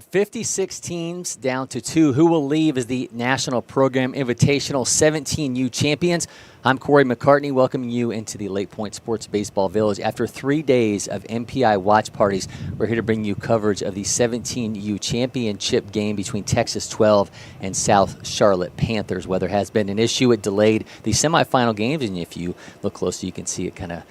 from 56 teams down to 2. Who will leave as the National Program Invitational 17U champions? I'm Cory McCartney, welcoming you into the LakePoint Sports Baseball Village. After 3 days of MPI watch parties, we're here to bring you coverage of the 17U championship game between Texas 12 and South Charlotte Panthers. Weather has been an issue. It delayed the semifinal games, and if you look closely, you can see it kind of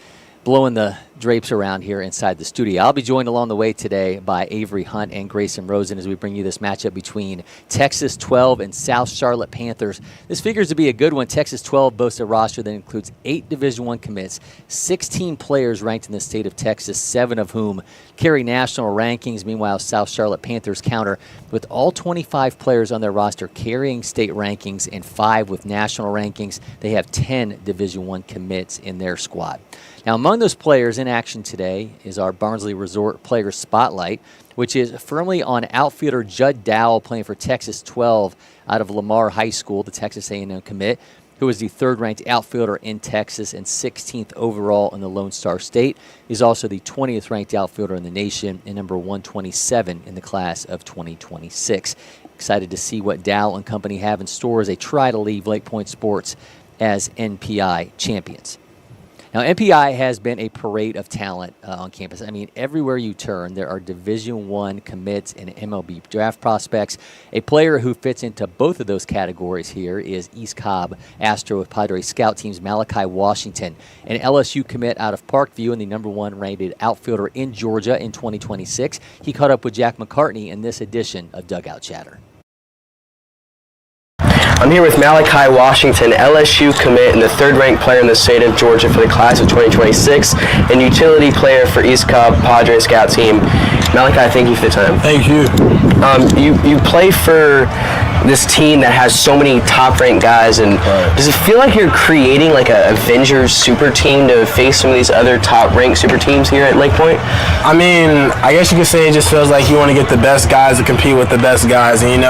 blowing the drapes around here inside the studio. I'll be joined along the way today by Avery Hunt and Grayson Rosen as we bring you this matchup between Texas 12 and South Charlotte Panthers. This figures to be a good one. Texas 12 boasts a roster that includes 8 Division I commits, 16 players ranked in the state of Texas, 7 of whom carry national rankings. Meanwhile, South Charlotte Panthers counter with all 25 players on their roster carrying state rankings and 5 with national rankings. They have 10 Division I commits in their squad. Now, among those players in action today is our Barnsley Resort Player Spotlight, which is firmly on outfielder Judd Dowell, playing for Texas 12 out of Lamar High School, the Texas A&M commit, who is the third-ranked outfielder in Texas and 16th overall in the Lone Star State. He's also the 20th-ranked outfielder in the nation and number 127 in the class of 2026. Excited to see what Dowell and company have in store as they try to leave LakePoint Sports as NPI champions. Now, MPI has been a parade of talent on campus. I mean, everywhere you turn, there are Division I commits and MLB draft prospects. A player who fits into both of those categories here is East Cobb Astro with Padres scout team's Malachi Washington, an LSU commit out of Parkview and the number 1 rated outfielder in Georgia in 2026. He caught up with Jack McCartney in this edition of Dugout Chatter. I'm here with Malachi Washington, LSU commit and the third-ranked player in the state of Georgia for the class of 2026, and utility player for East Cobb Padres scout team. Malachi, thank you for the time. Thank you. You play for this team that has so many top-ranked guys, and does it feel like you're creating like a Avengers super team to face some of these other top-ranked super teams here at LakePoint? I mean, I guess you could say it just feels like you want to get the best guys to compete with the best guys, and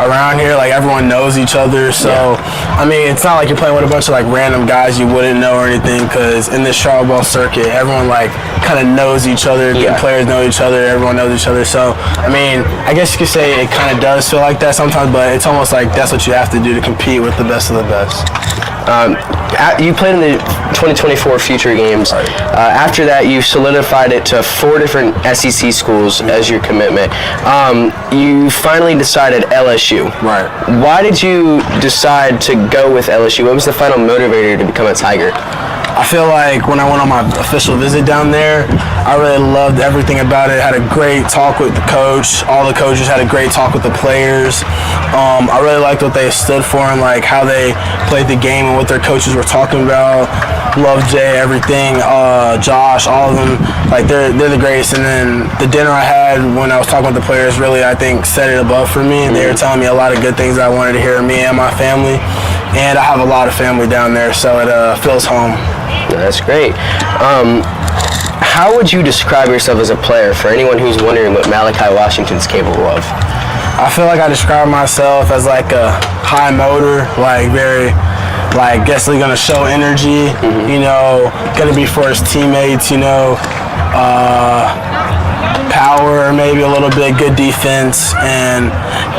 around here, like, everyone knows each other, so I mean, it's not like you're playing with a bunch of like random guys you wouldn't know or anything, because in this Charlotte ball circuit, everyone like kind of knows each other. The players know each other, everyone knows each other. So I mean, I guess you could say it kind of does feel like that sometimes, but it's almost like that's what you have to do to compete with the best of the best. You played in the 2024 Future Games. After that, you solidified it to 4 different SEC schools as your commitment. You finally decided LSU. Right. Why did you decide to go with LSU? What was the final motivator to become a Tiger? I feel like when I went on my official visit down there, I really loved everything about it. Had a great talk with the coach. All the coaches had a great talk with the players. I really liked what they stood for and like how they played the game and what their coaches were talking about. Love Jay, everything, Josh, all of them. Like they're the greatest. And then the dinner I had when I was talking with the players really, I think, set it above for me. And they were telling me a lot of good things I wanted to hear, me and my family. And I have a lot of family down there, so it feels home. That's great. How would you describe yourself as a player for anyone who's wondering what Malachi Washington's capable of? I feel like I describe myself as like a high motor, like very, like guessing gonna show energy, gonna be for his teammates, power, maybe a little bit, good defense, and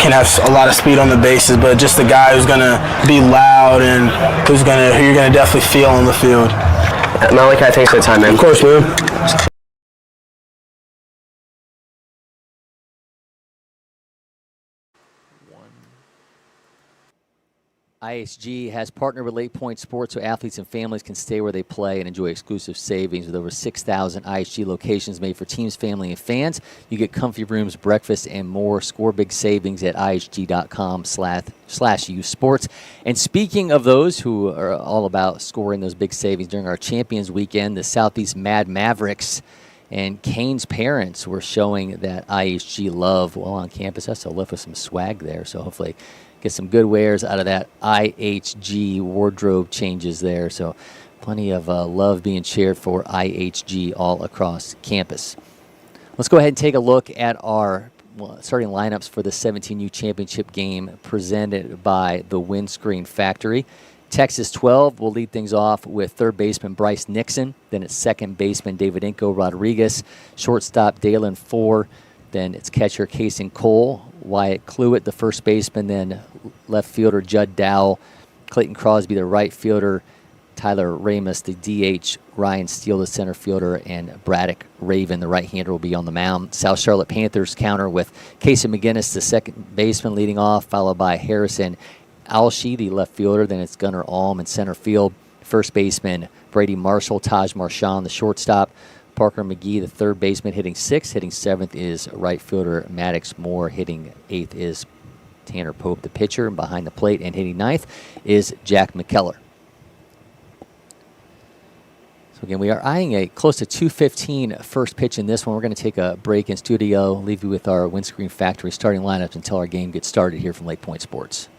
can have a lot of speed on the bases, but just a guy who's gonna be loud and who you're gonna definitely feel on the field. Malachi, thanks for the time, man. Of course, man. IHG has partnered with LakePoint Sports so athletes and families can stay where they play and enjoy exclusive savings. With over 6,000 IHG locations made for teams, family, and fans, you get comfy rooms, breakfast, and more. Score big savings at ihg.com/usports. And speaking of those who are all about scoring those big savings during our Champions Weekend, the Southeast Mad Mavericks and Kane's parents were showing that IHG love while on campus. That's a lift with some swag there, so hopefully get some good wares out of that IHG wardrobe changes there. So plenty of love being shared for IHG all across campus. Let's go ahead and take a look at our starting lineups for the 17U championship game presented by the Windscreen Factory. Texas 12 will lead things off with third baseman Bryce Nixon. Then at second baseman David Inco Rodriguez. Shortstop Dalen Four. Then it's catcher Casey Cole, Wyatt Cluett, the first baseman, then left fielder Judd Dowell, Clayton Crosby, the right fielder, Tyler Ramus, the DH, Ryan Steele, the center fielder, and Braddock Raven, the right-hander, will be on the mound. South Charlotte Panthers counter with Casey McGinnis, the second baseman, leading off, followed by Harrison Alshie, the left fielder. Then it's Gunnar Alm in center field. First baseman Brady Marshall, Taj Marchand, the shortstop, Parker McGee, the third baseman, hitting sixth. Hitting seventh is right fielder Maddox Moore. Hitting eighth is Tanner Pope, the pitcher. And behind the plate and hitting ninth is Jack McKellar. So again, we are eyeing a close to 2:15 first pitch in this one. We're going to take a break in studio, leave you with our Windscreen Factory starting lineups until our game gets started here from LakePoint Sports.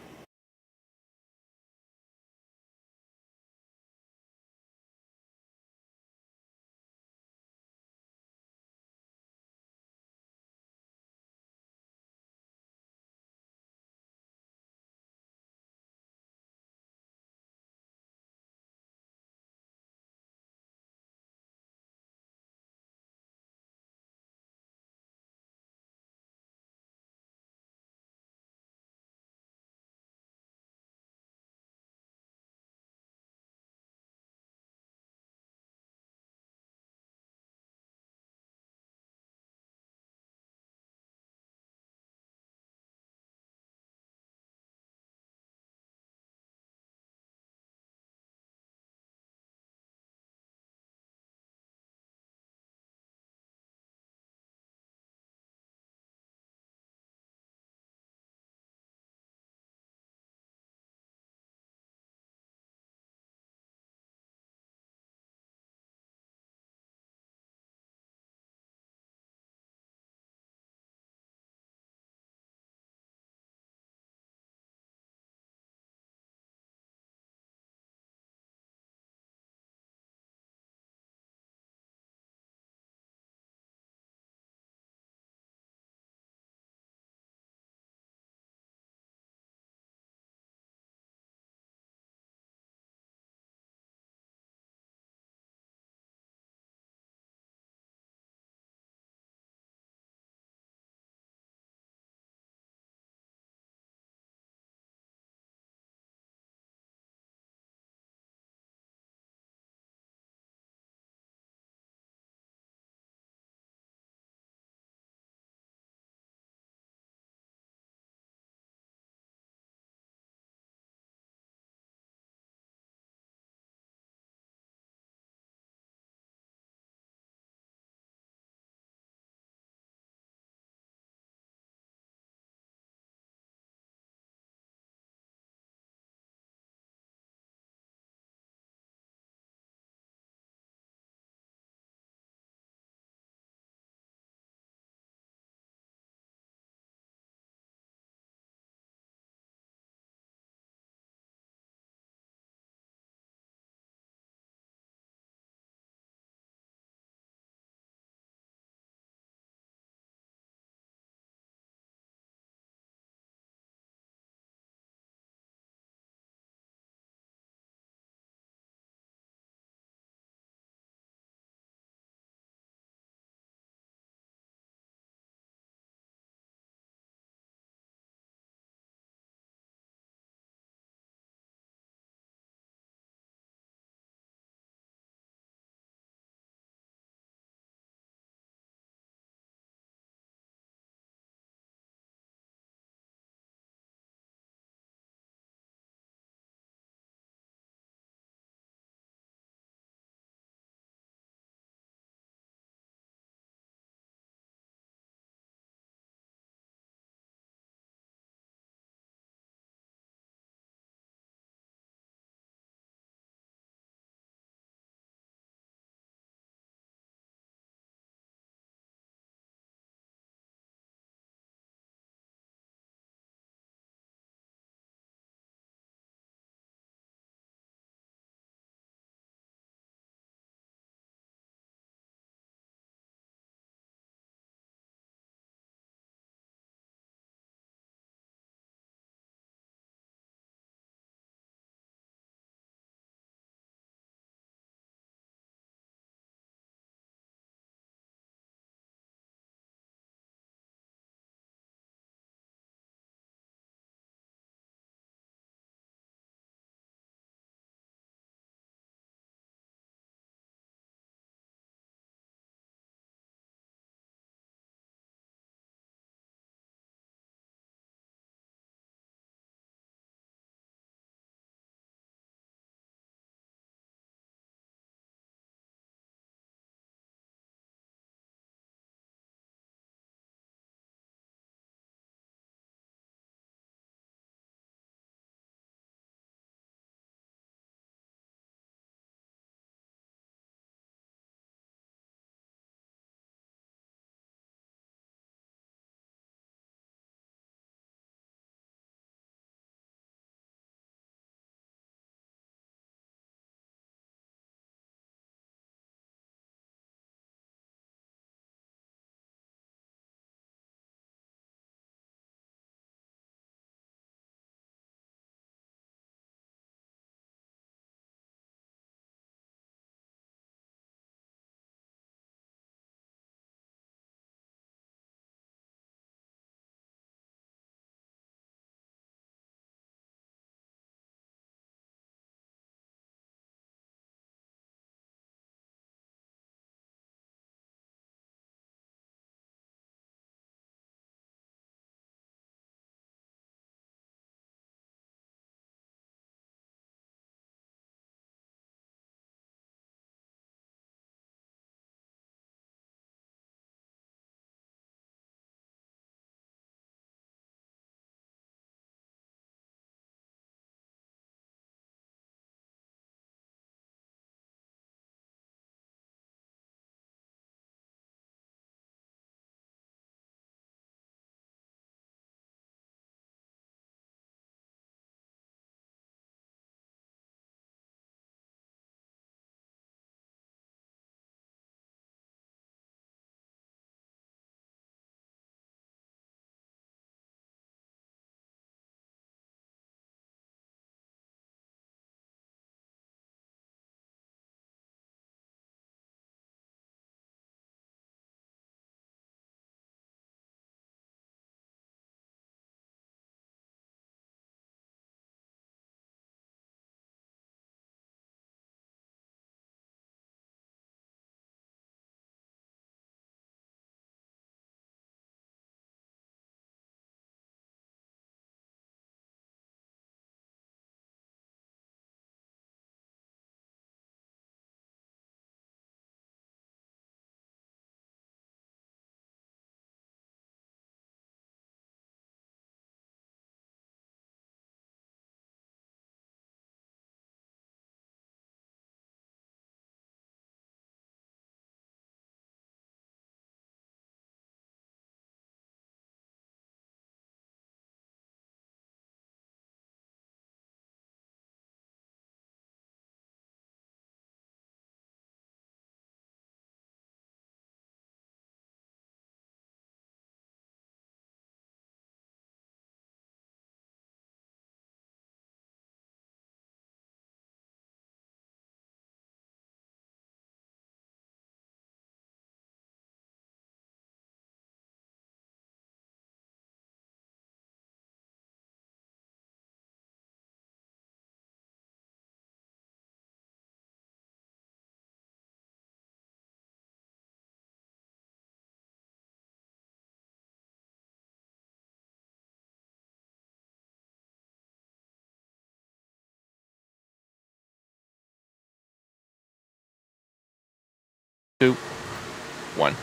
2, 1.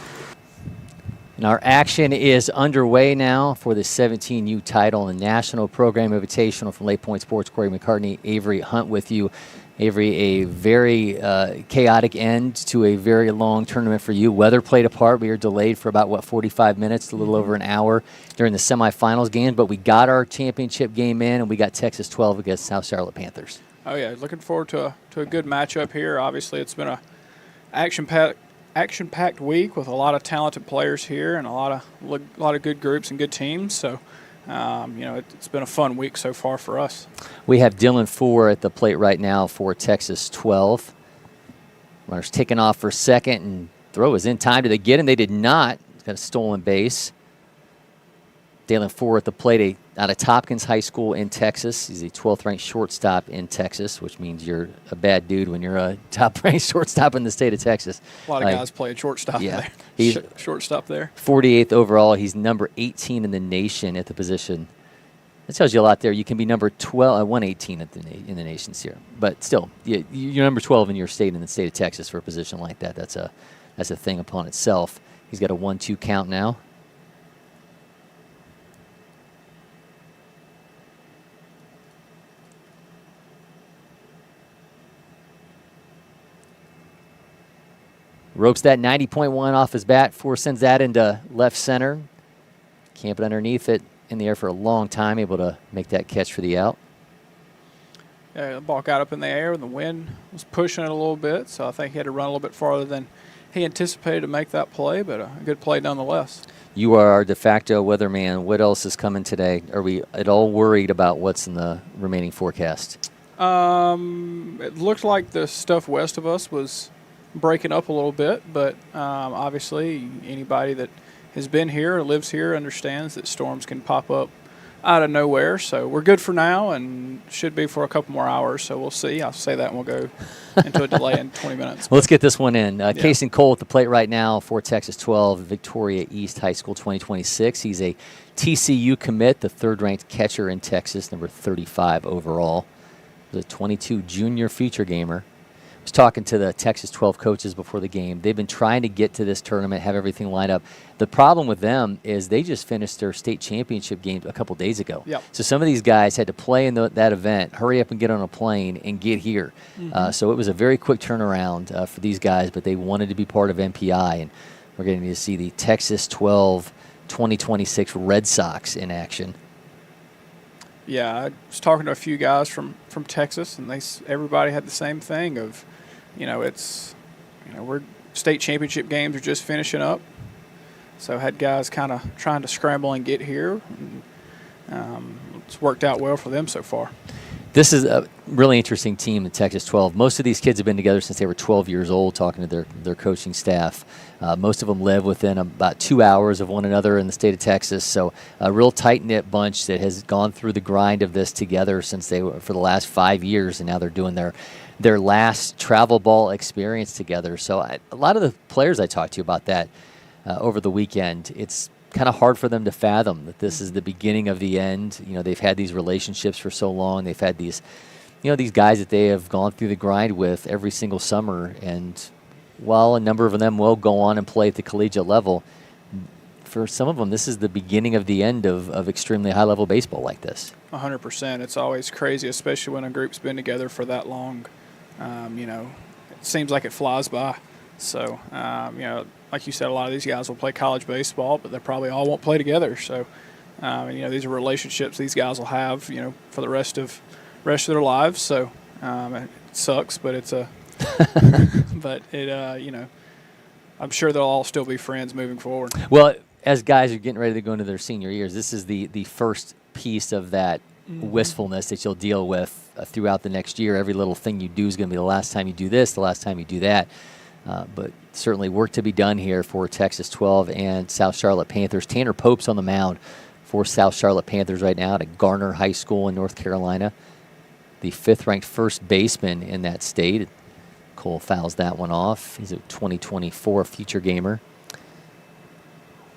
And our action is underway now for the 17U title and National Program Invitational from LakePoint Sports. Cory McCartney, Avery Hunt with you. Avery, a very chaotic end to a very long tournament for you. Weather played a part. We were delayed for about, 45 minutes, a little over an hour during the semifinals game. But we got our championship game in, and we got Texas 12 against South Charlotte Panthers. Oh, yeah, looking forward to a good matchup here. Obviously, it's been a action-packed week with a lot of talented players here and a lot of good groups and good teams. So, it's been a fun week so far for us. We have Dylan 4 at the plate right now for Texas 12. Runners taking off for second, and throw is in time. Did they get him? They did not. He's got a stolen base. Dylan 4 at the plate out of Tompkins High School in Texas. He's a 12th-ranked shortstop in Texas, which means you're a bad dude when you're a top-ranked shortstop in the state of Texas. A lot of guys playing shortstop there. He's shortstop there. 48th overall. He's number 18 in the nation at the position. That tells you a lot there. You can be number 118 in the nation's here. But still, you're number 12 in your state, in the state of Texas, for a position like that. That's a thing upon itself. He's got a 1-2 count now. Ropes that 90.1 off his bat. 4 sends that into left center. Camping underneath it in the air for a long time, able to make that catch for the out. Yeah, the ball got up in the air and the wind was pushing it a little bit, so I think he had to run a little bit farther than he anticipated to make that play, but a good play nonetheless. You are our de facto weatherman. What else is coming today? Are we at all worried about what's in the remaining forecast? It looked like the stuff west of us was breaking up a little bit, but obviously anybody that has been here or lives here understands that storms can pop up out of nowhere. So we're good for now and should be for a couple more hours. So we'll see. I'll say that and we'll go into a delay in 20 minutes. Well, let's get this one in. Grayson Cole at the plate right now for Texas 12, Victoria East High School 2026. He's a TCU commit, the third-ranked catcher in Texas, number 35 overall. He's a 22 junior feature gamer. I was talking to the Texas 12 coaches before the game. They've been trying to get to this tournament, have everything lined up. The problem with them is they just finished their state championship game a couple days ago. Yep. So some of these guys had to play in that event, hurry up and get on a plane and get here. So it was a very quick turnaround for these guys, but they wanted to be part of MPI, and we're getting to see the Texas 12 2026 Red Sox in action. Yeah, I was talking to a few guys from Texas, and everybody had the same thing of, we're state championship games are just finishing up, so had guys kind of trying to scramble and get here. And, it's worked out well for them so far. This is a really interesting team in Texas 12. Most of these kids have been together since they were 12 years old, talking to their coaching staff. Most of them live within about 2 hours of one another in the state of Texas. So a real tight-knit bunch that has gone through the grind of this together for the last 5 years, and now they're doing their last travel ball experience together. So a lot of the players I talked to about that over the weekend, it's kind of hard for them to fathom that this is the beginning of the end. They've had these relationships for so long. They've had these guys that they have gone through the grind with every single summer. And while a number of them will go on and play at the collegiate level, for some of them, this is the beginning of the end of extremely high-level baseball like this. 100%. It's always crazy, especially when a group's been together for that long. It seems like it flies by. So, like you said, a lot of these guys will play college baseball, but they probably all won't play together. So, these are relationships these guys will have, for the rest of their lives. So, it sucks, but it's I'm sure they'll all still be friends moving forward. Well, as guys are getting ready to go into their senior years, this is the first piece of that wistfulness that you'll deal with throughout the next year. Every little thing you do is going to be the last time you do this, the last time you do that. But certainly work to be done here for Texas 12 and South Charlotte Panthers. Tanner Pope's on the mound for South Charlotte Panthers right now at Garner High School in North Carolina. The 5th-ranked first baseman in that state. Cole fouls that one off. He's a 2024 future gamer.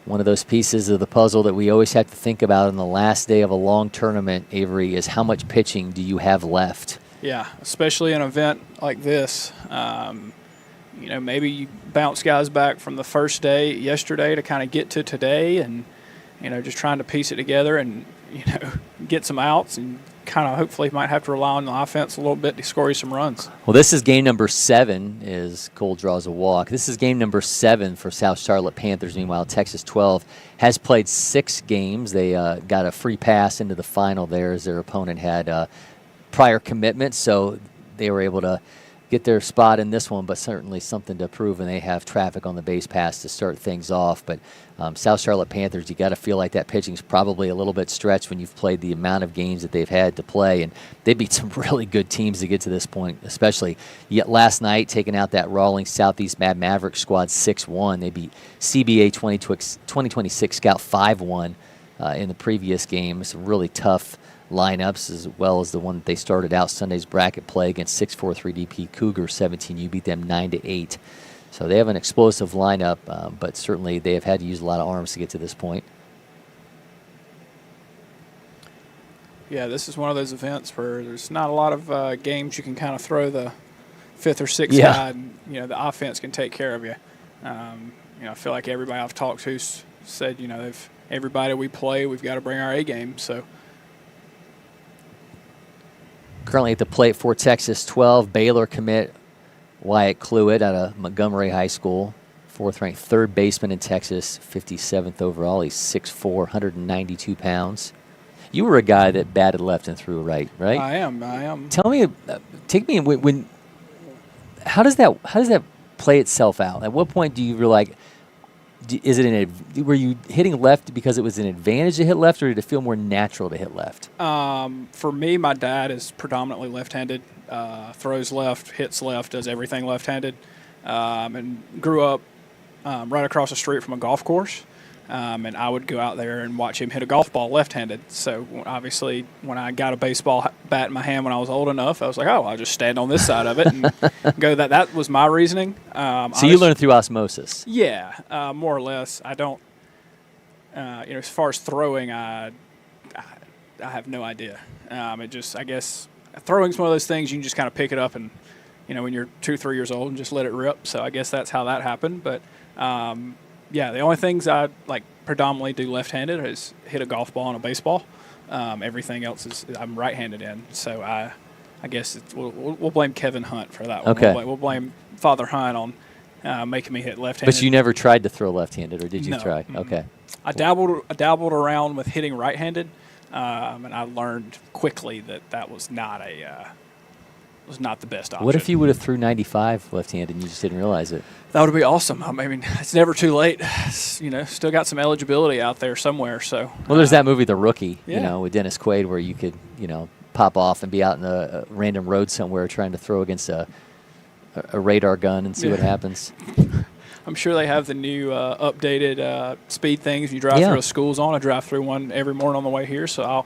One of those pieces of the puzzle that we always have to think about on the last day of a long tournament, Avery, is how much pitching do you have left? Yeah, especially an event like this. maybe you bounce guys back from the first day yesterday to kind of get to today, and just trying to piece it together and get some outs, and kind of hopefully might have to rely on the offense a little bit to score you some runs. Well, this is game number 7 as Cole draws a walk. This is game number 7 for South Charlotte Panthers. Meanwhile, Texas 12 has played 6 games. They got a free pass into the final there as their opponent had prior commitments, so they were able to get their spot in this one, but certainly something to prove, and they have traffic on the base pass to start things off. But South Charlotte Panthers, you got to feel like that pitching's probably a little bit stretched when you've played the amount of games that they've had to play, and they beat some really good teams to get to this point, especially yet last night, taking out that Rawlings Southeast Mad Maverick squad 6-1. They beat CBA 2026 Scout 5-1 in the previous game. Some really tough lineups, as well as the one that they started out Sunday's bracket play against 6'4" 3DP Cougar 17U, beat them 9-8. So they have an explosive lineup, but certainly they have had to use a lot of arms to get to this point. Yeah, this is one of those events where there's not a lot of games you can kind of throw the 5th or 6th guy, and the offense can take care of you. I feel like everybody I've talked to said, if everybody we play, we've got to bring our A game. So. Currently at the plate for Texas 12, Baylor commit Wyatt Cluett out of Montgomery High School, 4th-ranked third baseman in Texas, 57th overall. He's 6'4", 192 pounds. You were a guy that batted left and threw right, right? I am. Tell me, take me when. How does that play itself out? At what point do you realize? Were you hitting left because it was an advantage to hit left, or did it feel more natural to hit left? For me, my dad is predominantly left-handed, throws left, hits left, does everything left-handed, and grew up right across the street from a golf course. And I would go out there and watch him hit a golf ball left-handed. So obviously, when I got a baseball bat in my hand when I was old enough, I was like, "Oh, I'll just stand on this side of it and go." That was my reasoning. So you learned through osmosis. Yeah, more or less. I don't. As far as throwing, I have no idea. I guess throwing's one of those things you can just kind of pick it up and, when you're 2-3 years old and just let it rip. So I guess that's how that happened. But yeah, the only things I predominantly do left-handed is hit a golf ball and a baseball. Everything else is I'm right-handed in. So I guess we'll blame Kevin Hunt for that one. Okay. We'll blame Father Hunt on making me hit left-handed. But you never tried to throw left-handed, or did you No. try? Okay. I dabbled around with hitting right-handed, and I learned quickly that was not the best option. What if you would have threw 95 left-handed and you just didn't realize it? That would be awesome. I mean, it's never too late. Still got some eligibility out there somewhere. So. Well, there's that movie, The Rookie, Yeah. with Dennis Quaid, where you could, pop off and be out in a random road somewhere trying to throw against a radar gun and see what happens. I'm sure they have the new updated speed things you drive through a school zone. I drive through one every morning on the way here, so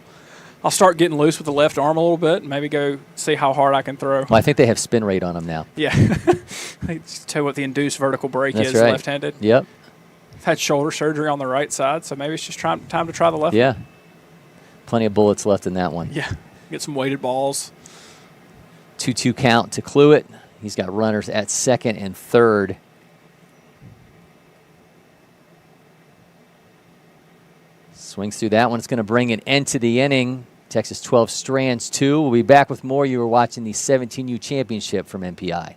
I'll start getting loose with the left arm a little bit and maybe go see how hard I can throw. Well, I think they have spin rate on them now. Yeah. They tell you what the induced vertical brake That's is right. left-handed. Yep. I've had shoulder surgery on the right side, so maybe it's just time to try the left. Yeah. Plenty of bullets left in that one. Yeah. Get some weighted balls. 2-2 count to Cluett. He's got runners at second and third. Swings through that one. It's going to bring an end to the inning. Texas 12 strands 2. We'll be back with more. You are watching the 17U Championship from MPI.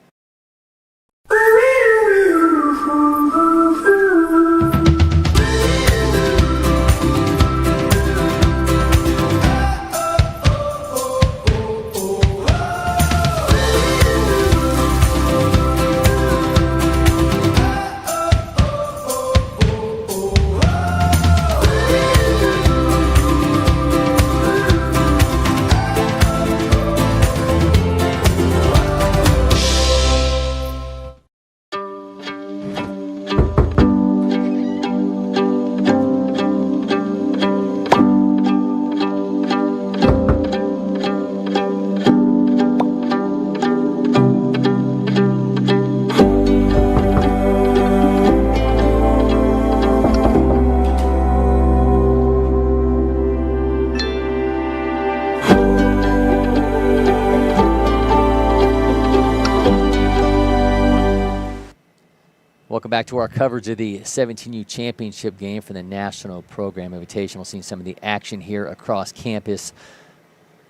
Welcome back to our coverage of the 17U championship game for the National Program Invitational. Seeing some of the action here across campus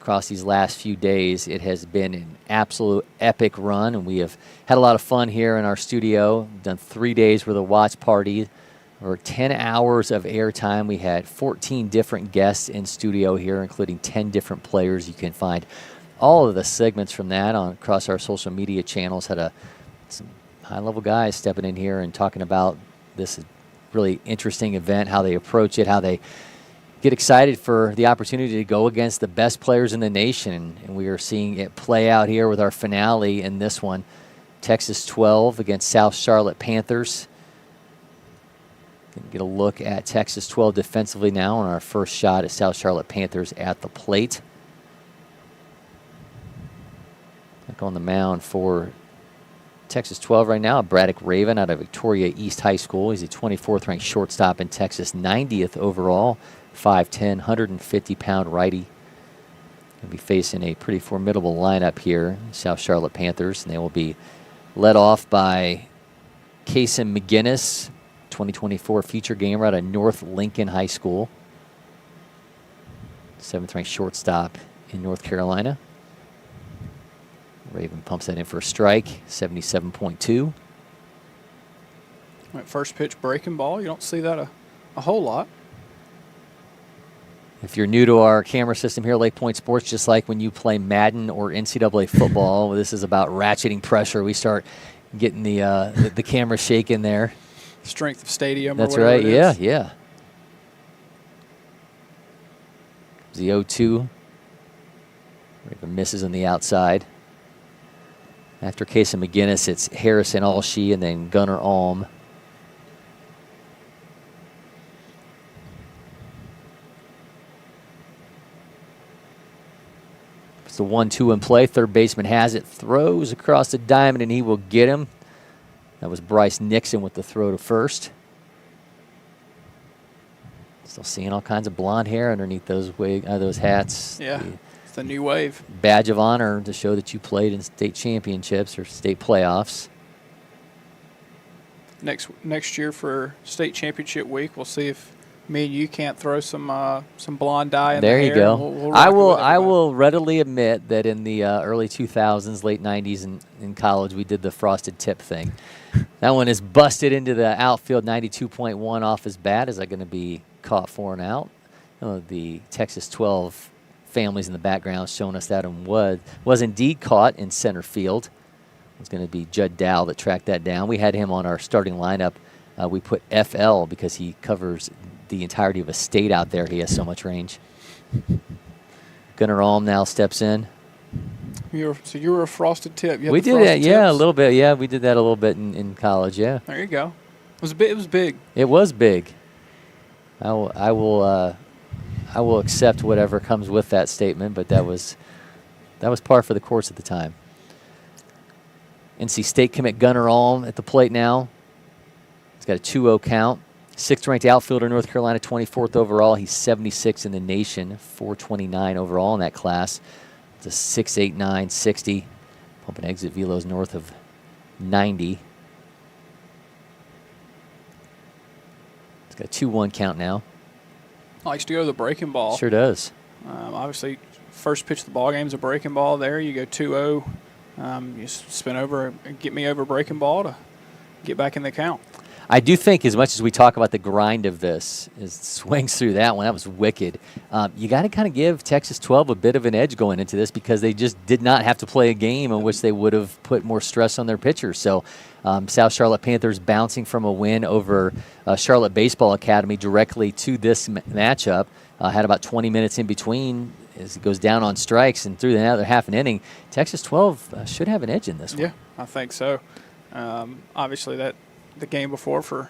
across these last few days. It has been an absolute epic run, and we have had a lot of fun here in our studio. We've done 3 days with a watch party, over 10 hours of airtime. We had 14 different guests in studio here, including 10 different players. You can find all of the segments from that across our social media channels. Had some high-level guys stepping in here and talking about this really interesting event, how they approach it, how they get excited for the opportunity to go against the best players in the nation. And we are seeing it play out here with our finale in this one. Texas 12 against South Charlotte Panthers. Gonna get a look at Texas 12 defensively now on our first shot at South Charlotte Panthers at the plate. Back on the mound for Texas 12 right now, Braddock Raven out of Victoria East High School. He's a 24th ranked shortstop in Texas, 90th overall, 5'10", 150-pound righty. Going to be facing a pretty formidable lineup here, South Charlotte Panthers, and they will be led off by Grayson McGinnis, 2024 future gamer out of North Lincoln High School, 7th ranked shortstop in North Carolina. Raven pumps that in for a strike, 77.2. First pitch breaking ball, you don't see that a whole lot. If you're new to our camera system here at LakePoint Sports, just like when you play Madden or NCAA football, this is about ratcheting pressure. We start getting the camera shaking there. Strength of stadium. That's or right. It Yeah, is. yeah. The 0-2. Raven misses on the outside. After Grayson McGinnis, it's Harrison Alshee and then Gunnar Alm. It's the 1-2 in play. Third baseman has it, throws across the diamond, and he will get him. That was Bryce Nixon with the throw to first. Still seeing all kinds of blonde hair underneath those hats. Yeah. It's the new wave. Badge of honor to show that you played in state championships or state playoffs. Next year for state championship week, we'll see if me and you can't throw some blonde dye in there the you hair. go. We'll I will readily admit that in the early 2000s, late 90s in college, we did the frosted tip thing. That one is busted into the outfield, 92.1 off his bat. Is that going to be caught for and out? The Texas 12 families in the background showing us that, and was indeed caught in center field. It was going to be Judd Dow that tracked that down. We had him on our starting lineup. We put FL because he covers the entirety of a state out there. He has so much range. Gunnar Alm now steps in. So you were a frosted tip. We did that, yeah, a little bit. Yeah, we did that a little bit in college. Yeah. There you go. It was big. It was big. I will accept whatever comes with that statement, but that was par for the course at the time. NC State commit Gunnar Alm at the plate now. He's got a 2-0 count. 6th ranked outfielder, North Carolina, 24th overall. He's 76 in the nation, 429 overall in that class. It's a 6.89, 60. Pump and exit velos north of 90. It's got a 2-1 count now. Likes to go to the breaking ball. Sure does. Obviously, first pitch of the ball game is a breaking ball there. You go 2-0. You spin over and get me over breaking ball to get back in the count. I do think as much as we talk about the grind of this, is swings through that one. That was wicked. You got to kind of give Texas 12 a bit of an edge going into this because they just did not have to play a game in which they would have put more stress on their pitchers. So South Charlotte Panthers bouncing from a win over Charlotte Baseball Academy directly to this matchup. Had about 20 minutes in between as it goes down on strikes and through the other half an inning. Texas 12 should have an edge in this one. Yeah, I think so. Obviously, the game before for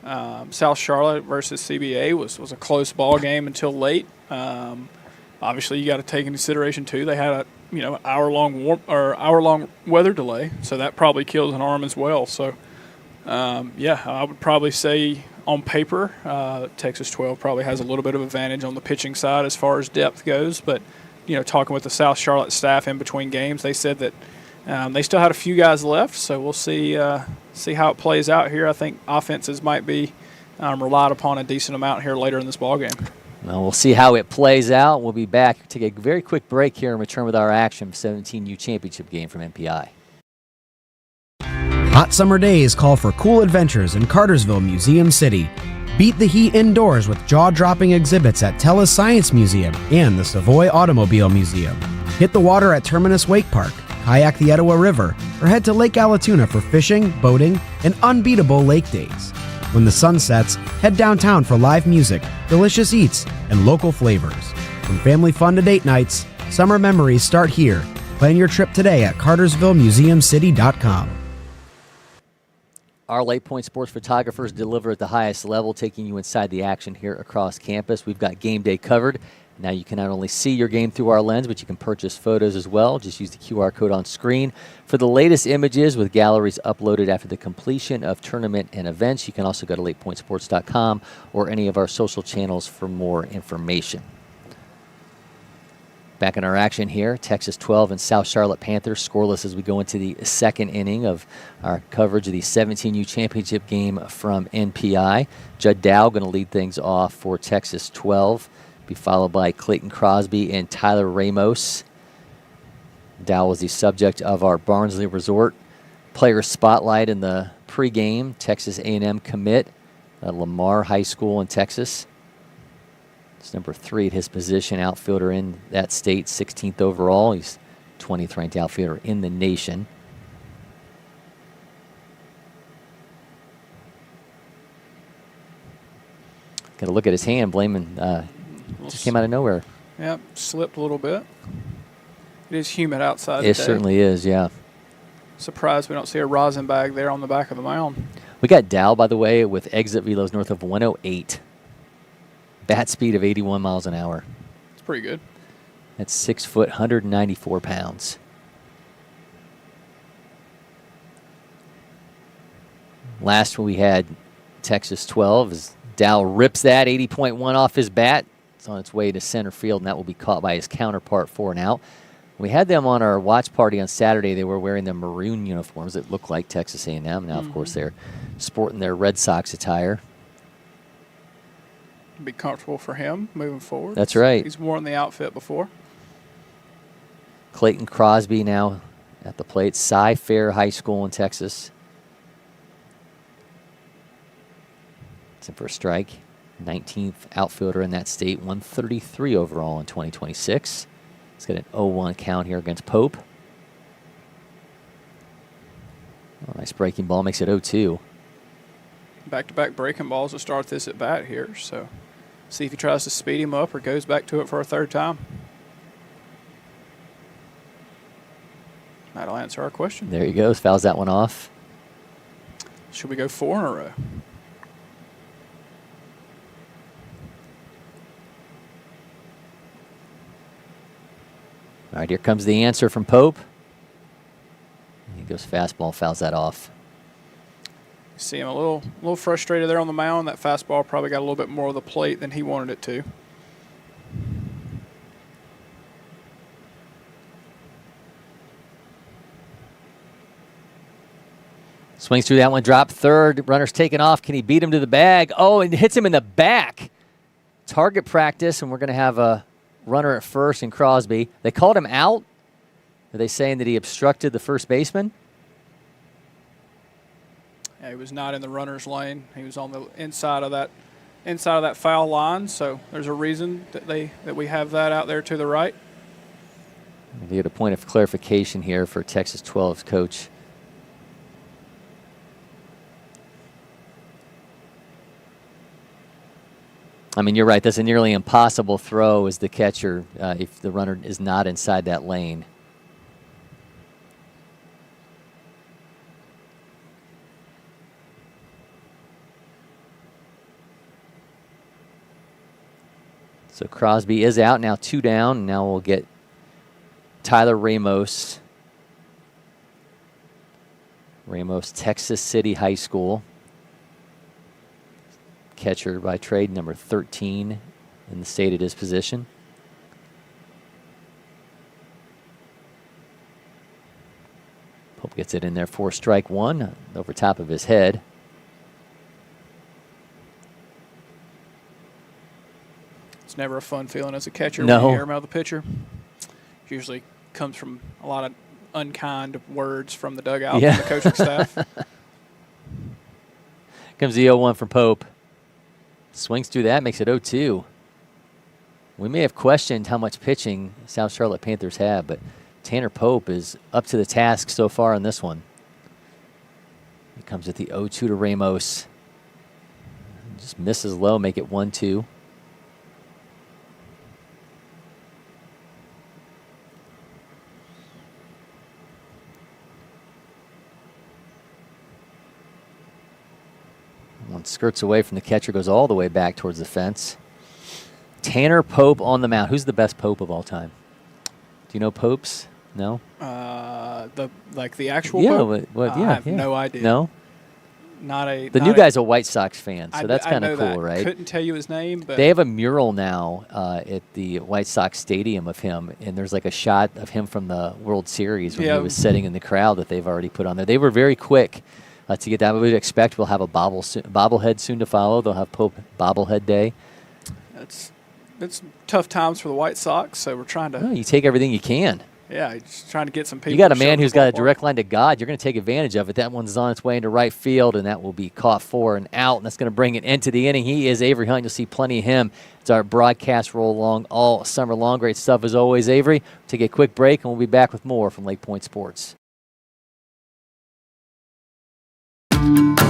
South Charlotte versus CBA was a close ball game until late. Obviously, you got to take into consideration too. They had a hour-long weather delay, so that probably kills an arm as well. So, yeah, I would probably say on paper, Texas 12 probably has a little bit of advantage on the pitching side as far as depth goes. But talking with the South Charlotte staff in between games, they said that They still had a few guys left, so we'll see how it plays out here. I think offenses might be relied upon a decent amount here later in this ballgame. Well, we'll see how it plays out. We'll be back. Take a very quick break here and return with our action 17U championship game from MPI. Hot summer days call for cool adventures in Cartersville Museum City. Beat the heat indoors with jaw-dropping exhibits at TELUS Science Museum and the Savoy Automobile Museum. Hit the water at Terminus Wake Park, kayak the Etowah River, or head to Lake Allatoona for fishing, boating, and unbeatable lake days. When the sun sets, head downtown for live music, delicious eats, and local flavors. From family fun to date nights, summer memories start here. Plan your trip today at CartersvilleMuseumCity.com. Our LakePoint sports photographers deliver at the highest level, taking you inside the action here across campus. We've got game day covered. Now you can not only see your game through our lens, but you can purchase photos as well. Just use the QR code on screen. For the latest images with galleries uploaded after the completion of tournament and events, you can also go to LakePointSports.com or any of our social channels for more information. Back in our action here, Texas 12 and South Charlotte Panthers scoreless as we go into the second inning of our coverage of the 17U championship game from NPI. Judd Dow going to lead things off for Texas 12, be followed by Clayton Crosby and Tyler Ramos. Dow was the subject of our Barnsley Resort player spotlight in the pregame. Texas A&M commit, Lamar High School in Texas. It's number 3 at his position, outfielder in that state, 16th overall. He's 20th ranked outfielder in the nation. Got to look at his hand, blaming, just came out of nowhere. Yep, slipped a little bit. It is humid outside today. It certainly is, yeah. Surprised we don't see a rosin bag there on the back of the mound. We got Dow, by the way, with exit velos north of 108. Bat speed of 81 miles an hour. It's pretty good. That's 6 foot, 194 pounds. Last one we had Texas 12 as Dow rips that 80.1 off his bat. It's on its way to center field, and that will be caught by his counterpart for an out. We had them on our watch party on Saturday. They were wearing the maroon uniforms that look like Texas A&M. Now, of course, they're sporting their Red Sox attire. Be comfortable for him moving forward. That's right. He's worn the outfit before. Clayton Crosby now at the plate. Cy-Fair High School in Texas. It's in for a strike. 19th outfielder in that state. 133 overall in 2026. He's got an 0-1 count here against Pope. Oh, nice breaking ball. Makes it 0-2. Back-to-back breaking balls to start this at bat here. So see if he tries to speed him up or goes back to it for a third time. That'll answer our question. There he goes. Fouls that one off. Should we go 4 in a row? All right, here comes the answer from Pope. He goes fastball, fouls that off. See him a little frustrated there on the mound. That fastball probably got a little bit more of the plate than he wanted it to. Swings through that one, drop third. Runner's taken off. Can he beat him to the bag? Oh, and hits him in the back. Target practice, and we're going to have a runner at first in Crosby. They called him out. Are they saying that he obstructed the first baseman? Yeah, he was not in the runner's lane. He was on the inside of that foul line. So there's a reason that we have that out there to the right. We get a point of clarification here for Texas 12's coach. I mean, you're right. That's a nearly impossible throw as the catcher if the runner is not inside that lane. So Crosby is out, now 2 down. Now we'll get Tyler Ramos. Ramos, Texas City High School. Catcher by trade, number 13 in the state at his position. Pope gets it in there for strike one over top of his head. It's never a fun feeling as a catcher No. when you air mail the pitcher. It usually comes from a lot of unkind words from the dugout Yeah. from the coaching staff. Comes the 0-1 from Pope. Swings through that, makes it 0-2. We may have questioned how much pitching South Charlotte Panthers have, but Tanner Pope is up to the task so far in this one. He comes at the 0-2 to Ramos. Just misses low, make it 1-2. One skirts away from the catcher, goes all the way back towards the fence. Tanner Pope on the mound. Who's the best Pope of all time? Do you know Popes? No? The actual Yeah, Pope? what, I have no idea. No? The The new guy's a White Sox fan, so that's kind I of know cool, that. right? Couldn't tell you his name, but They have a mural now at the White Sox stadium of him, and there's like a shot of him from the World Series when he was sitting in the crowd that they've already put on there. They were very quick to get that. We would expect we'll have a bobblehead soon to follow. They'll have Pope bobblehead day. it's tough times for the White Sox, so we're trying to Oh, you take everything you can. just trying to get some people. You got a to show man up to who's the got a ballpark. direct line to God. You're going to take advantage of it. That one's on its way into right field, and that will be caught for and out, and that's going to bring it into the inning. He is Avery Hunt. You'll see plenty of him. It's our broadcast roll along all summer long. Great stuff as always, Avery. Take a quick break, and we'll be back with more from LakePoint Sports.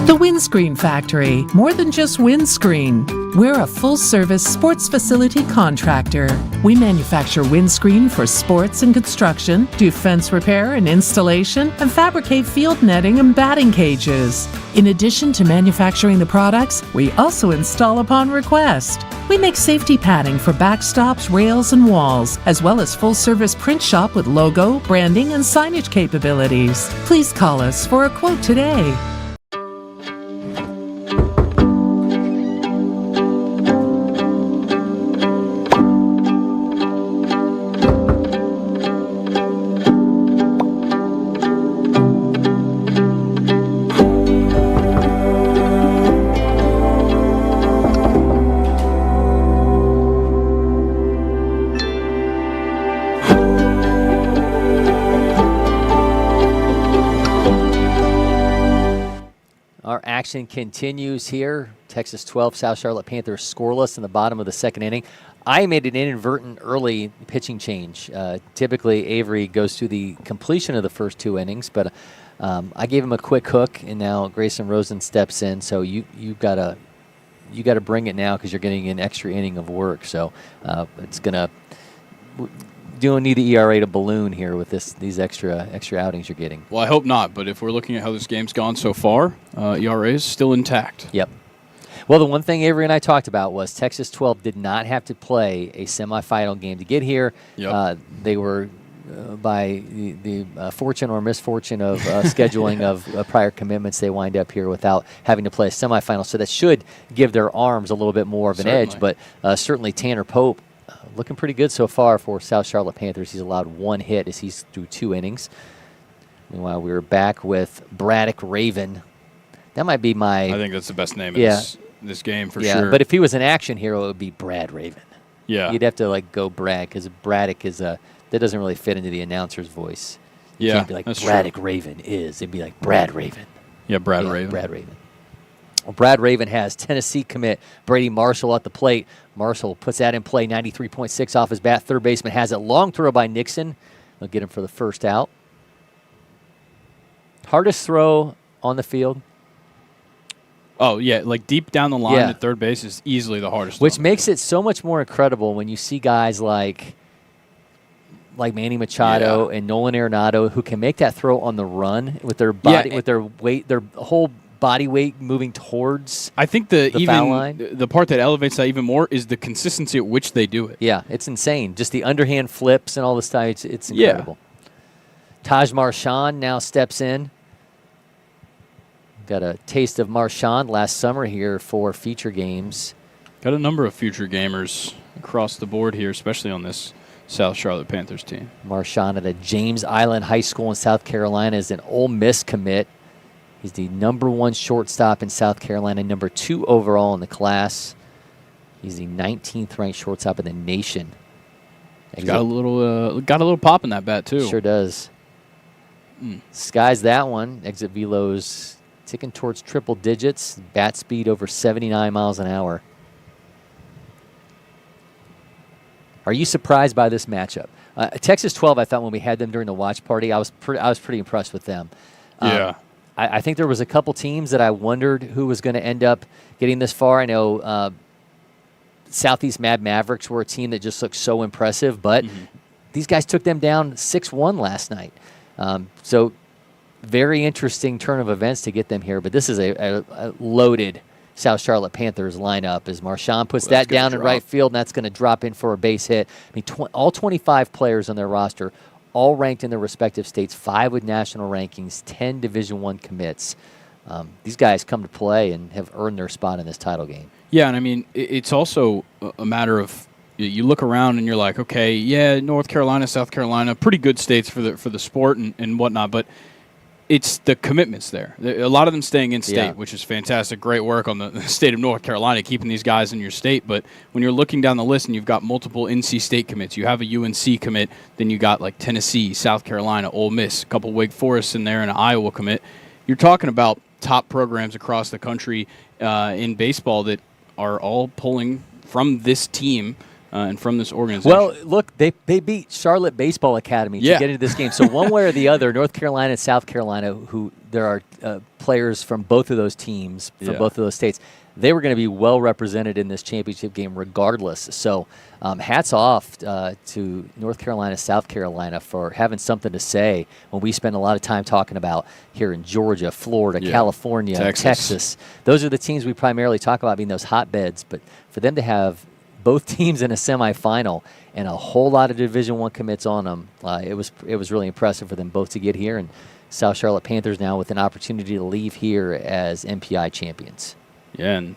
The Windscreen Factory, more than just windscreen. We're a full-service sports facility contractor. We manufacture windscreen for sports and construction, do fence repair and installation, and fabricate field netting and batting cages. In addition to manufacturing the products, we also install upon request. We make safety padding for backstops, rails, and walls, as well as full-service print shop with logo, branding, and signage capabilities. Please call us for a quote today. Action continues here. Texas 12, South Charlotte Panthers scoreless in the bottom of the second inning. I made an inadvertent early pitching change. Typically, Avery goes through the completion of the first two innings, but I gave him a quick hook, and now Grayson Rosen steps in. So you gotta bring it now because you're getting an extra inning of work. So it's gonna. You don't need the ERA to balloon here with these extra outings you're getting. Well, I hope not, but if we're looking at how this game's gone so far, ERA is still intact. Yep. Well, the one thing Avery and I talked about was Texas 12 did not have to play a semifinal game to get here. Yep. They were, by the fortune or misfortune of scheduling of prior commitments, they wind up here without having to play a semifinal. So that should give their arms a little bit more of an edge. But certainly Tanner Pope, looking pretty good so far for South Charlotte Panthers. He's allowed one hit as he's through two innings. Meanwhile, we're back with Braddock Raven. That might be my... I think that's the best name in this game for sure. Yeah, but if he was an action hero, it would be Brad Raven. Yeah. You'd have to, go Brad, because Braddock is that doesn't really fit into the announcer's voice. You can't be like, Braddock Raven is. It'd be like Brad Raven. Yeah, Brad Raven. Brad Raven. Well, Brad Raven has Tennessee commit Brady Marshall at the plate. Marshall puts that in play, 93.6 off his bat. Third baseman has it. Long throw by Nixon. They'll get him for the first out. Hardest throw on the field. Oh, yeah, deep down the line at third base is easily the hardest. Which makes it so much more incredible when you see guys like Manny Machado and Nolan Arenado who can make that throw on the run with their body, with their weight, their whole body weight moving towards. I think the foul line. The part that elevates that even more is the consistency at which they do it. Yeah, it's insane. Just the underhand flips and all this stuff. It's incredible. Taj Marchand now steps in. Got a taste of Marchand last summer here for feature games. Got a number of future gamers across the board here, especially on this South Charlotte Panthers team. Marshawn at a James Island High School in South Carolina is an Ole Miss commit. He's the #1 shortstop in South Carolina, #2 overall in the class. He's the 19th ranked shortstop in the nation. He's got a little pop in that bat too. Sure does. Skies that one. Exit velo's ticking towards triple digits. Bat speed over 79 miles an hour. Are you surprised by this matchup? Texas 12, I thought when we had them during the watch party, I was pretty impressed with them. Yeah. I think there was a couple teams that I wondered who was going to end up getting this far. I know Southeast Mad Mavericks were a team that just looked so impressive, but these guys took them down 6-1 last night. So very interesting turn of events to get them here, but this is a loaded South Charlotte Panthers lineup as Marshawn puts that down in right field, and that's going to drop in for a base hit. I mean, all 25 players on their roster, all ranked in their respective states, 5 with national rankings, 10 Division I commits. These guys come to play and have earned their spot in this title game. Yeah, and I mean, it's also a matter of you look around and you're like, okay, yeah, North Carolina, South Carolina, pretty good states for the sport and whatnot, but it's the commitments there. A lot of them staying in state, which is fantastic. Great work on the state of North Carolina, keeping these guys in your state. But when you're looking down the list and you've got multiple NC State commits, you have a UNC commit, then you got like Tennessee, South Carolina, Ole Miss, a couple Wake Forests in there, and an Iowa commit. You're talking about top programs across the country in baseball that are all pulling from this team and from this organization. Well, look, they beat Charlotte Baseball Academy to get into this game. So one way or the other, North Carolina and South Carolina, who there are players from both of those teams, from both of those states, they were going to be well represented in this championship game regardless. So hats off to North Carolina, South Carolina for having something to say when we spend a lot of time talking about here in Georgia, Florida, California, Texas. Those are the teams we primarily talk about being those hotbeds. But for them to have both teams in a semifinal and a whole lot of Division I commits on them, it was really impressive for them both to get here. And South Charlotte Panthers now with an opportunity to leave here as MPI champions. Yeah, and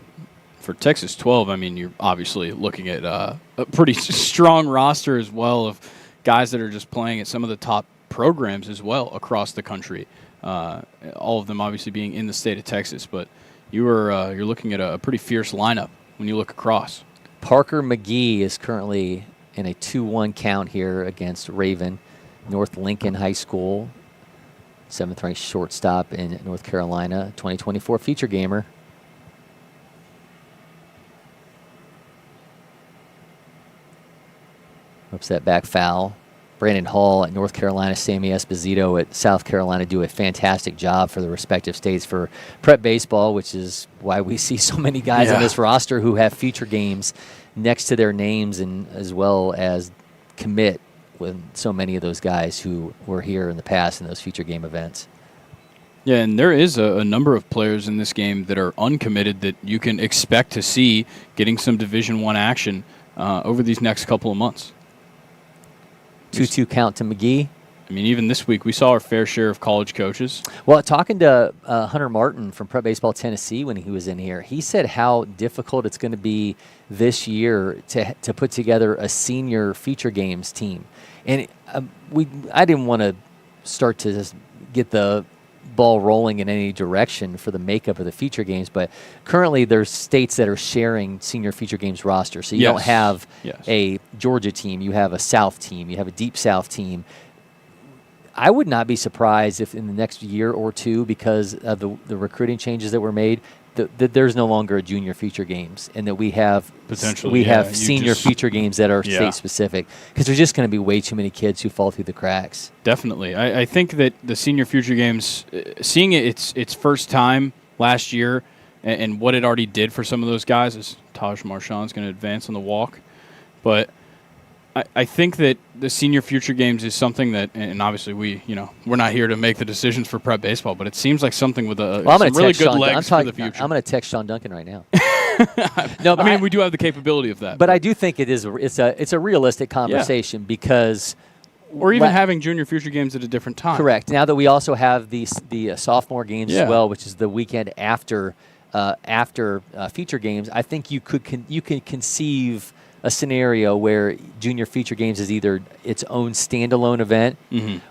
for Texas 12, I mean, you're obviously looking at a pretty strong roster as well of guys that are just playing at some of the top programs as well across the country. All of them obviously being in the state of Texas, but you're looking at a pretty fierce lineup when you look across. Parker McGee is currently in a 2-1 count here against Raven. North Lincoln High School, 7th-ranked shortstop in North Carolina, 2024 feature gamer. Hooks that back foul. Brandon Hall at North Carolina, Sammy Esposito at South Carolina do a fantastic job for the respective states for prep baseball, which is why we see so many guys on this roster who have feature games next to their names, and as well as commit with so many of those guys who were here in the past in those feature game events. Yeah, and there is a number of players in this game that are uncommitted that you can expect to see getting some Division I action over these next couple of months. 2-2 count to McGee. I mean, even this week, we saw our fair share of college coaches. Well, talking to Hunter Martin from Prep Baseball Tennessee when he was in here, he said how difficult it's going to be this year to put together a senior feature games team. And I didn't want to start to just get the ball rolling in any direction for the makeup of the feature games, but currently there's states that are sharing senior feature games roster. So you don't have a Georgia team, you have a South team, you have a Deep South team. I would not be surprised if in the next year or two, because of the recruiting changes that were made, that there's no longer a junior feature games, and that we have senior feature games that are state specific, because there's just going to be way too many kids who fall through the cracks. Definitely. I think that the senior future games, seeing its first time last year and what it already did for some of those guys, is Taj Marchand's going to advance on the walk. But I think that the senior future games is something that, and obviously we're not here to make the decisions for prep baseball, but it seems like something with some really good legs for the future. I'm going to text Sean Duncan right now. No, I mean, we do have the capability of that. But I do think it's a realistic conversation because, or even having junior future games at a different time. Correct. Now that we also have the sophomore games as well, which is the weekend after feature games, I think you can conceive a scenario where junior feature games is either its own standalone event,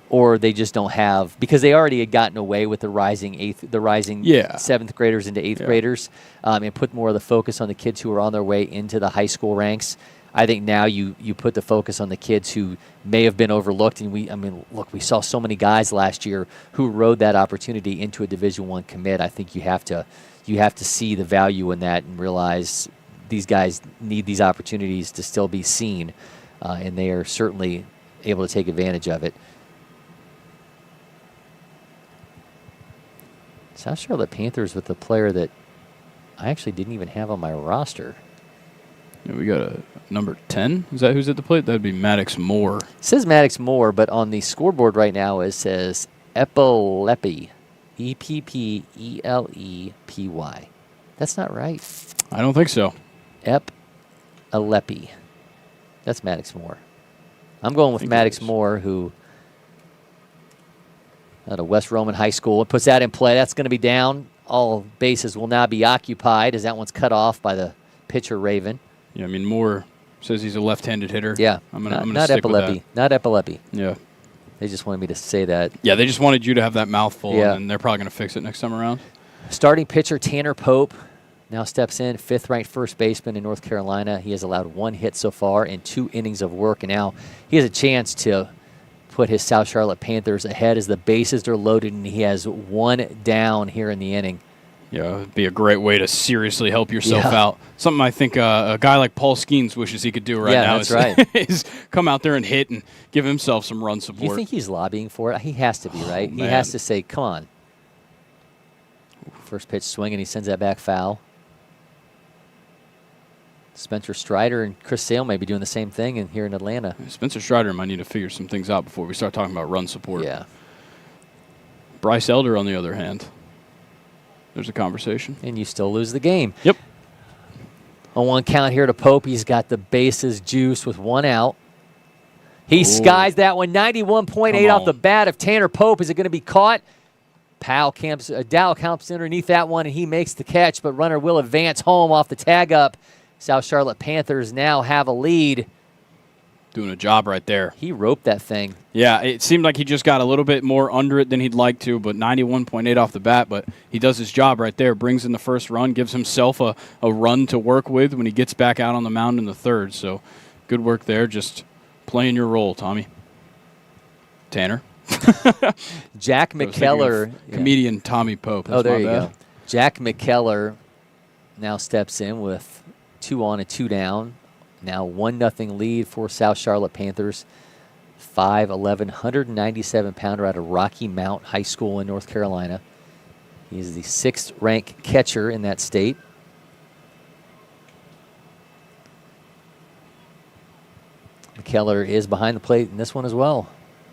or they just don't have, because they already had gotten away with the rising 7th graders into 8th graders, and put more of the focus on the kids who are on their way into the high school ranks. I think now you put the focus on the kids who may have been overlooked, and we saw so many guys last year who rode that opportunity into a Division I commit. I think you have to see the value in that and realize these guys need these opportunities to still be seen, and they are certainly able to take advantage of it. South Charlotte Panthers with a player that I actually didn't even have on my roster. Yeah, we got a number 10. Is that who's at the plate? That'd be Maddox Moore. It says Maddox Moore, but on the scoreboard right now it says 𝗟𝗚𝗩𝗘. EPPELEPY. That's not right. I don't think so. 𝗟𝗚𝗩𝗘. That's Maddox Moore. I'm going with Maddox Moore, who out of West Roman High School. It puts that in play. That's going to be down. All bases will now be occupied as that one's cut off by the pitcher, Raven. Yeah, Moore says he's a left-handed hitter. Yeah. I'm gonna stick with that. Not 𝗟𝗚𝗩𝗘. Yeah. They just wanted me to say that. Yeah, they just wanted you to have that mouthful, Yeah. and they're probably going to fix it next time around. Starting pitcher Tanner Pope now steps in, 5th-ranked first baseman in North Carolina. He has allowed 1 hit so far in 2 innings of work, and now he has a chance to put his South Charlotte Panthers ahead as the bases are loaded, and he has 1 down here in the inning. Yeah, it'd be a great way to seriously help yourself out. Something I think a guy like Paul Skeens wishes he could do right now. That's right. is come out there and hit and give himself some run support. You think he's lobbying for it? He has to be, right? He Man. has to say, come on. First pitch swing, and he sends that back foul. Spencer Strider and Chris Sale may be doing the same thing here in Atlanta. Spencer Strider might need to figure some things out before we start talking about run support. Yeah. Bryce Elder, on the other hand, there's a conversation. And you still lose the game. Yep. On 1 count here to Pope, he's got the bases juice with 1 out. He skies that one, 91.8 off the bat of Tanner Pope. Is it going to be caught? Dow camps underneath that one, and he makes the catch, but runner will advance home off the tag up. South Charlotte Panthers now have a lead. Doing a job right there. He roped that thing. Yeah, it seemed like he just got a little bit more under it than he'd like to, but 91.8 off the bat, but he does his job right there, brings in the first run, gives himself a run to work with when he gets back out on the mound in the 3rd. So good work there, just playing your role, Tommy. Tanner. Jack McKellar. Comedian Tommy Pope. That's there you go. Jack McKellar now steps in with 2 on and 2 down. Now 1-0 lead for South Charlotte Panthers. 5'11", 197-pounder out of Rocky Mount High School in North Carolina. He's the 6th-ranked catcher in that state. McKellar is behind the plate in this one as well.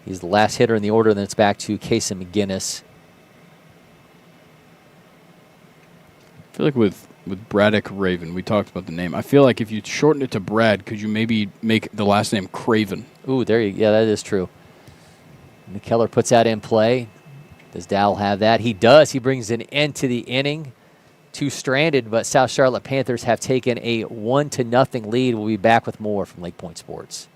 He's the last hitter in the order, then it's back to Casey McGinnis. I feel like with Braddock Raven, we talked about the name. I feel like if you shorten it to Brad, could you maybe make the last name Craven? Ooh, yeah, that is true. McKellar puts that in play. Does Dowell have that? He does. He brings an end to the inning. 2 stranded, but South Charlotte Panthers have taken a 1-0 lead. We'll be back with more from LakePoint Sports.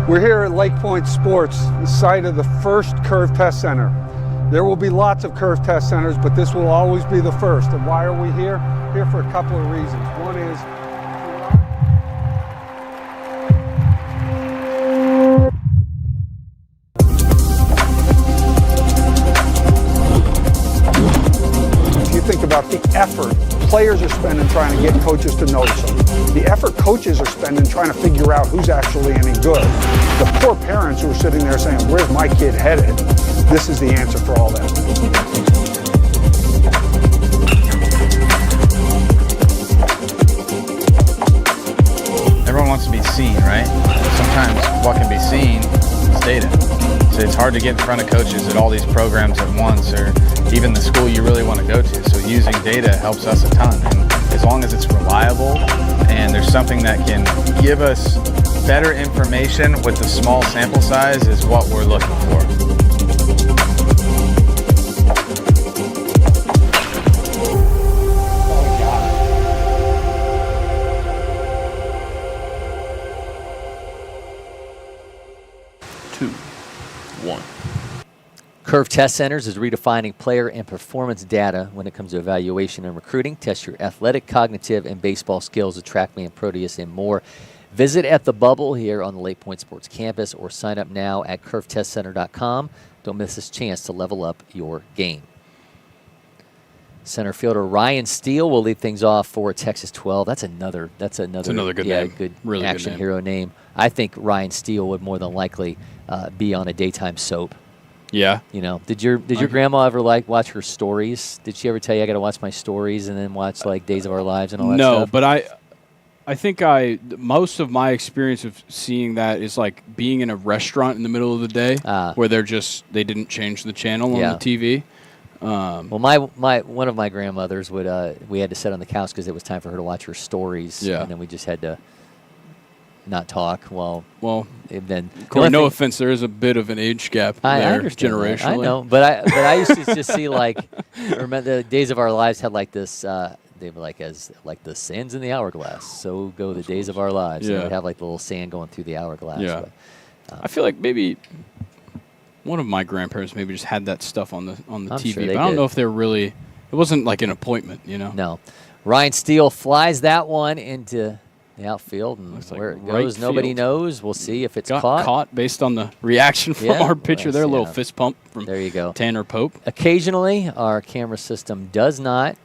We're here at LakePoint Sports, the site of the first Curve Test Center. There will be lots of Curve Test Centers, but this will always be the first. And why are we here? Here for a couple of reasons. One is if you think about the effort players are spending trying to get coaches to notice them, the effort coaches are spending trying to figure out who's actually any good, the poor parents who are sitting there saying, where's my kid headed? This is the answer for all that. Everyone wants to be seen, right? Sometimes what can be seen is data. So it's hard to get in front of coaches at all these programs at once, or even the school you really want to go to. So using data helps us a ton. And as long as it's reliable and there's something that can give us better information with the small sample size is what we're looking for. Curve Test Centers is redefining player and performance data when it comes to evaluation and recruiting. Test your athletic, cognitive, and baseball skills at TrackMan, Proteus, and more. Visit at the Bubble here on the LakePoint Sports Campus or sign up now at curvetestcenter.com. Don't miss this chance to level up your game. Center fielder Ryan Steele will lead things off for Texas 12. That's another good name. Good Really good action name. hero name. I think Ryan Steele would more than likely be on a daytime soap. Yeah. You know, did your grandma ever watch her stories? Did she ever tell you I got to watch my stories and then watch like Days of Our Lives and all that stuff? No, but I think most of my experience of seeing that is like being in a restaurant in the middle of the day where they didn't change the channel on the TV. Well, one of my grandmothers would we had to sit on the couch because it was time for her to watch her stories. Yeah. And then we just had to not talk. Well, then Cory, no offense, there is a bit of an age gap I there understand that. generationally. I know, but I used to just see like remember the Days of Our Lives had like this. They were like the sands in the hourglass. So go the days of our lives. Yeah. And it would have like the little sand going through the hourglass. Yeah. But, I feel like maybe one of my grandparents maybe just had that stuff on the I'm TV, sure they but I don't did. know if they're really. It wasn't like an appointment, you know. No, Ryan Steele flies that one into the outfield, and Looks like where it right goes, nobody field. knows. We'll see if it's Got caught. based on the reaction from Yeah, our pitcher there. A little yeah. fist pump from There you go. Tanner Pope. Occasionally, our camera system does not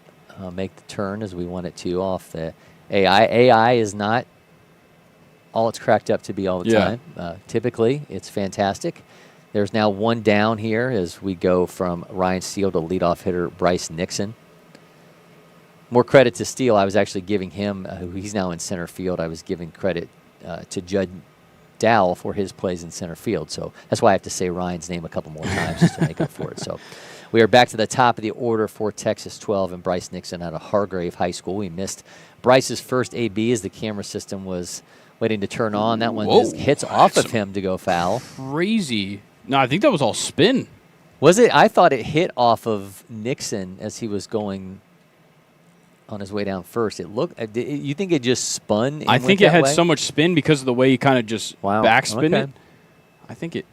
make the turn as we want it to off the AI. AI is not all it's cracked up to be all the Yeah. time. Typically, it's fantastic. There's now one down here as we go from Ryan Steele to leadoff hitter Bryce Nixon. More credit to Steele. I was actually giving him, he's now in center field, I was giving credit to Judd Dowell for his plays in center field. So that's why I have to say Ryan's name a couple more times just to make up for it. So we are back to the top of the order for Texas 12 and Bryce Nixon out of Hargrave High School. We missed Bryce's first AB as the camera system was waiting to turn on. That one just hits off of him to go foul. Crazy. No, I think that was all spin. Was it? I thought it hit off of Nixon as he was going on his way down first. It looked. You think it just spun? And I think went it that had way? so much spin because of the way he kind of just backspin Okay. it. I think it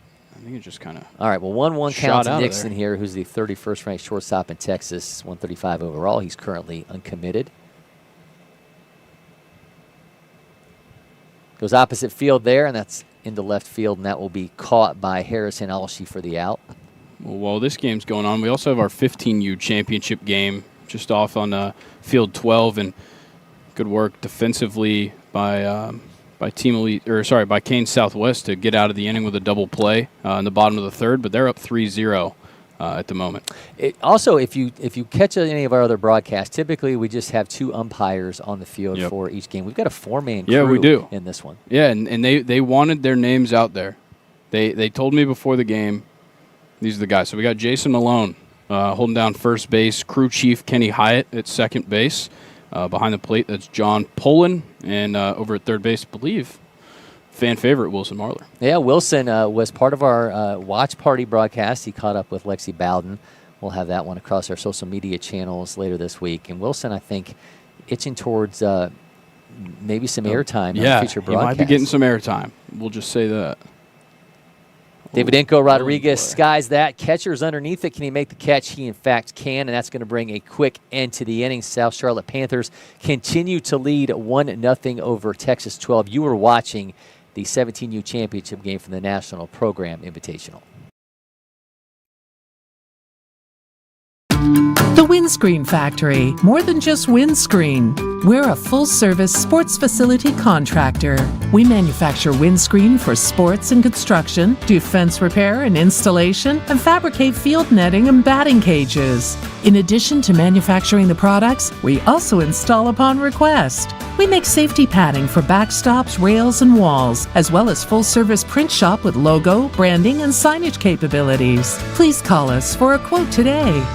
just kind of. All right. Well, 1-1 shot count to out of Nixon there. here, who's the 31st ranked shortstop in Texas, 135 overall. He's currently uncommitted. Goes opposite field there, and that's into left field, and that will be caught by Harrison Alshey for the out. Well, while this game's going on, we also have our 15U championship game just off on field 12, and good work defensively by Team Elite, by Kane Southwest to get out of the inning with a double play in the bottom of the third, but they're up 3-0 at the moment. Also, if you catch any of our other broadcasts, typically we just have two umpires on the field Yep. for each game. We've got a four-man crew Yeah, we do. in this one. Yeah, and they wanted their names out there. They told me before the game, these are the guys. So we got Jason Malone holding down first base, crew chief Kenny Hyatt at second base. Behind the plate, that's John Pullen, and over at third base, I believe, fan favorite Wilson Marler. Yeah, Wilson was part of our watch party broadcast. He caught up with Lexi Bowden. We'll have that one across our social media channels later this week. And Wilson, I think, itching towards maybe some airtime Yeah, on future he broadcasts. might be getting some airtime. We'll just say that. Davidenko Rodriguez skies that. Catcher's underneath it. Can he make the catch? He, in fact, can, and that's going to bring a quick end to the inning. South Charlotte Panthers continue to lead 1-0 over Texas 12. You were watching the 17U championship game from the National Program Invitational. The Windscreen Factory, more than just windscreen. We're a full-service sports facility contractor. We manufacture windscreen for sports and construction, do fence repair and installation, and fabricate field netting and batting cages. In addition to manufacturing the products, we also install upon request. We make safety padding for backstops, rails, and walls, as well as full-service print shop with logo, branding, and signage capabilities. Please call us for a quote today.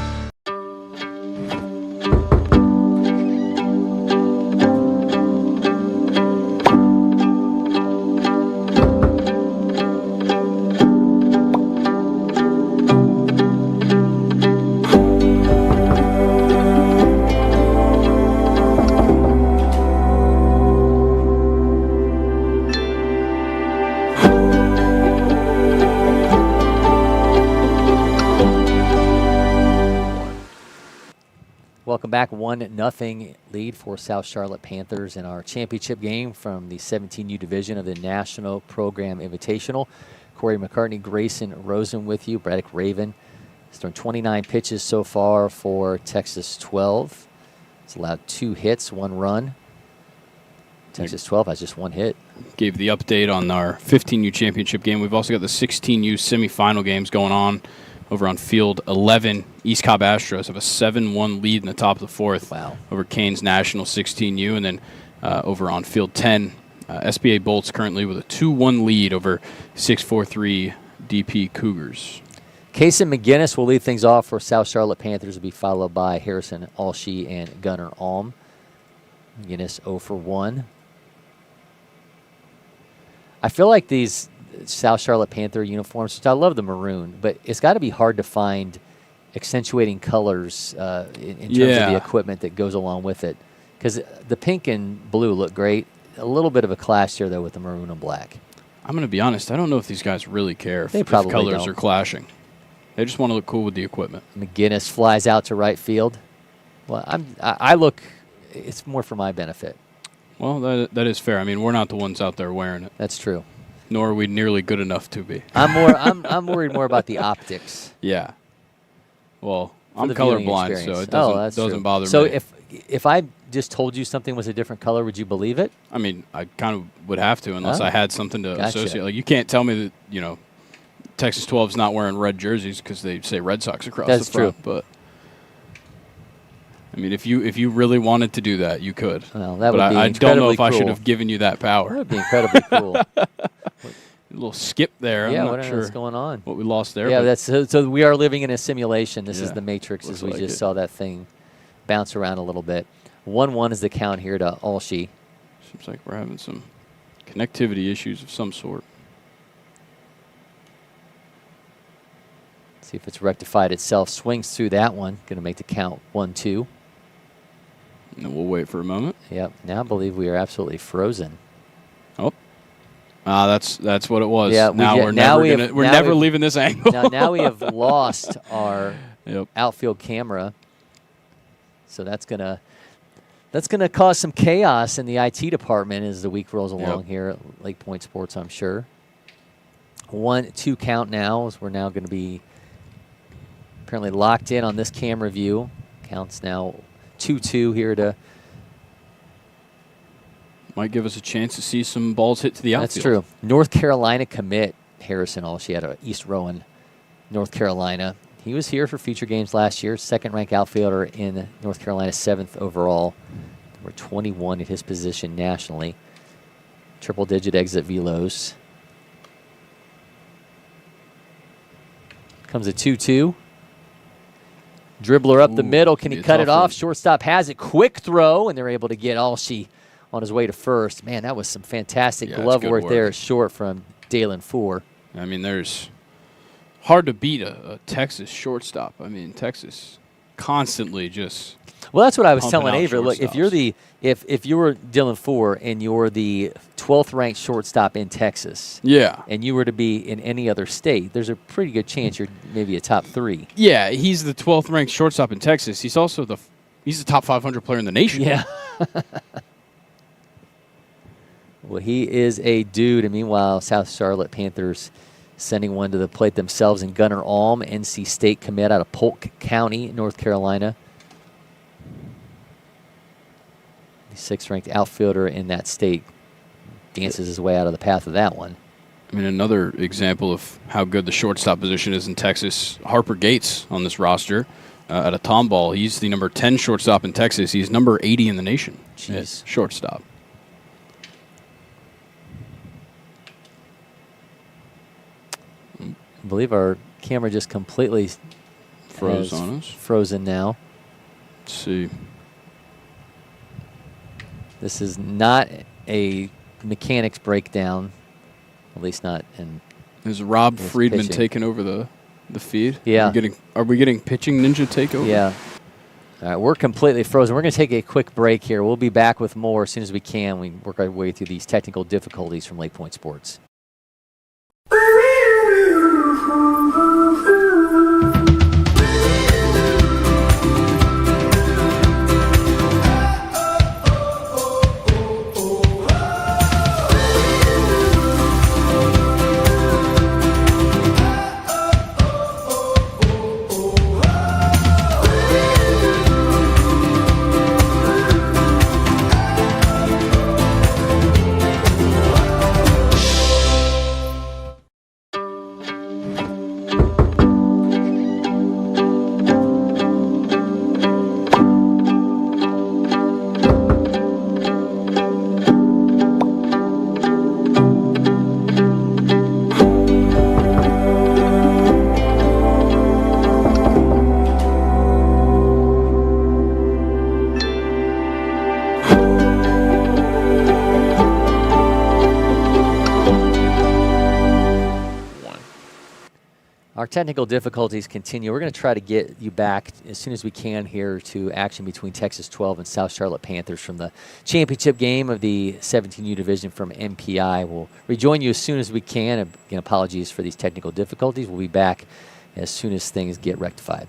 Welcome back. 1-0 lead for South Charlotte Panthers in our championship game from the 17U division of the National Program Invitational. Cory McCartney, Grayson, Rosen with you. Braddock Raven has thrown 29 pitches so far for Texas 12. It's allowed 2 hits, 1 run. Texas 12 has just 1 hit. Gave the update on our 15U championship game. We've also got the 16U semifinal games going on over on Field 11. East Cobb Astros have a 7-1 lead in the top of the 4th. Wow. Over Canes National 16U. And then over on Field 10, SBA Bolts currently with a 2-1 lead over 643 DP Cougars. Kason McGinnis will lead things off for South Charlotte Panthers. Will be followed by Harrison 𝗟𝗓𝗓 and Gunnar Alm. McGinnis 0 for 1. I feel like these South Charlotte Panther uniforms, which I love the maroon, but it's got to be hard to find accentuating colors in terms of the equipment that goes along with it. Because the pink and blue look great. A little bit of a clash here, though, with the maroon and black. I'm going to be honest. I don't know if these guys really care if probably colors are clashing. They just want to look cool with the equipment. McGinnis flies out to right field. Well, I look, it's more for my benefit. Well, that is fair. I mean, we're not the ones out there wearing it. That's true. Nor are we nearly good enough to be. I'm worried more about the optics. Yeah. Well, I'm colorblind, so it doesn't bother me. So if I just told you something was a different color, would you believe it? I mean, I kind of would have to unless I had something to associate. Like, you can't tell me that, Texas 12's not wearing red jerseys because they say Red Sox across the front. That's true. But I mean, if you really wanted to do that, you could. Well, that would be I don't know if cruel. I should have given you that power. That would be incredibly cool. A little skip there. Yeah, I'm not sure what's going on. What we lost there. Yeah, that's so we are living in a simulation. This is the Matrix, Looks as we like just it. saw that thing bounce around a little bit. 1-1 is the count here to 𝗟𝗓𝗓. Seems like we're having some connectivity issues of some sort. See if it's rectified itself. Swings through that one. Going to make the count 1-2. And then we'll wait for a moment. Yep. Now I believe we are absolutely frozen. Oh. That's what it was. Yeah, we're never leaving this angle. now we have lost our Yep. outfield camera. So that's gonna cause some chaos in the IT department as the week rolls along here at LakePoint Sports, I'm sure. 1-2 count now, as we're now going to be apparently locked in on this camera view. Counts now 2-2 here to. Might give us a chance to see some balls hit to the outfield. That's true. North Carolina commit Harrison 𝗟𝗓𝗓 out of East Rowan, North Carolina. He was here for feature games last year, second-ranked outfielder in North Carolina, 7th overall. Number 21 at his position nationally. Triple-digit exit velos. Comes a 2-2. Dribbler up the middle. Can he cut it off? Shortstop has it. Quick throw, and they're able to get 𝗟𝗓𝗓 on his way to first. Man, that was some fantastic glove work there short from Dalen Four. I mean, there's hard to beat a Texas shortstop. I mean, Texas constantly just. Well, that's what I was telling Avery. Look, if you're if you were Dalen Four and you're the 12th ranked shortstop in Texas, and you were to be in any other state, there's a pretty good chance you're maybe a top 3. Yeah, he's the 12th ranked shortstop in Texas. He's also the top 500 player in the nation. Yeah. Well, he is a dude, and meanwhile, South Charlotte Panthers sending one to the plate themselves, and Gunnar Alm, NC State commit out of Polk County, North Carolina. The 6th-ranked outfielder in that state dances his way out of the path of that one. I mean, another example of how good the shortstop position is in Texas, Harper Gates on this roster at a Tomball. He's the number 10 shortstop in Texas. He's number 80 in the nation at shortstop. I believe our camera just completely froze on us. Frozen now. Let's see. This is not a mechanics breakdown, at least not in. Is Rob Friedman pitching. taking over the feed? Yeah. Are we getting pitching ninja takeover? Yeah. All right, we're completely frozen. We're going to take a quick break here. We'll be back with more as soon as we can. We work our way through these technical difficulties from LakePoint Sports. technical difficulties continue. We're going to try to get you back as soon as we can here to action between Texas 12 and South Charlotte Panthers from the championship game of the 17U division from MPI. We'll rejoin you as soon as we can. Again, apologies for these technical difficulties. We'll be back as soon as things get rectified.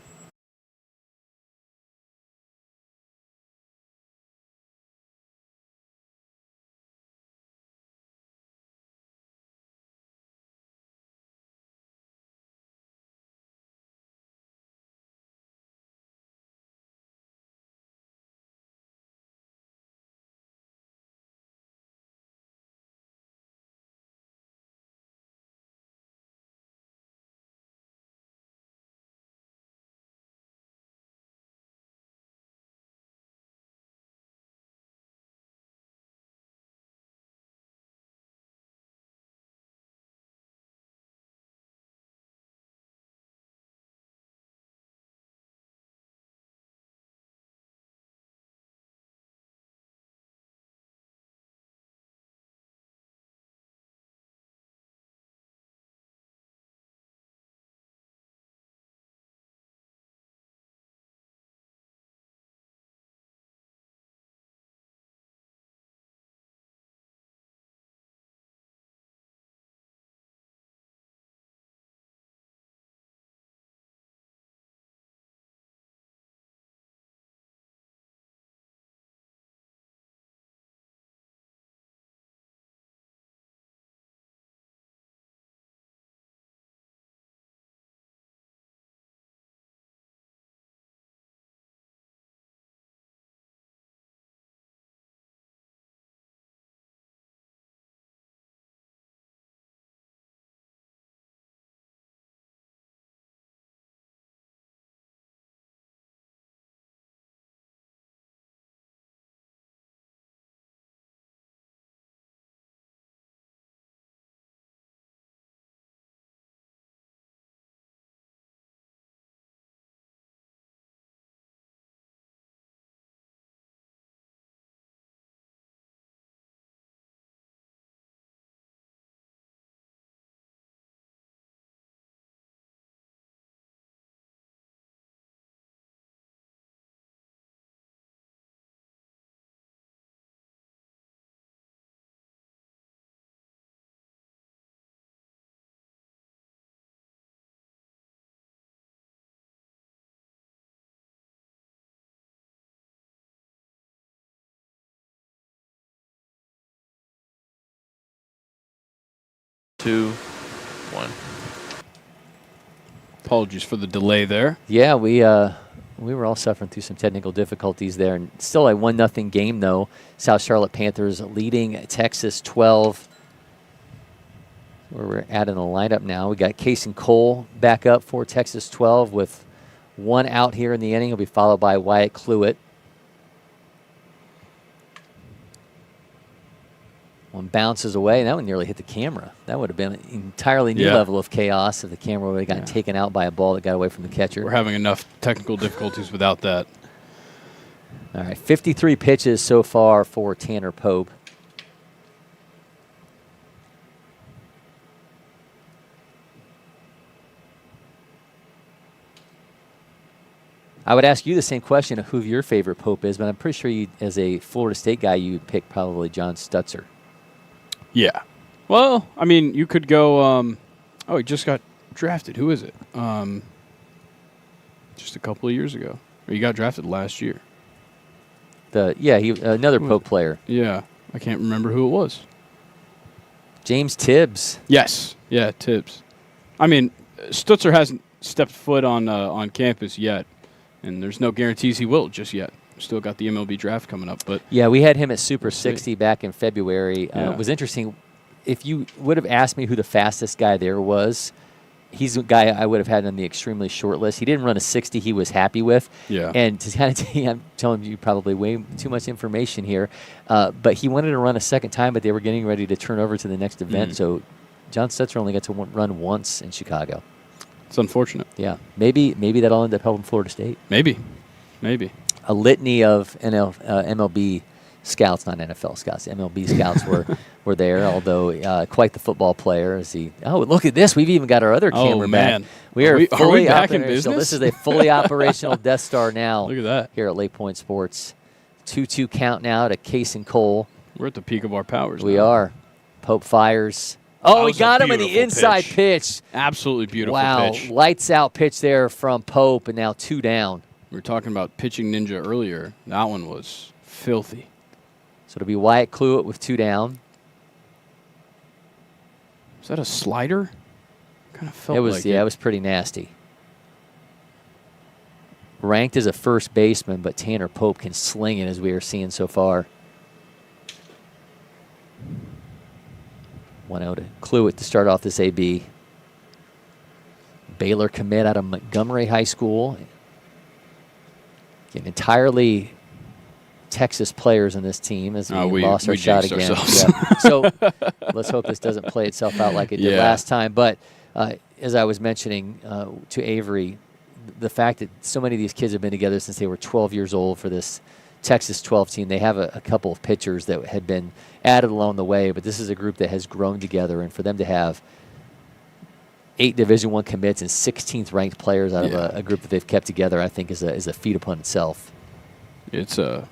Two, one. Apologies for the delay there. Yeah, we were all suffering through some technical difficulties there. And still a 1-0 game, though. South Charlotte Panthers leading Texas 12. Where we're at in the lineup now. We got Case and Cole back up for Texas 12 with one out here in the inning. He'll be followed by Wyatt Cluett. One bounces away, and that one nearly hit the camera. That would have been an entirely new level of chaos if the camera would have gotten taken out by a ball that got away from the catcher. We're having enough technical difficulties without that. All right, 53 pitches so far for Tanner Pope. I would ask you the same question of who your favorite Pope is, but I'm pretty sure you, as a Florida State guy, you would pick probably John Stutzer. Yeah. Well, I mean, you could go, he just got drafted. Who is it? Just a couple of years ago. Or he got drafted last year. Another Pope player. Yeah. I can't remember who it was. James Tibbs. Yes. Yeah, Tibbs. I mean, Stutzer hasn't stepped foot on campus yet, and there's no guarantees he will just yet. Still got the MLB draft coming up, but yeah, we had him at Super 60 back in February. Yeah. It was interesting. If you would have asked me who the fastest guy there was, he's a guy I would have had on the extremely short list. He didn't run a 60 he was happy with. Yeah. And to kind of I'm telling you probably way too much information here, but he wanted to run a second time, but they were getting ready to turn over to the next event. So John Stutzer only got to run once in Chicago. It's unfortunate. Yeah. Maybe that'll end up helping Florida State. Maybe. A litany of MLB scouts, not NFL scouts. MLB scouts were there, although quite the football player. Oh, look at this. We've even got our other camera back. We are fully back in business? So this is a fully operational Death Star now. Look at that. Here at LakePoint Sports. 2-2 count now to Case and Cole. We're at the peak of our powers We now. are. Pope fires. Oh, he got him in the inside pitch. Absolutely beautiful wow. pitch. Lights out pitch there from Pope, and now 2 down. We were talking about pitching ninja earlier. That one was filthy. So it'll be Wyatt Cluett with 2 down. Is that a slider? Kind of felt It was, like yeah, it was pretty nasty. Ranked as a first baseman, but Tanner Pope can sling it, as we are seeing so far. 1-0 to Cluett to start off this AB. Baylor commit out of Montgomery High School. Again, entirely Texas players in this team as we lost our shot again. Yeah. So let's hope this doesn't play itself out like it did last time. But as I was mentioning to Avery, the fact that so many of these kids have been together since they were 12 years old for this Texas 12 team. They have a couple of pitchers that had been added along the way, but this is a group that has grown together, and for them to have 8 Division I commits and 16th ranked players out of a group that they've kept together, I think is a feat upon itself. It's a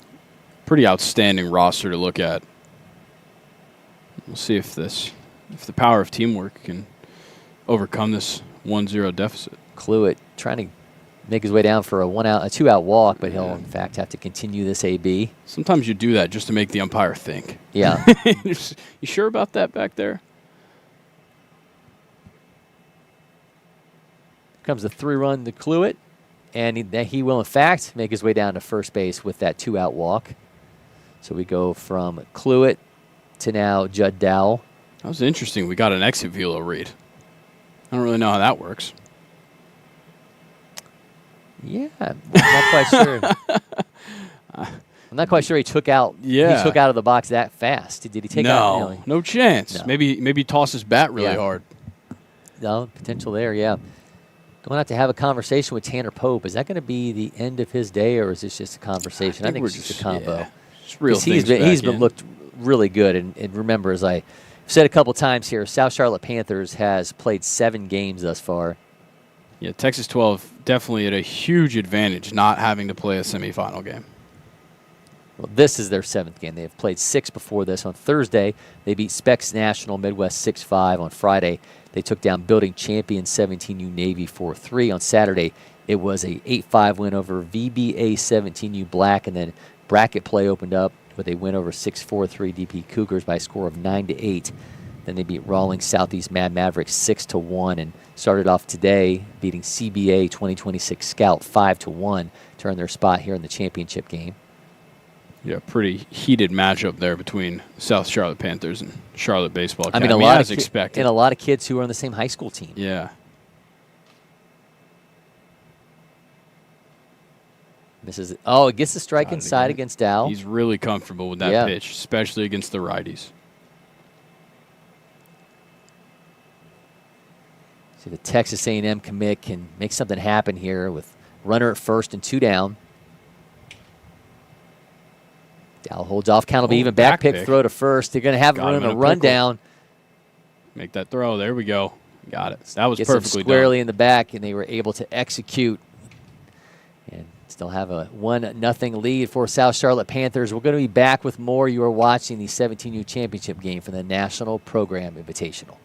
pretty outstanding roster to look at. We'll see if the power of teamwork can overcome this 1-0 deficit. Cluett trying to make his way down for a 2-out walk, but he'll in fact have to continue this AB. Sometimes you do that just to make the umpire think. Yeah. You sure about that back there? Comes the 3-run to Cluett, and he will in fact make his way down to first base with that 2-out walk. So we go from Cluett to now Judd Dowell. That was interesting. We got an exit velo read. I don't really know how that works. Yeah, I'm not quite sure. I'm not quite sure he took out. Yeah. He took out of the box that fast. Did he take out? No chance. No. Maybe toss his bat really hard. No potential there. Yeah, going to have to have a conversation with Tanner Pope. Is that going to be the end of his day, or is this just a conversation? I think it's just a combo. Yeah. Just real things. He's been looked really good, and remember, as I said a couple times here, South Charlotte Panthers has played 7 games thus far. Yeah, Texas 12 definitely at a huge advantage not having to play a semifinal game. Well, this is their 7th game. They have played 6 before this. On Thursday, they beat Specs National Midwest 6-5. On Friday, they took down building champion 17U Navy 4-3. On Saturday, it was a 8-5 win over VBA 17U Black, and then bracket play opened up with a win over 6-4-3 DP Cougars by a score of 9-8. Then they beat Rawlings Southeast Mad Mavericks 6-1, and started off today beating CBA 2026 Scout 5-1 to earn their spot here in the championship game. Yeah, pretty heated matchup there between South Charlotte Panthers and Charlotte Baseball Academy. I mean, a lot as of expected. And a lot of kids who are on the same high school team. Yeah. It gets the strike inside against Dow. He's really comfortable with that pitch, especially against the righties. See, the Texas A&M commit can make something happen here with runner at first and 2 down. Dow holds off. Count will be even. Back pick, throw to first. They're going to have room to run down. Make that throw. There we go. Got it. That was Gets perfectly him squarely done. in the back, and they were able to execute and still have a 1-0 lead for South Charlotte Panthers. We're going to be back with more. You are watching the 17U championship game for the National Program Invitational.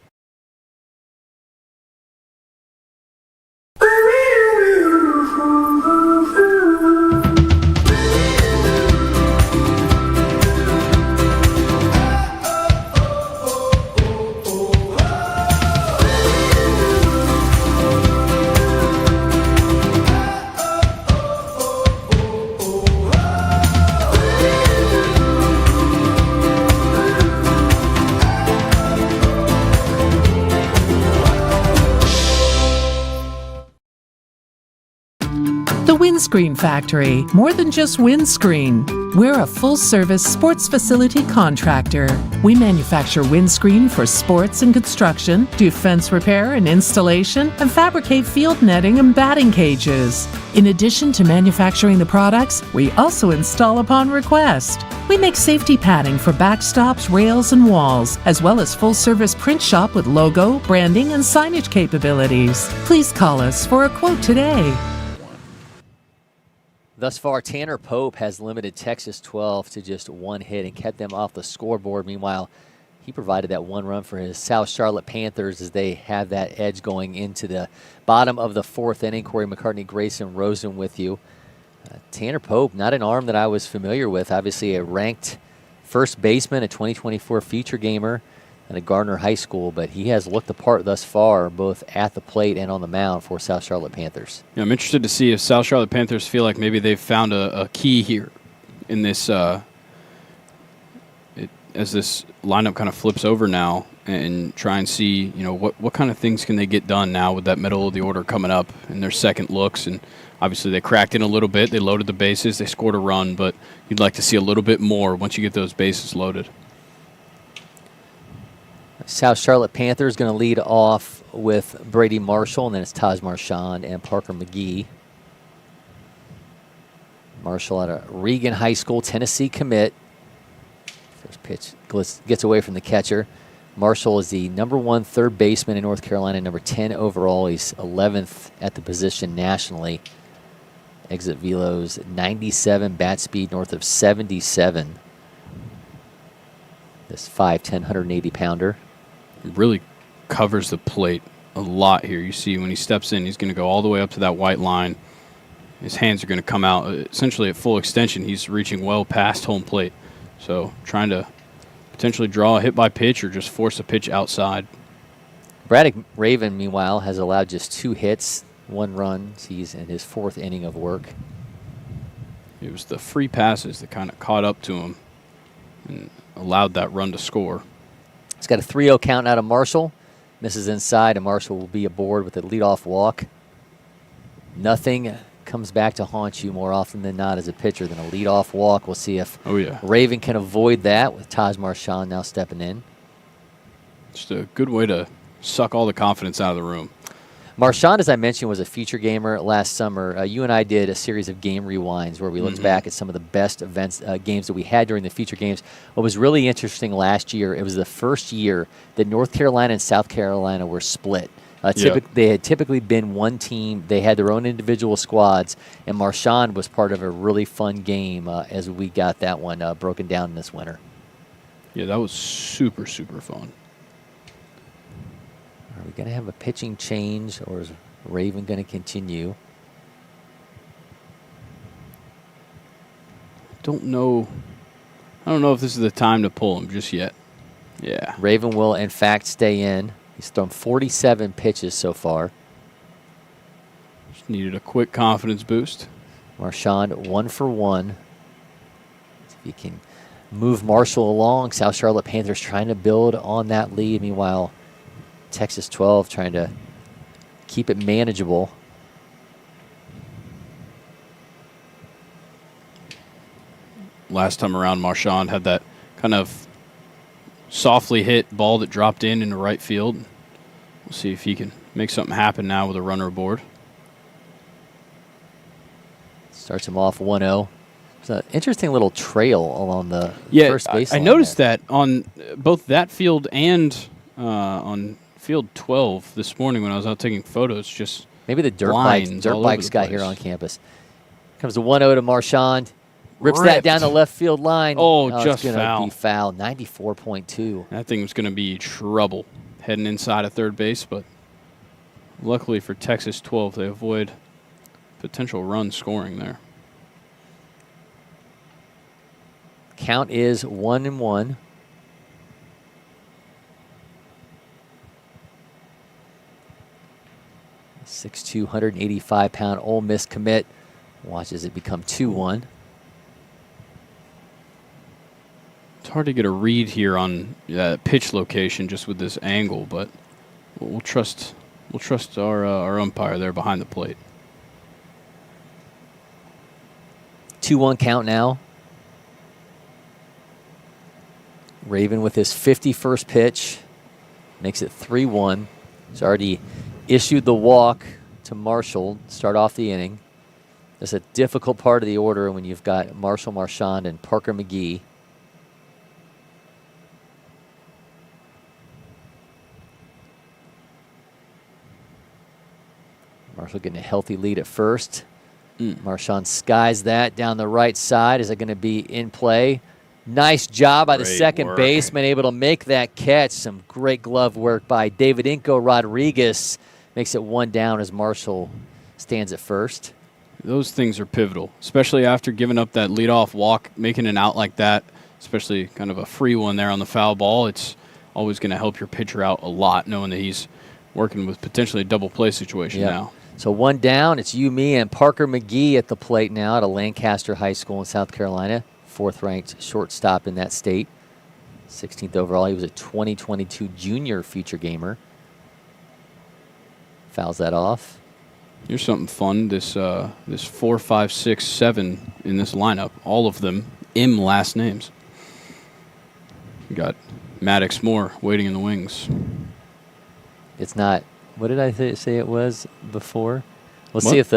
Windscreen Factory, more than just windscreen. We're a full-service sports facility contractor. We manufacture windscreen for sports and construction, do fence repair and installation, and fabricate field netting and batting cages. In addition to manufacturing the products, we also install upon request. We make safety padding for backstops, rails, and walls, as well as full-service print shop with logo, branding, and signage capabilities. Please call us for a quote today. Thus far, Tanner Pope has limited Texas 12 to just one hit and kept them off the scoreboard. Meanwhile, he provided that one run for his South Charlotte Panthers as they have that edge going into the bottom of the fourth inning. Cory, McCartney, Grayson, Rosen with you. Tanner Pope, not an arm that I was familiar with. Obviously a ranked first baseman, a 2024 feature gamer at Gardner High School, but he has looked the part thus far, both at the plate and on the mound for South Charlotte Panthers. Yeah, I'm interested to see if South Charlotte Panthers feel like maybe they've found a key here in this as this lineup kind of flips over now, and try and see, you know, what kind of things can they get done now with that middle of the order coming up in their second looks. And obviously they cracked in a little bit. They loaded the bases. They scored a run, but you'd like to see a little bit more once you get those bases loaded. South Charlotte Panthers going to lead off with Brady Marshall, and then it's Taj Marchand and Parker McGee. Marshall at a Regan High School, Tennessee commit. First pitch gets away from the catcher. Marshall is the #1 third baseman in North Carolina, number 10 overall. He's 11th at the position nationally. Exit velos 97, bat speed north of 77. This 5'10", 180-pounder. Really covers the plate a lot here. You see when he steps in, he's going to go all the way up to that white line. His hands are going to come out essentially at full extension. He's reaching well past home plate. So trying to potentially draw a hit by pitch or just force a pitch outside. Braddock Raven, meanwhile, has allowed just 2 hits, 1 run. He's in his 4th inning of work. It was the free passes that kind of caught up to him and allowed that run to score. He's got a 3-0 count out of Marshall. Misses inside, and Marshall will be aboard with a leadoff walk. Nothing comes back to haunt you more often than not as a pitcher than a leadoff walk. We'll see if Raven can avoid that with Taj Marchand now stepping in. Just a good way to suck all the confidence out of the room. Marchand, as I mentioned, was a feature gamer last summer. You and I did a series of game rewinds where we looked back at some of the best games that we had during the feature games. What was really interesting last year, it was the first year that North Carolina and South Carolina were split. They had typically been one team. They had their own individual squads, and Marchand was part of a really fun game as we got that one broken down this winter. Yeah, that was super, super fun. Are we going to have a pitching change, or is Raven going to continue? Don't know. I don't know if this is the time to pull him just yet. Yeah. Raven will, in fact, stay in. He's thrown 47 pitches so far. Just needed a quick confidence boost. Marchand 1 for 1. If he can move Marshall along, South Charlotte Panthers trying to build on that lead. Meanwhile, Texas 12 trying to keep it manageable. Last time around, Marchand had that kind of softly hit ball that dropped in the right field. We'll see if he can make something happen now with a runner aboard. Starts him off 1-0. It's an interesting little trail along the first base line. I noticed that on both that field and on field 12 this morning when I was out taking photos. Just maybe the dirt bikes got here on campus. Comes the 1-0 to Marchand. Rips that down the left field line. Just it's foul. Be foul. 94.2. That thing was going to be trouble heading inside of third base, but luckily for Texas 12, they avoid potential run scoring there. Count is 1-1. .6'2", 185-pound Ole Miss commit watches it become 2-1. It's hard to get a read here on pitch location just with this angle, but we'll trust our umpire there behind the plate. 2-1 count now. Raven with his 51st pitch. Makes it 3-1. He's already issued the walk to Marshall to start off the inning. That's a difficult part of the order when you've got Marshall Marchand and Parker McGee. Marshall getting a healthy lead at first. Marchand skies that down the right side. Is it going to be in play? Nice job by the second baseman, able to make that catch. Some great glove work by David Inco Rodriguez. Makes it 1 down as Marshall stands at first. Those things are pivotal, especially after giving up that leadoff walk, making an out like that, especially kind of a free one there on the foul ball. It's always going to help your pitcher out a lot, knowing that he's working with potentially a double play situation now. So 1 down. It's you, me, and Parker McGee at the plate now at a Lancaster High School in South Carolina. 4th-ranked shortstop in that state. 16th overall. He was a 2022 junior feature gamer. Fouls that off. Here's something fun. This 4, 5, 6, 7 in this lineup. All of them M last names. We got Maddox Moore waiting in the wings. It's not. What did I say it was before? We'll see if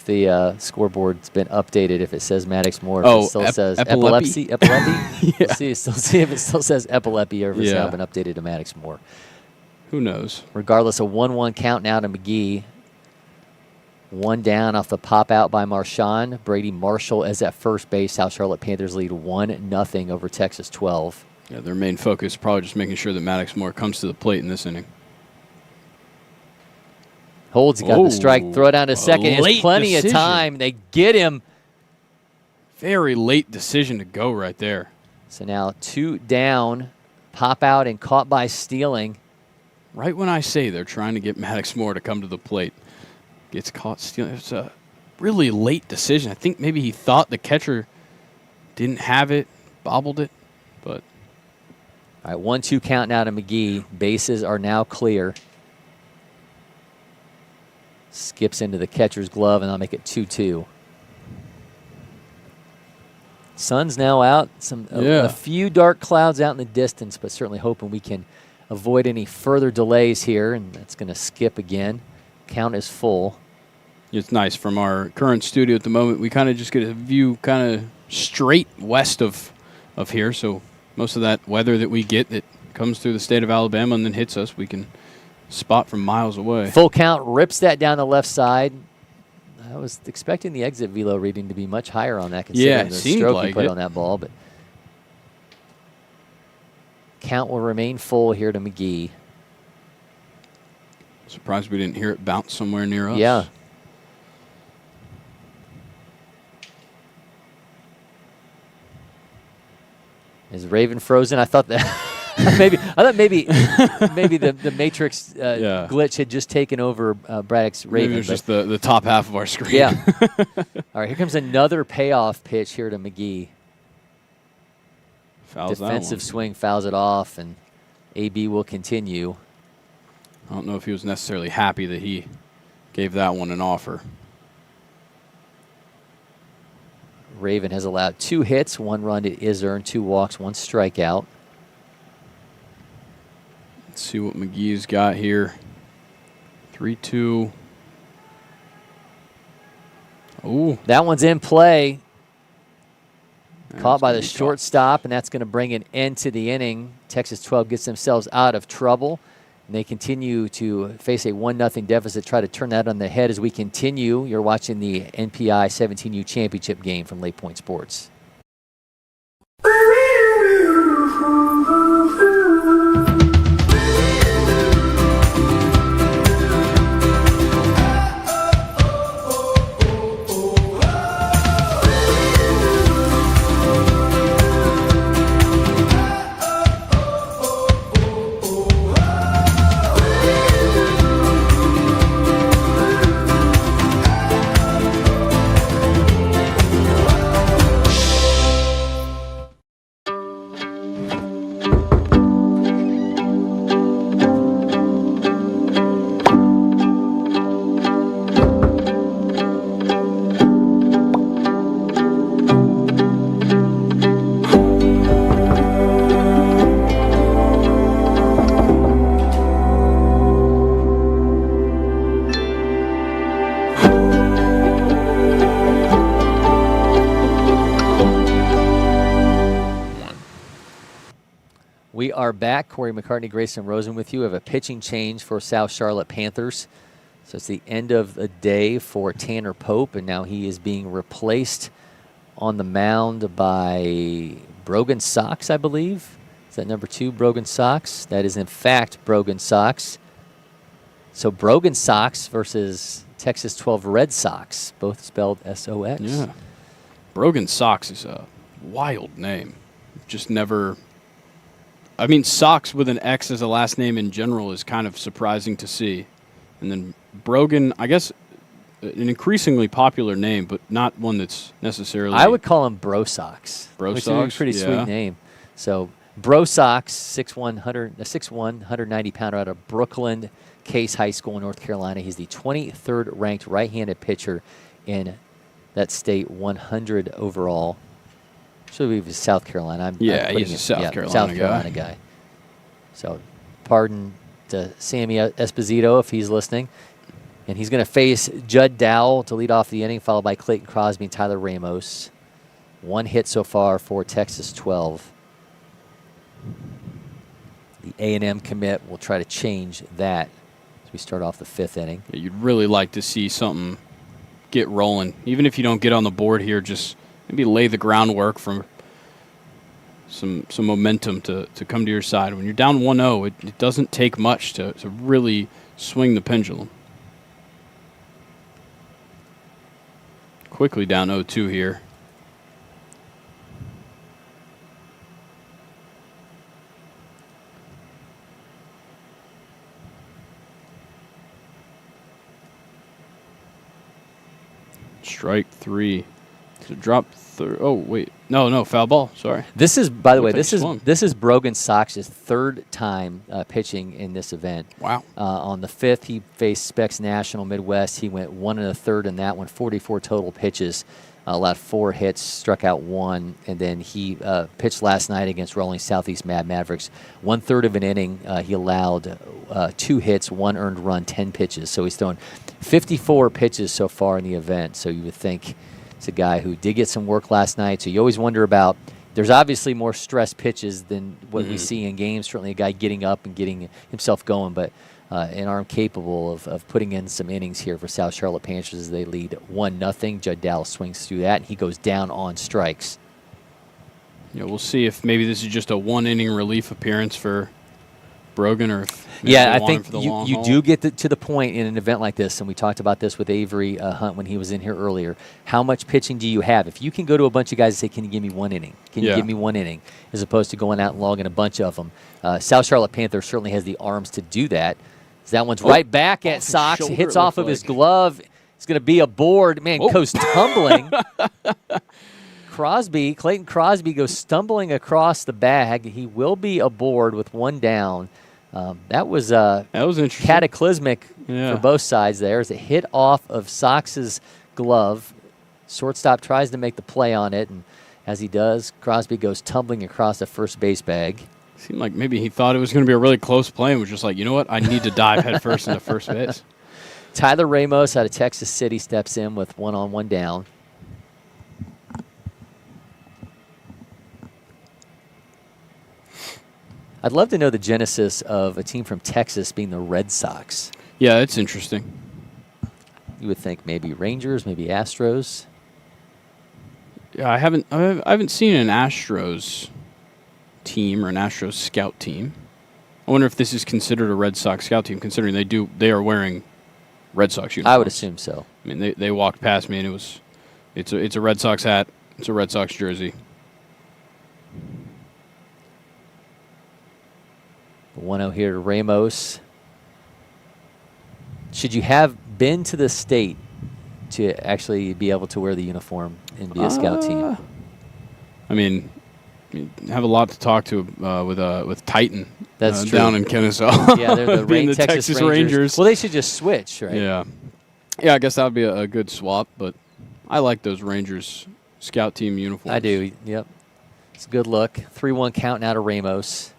the scoreboard's been updated. If it says Maddox Moore, if it still says epilepsy. Yeah. We'll see if it still says epilepsy or if it's now been updated to Maddox Moore. Who knows? Regardless, a 1-1 count now to McGee. 1 down off the pop out by Marchand. Brady Marshall is at first base. South Charlotte Panthers lead 1-0 over Texas 12. Yeah, their main focus is probably just making sure that Maddox Moore comes to the plate in this inning. Holds, got the strike. Throw down to second. Has plenty of time. They get him. Very late decision to go right there. So now 2 down. Pop out and caught by stealing. Right when I say they're trying to get Maddox Moore to come to the plate, gets caught stealing. It's a really late decision. I think maybe he thought the catcher didn't have it, bobbled it, but. All right, 1-2 count now to McGee. Bases are now clear. Skips into the catcher's glove, and I'll make it 2-2. Sun's now out. A few dark clouds out in the distance, but certainly hoping we can avoid any further delays here, and that's going to skip again. Count is full. It's nice. From our current studio at the moment, we kind of just get a view kind of straight west of here, so most of that weather that we get that comes through the state of Alabama and then hits us, we can spot from miles away. Full count, rips that down the left side. I was expecting the exit velo reading to be much higher on that, considering the stroke he put on that ball, but count will remain full here to McGee. Surprised we didn't hear it bounce somewhere near us. Yeah. Is Raven frozen? I thought that maybe the Matrix glitch had just taken over Braddock's Raven. Maybe it was just the top half of our screen. Yeah. All right, here comes another payoff pitch here to McGee. Fouls defensive swing, fouls it off, and AB will continue. I don't know if he was necessarily happy that he gave that one an offer. Raven has allowed 2 hits, 1 run is earned, 2 walks, 1 strikeout. Let's see what McGee's got here. 3-2. Oh, that one's in play. Caught by the shortstop, and that's going to bring an end to the inning. Texas 12 gets themselves out of trouble, and they continue to face a 1-0 deficit, try to turn that on the head as we continue. You're watching the NPI 17U championship game from LakePoint Sports. We are back. Cory McCartney, Grayson, Rosen with you. We have a pitching change for South Charlotte Panthers. So it's the end of the day for Tanner Pope, and now he is being replaced on the mound by Brogan Sox, I believe. Is that number 2, Brogan Sox? That is, in fact, Brogan Sox. So Brogan Sox versus Texas 12 Red Sox, both spelled S-O-X. Yeah. Brogan Sox is a wild name. Just never... I mean, Sox with an X as a last name in general is kind of surprising to see. And then Brogan, I guess, an increasingly popular name, but not one that's necessarily... I would call him Bro Sox. Bro which Sox? is a pretty yeah. sweet name. So Bro Sox, 6'1", 190-pounder out of Brooklyn Case High School in North Carolina. He's the 23rd ranked right-handed pitcher in that state, 100 overall. Should be South Carolina. He's a South Carolina guy. So, pardon to Sammy Esposito if he's listening. And he's going to face Judd Dowell to lead off the inning, followed by Clayton Crosby and Tyler Ramos. 1 hit so far for Texas 12. The A&M commit will try to change that as we start off the 5th inning. Yeah, you'd really like to see something get rolling. Even if you don't get on the board here, just maybe lay the groundwork for some momentum to come to your side. When you're down 1-0, it doesn't take much to really swing the pendulum. Quickly down 0-2 here. Strike 3. To drop third. Oh wait, no, foul ball. Sorry. This is, by the way, Looks like this is Brogan Sox's 3rd time pitching in this event. Wow. On the 5th, he faced Specs National Midwest. He went 1 1/3 in that one, 44 total pitches, allowed 4 hits, struck out 1, and then he pitched last night against Rolling Southeast Mavericks. 1/3 of an inning, he allowed 2 hits, 1 earned run, 10 pitches. So he's thrown 54 pitches so far in the event. So you would think it's a guy who did get some work last night. So you always wonder about, there's obviously more stress pitches than what we see in games. Certainly a guy getting up and getting himself going, but an arm capable of putting in some innings here for South Charlotte Panthers as they lead 1-0. Judd Dowell swings through that, and he goes down on strikes. Yeah, we'll see if maybe this is just a 1-inning relief appearance for Brogan, or if I think you do get to the point in an event like this, and we talked about this with Avery Hunt when he was in here earlier. How much pitching do you have? If you can go to a bunch of guys and say, can you give me 1 inning? Can you give me 1 inning? As opposed to going out and logging a bunch of them. South Charlotte Panthers certainly has the arms to do that. That one's right back at Sox. Hits off of his glove. It's going to be a board. Man, goes tumbling. Clayton Crosby goes stumbling across the bag. He will be aboard with 1 down. That was interesting. Cataclysmic for both sides there. As it hit off of Sox's glove. Shortstop tries to make the play on it, and as he does, Crosby goes tumbling across the first base bag. Seemed like maybe he thought it was going to be a really close play and was just like, you know what, I need to dive headfirst into first base. Tyler Ramos out of Texas City steps in with 1 on 1 down. I'd love to know the genesis of a team from Texas being the Red Sox. Yeah, it's interesting. You would think maybe Rangers, maybe Astros. Yeah, I haven't seen an Astros team or an Astros scout team. I wonder if this is considered a Red Sox scout team, considering they are wearing Red Sox uniforms. I would assume so. I mean, they walked past me and it's a Red Sox hat, it's a Red Sox jersey. 1-0 here to Ramos. Should you have been to the state to actually be able to wear the uniform and be a scout team? I mean, have a lot to talk to with Titan. That's true. Down in Kennesaw. Yeah, they're the Texas Rangers. Well, they should just switch, right? Yeah. Yeah, I guess that would be a good swap, but I like those Rangers scout team uniforms. I do, yep. It's a good look. 3-1 count now to Ramos.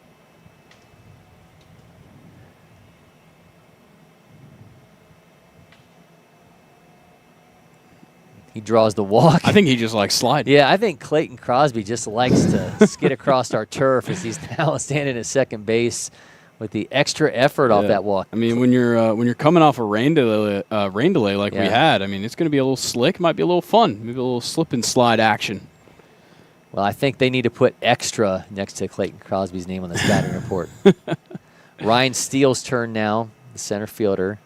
He draws the walk. I think he just likes sliding. Yeah, I think Clayton Crosby just likes to skid across our turf as he's now standing at second base with the extra effort off that walk. I mean, when you're coming off a rain delay like we had, I mean, it's going to be a little slick. Might be a little fun. Maybe a little slip and slide action. Well, I think they need to put extra next to Clayton Crosby's name on the scouting report. Ryan Steele's turn now, the center fielder.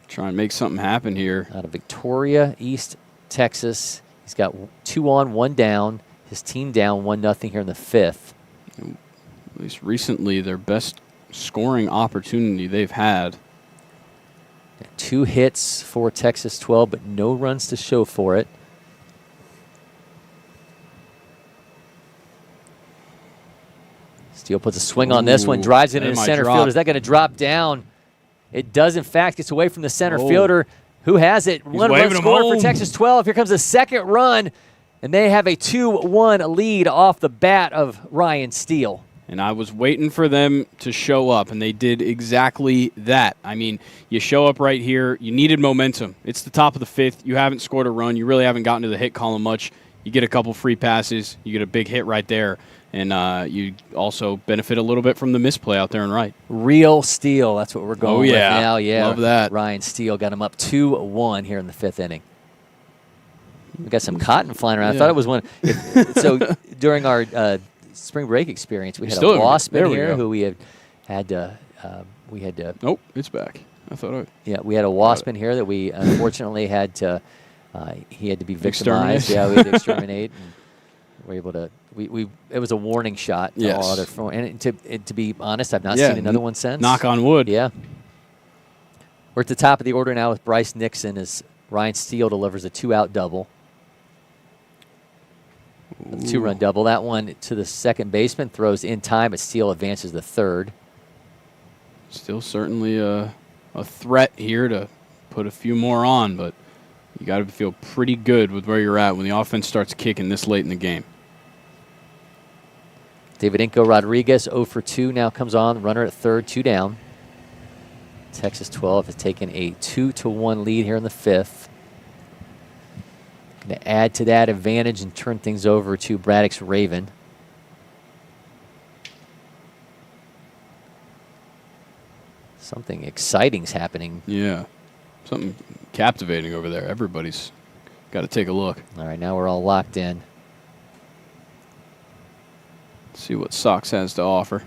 Try and make something happen here. Out of Victoria, East Texas. He's got 2 on, 1 down. His team down 1-0 here in the 5th. At least recently, their best scoring opportunity they've had. 2 hits for Texas 12, but no runs to show for it. Steele puts a swing on this one, drives it into center field. Is that going to drop down? It does, in fact. Gets away from the center fielder. Who has it? One run scored for Texas 12. Here comes the second run, and they have a 2-1 lead off the bat of Ryan Steele. And I was waiting for them to show up, and they did exactly that. I mean, you show up right here. You needed momentum. It's the top of the 5th. You haven't scored a run. You really haven't gotten to the hit column much. You get a couple free passes. You get a big hit right there. And you also benefit a little bit from the misplay out there and right. Real Steele. That's what we're going with now. Yeah, love that. Ryan Steele got him up 2-1 here in the 5th inning. We got some cotton flying around. I thought it was one. So during our spring break experience, we had a wasp in here who we had to. Nope, it's back. I thought. We had a wasp in here that we unfortunately had to. He had to be victimized. Yeah, we had to exterminate. And we're able to. It was a warning shot. Yes. And to be honest, I've not seen another one since. Knock on wood. Yeah. We're at the top of the order now with Bryce Nixon as Ryan Steele delivers a 2-out double. A 2-run double. That one to the second baseman, throws in time, but Steele advances the third. Still certainly a threat here to put a few more on, but you got to feel pretty good with where you're at when the offense starts kicking this late in the game. David Inco Rodriguez 0 for 2 now comes on. Runner at third, 2 down. Texas 12 has taken a 2-1 lead here in the 5th. Going to add to that advantage and turn things over to Braddock's Raven. Something exciting's happening. Yeah, something captivating over there. Everybody's got to take a look. All right, now we're all locked in. See what Sox has to offer.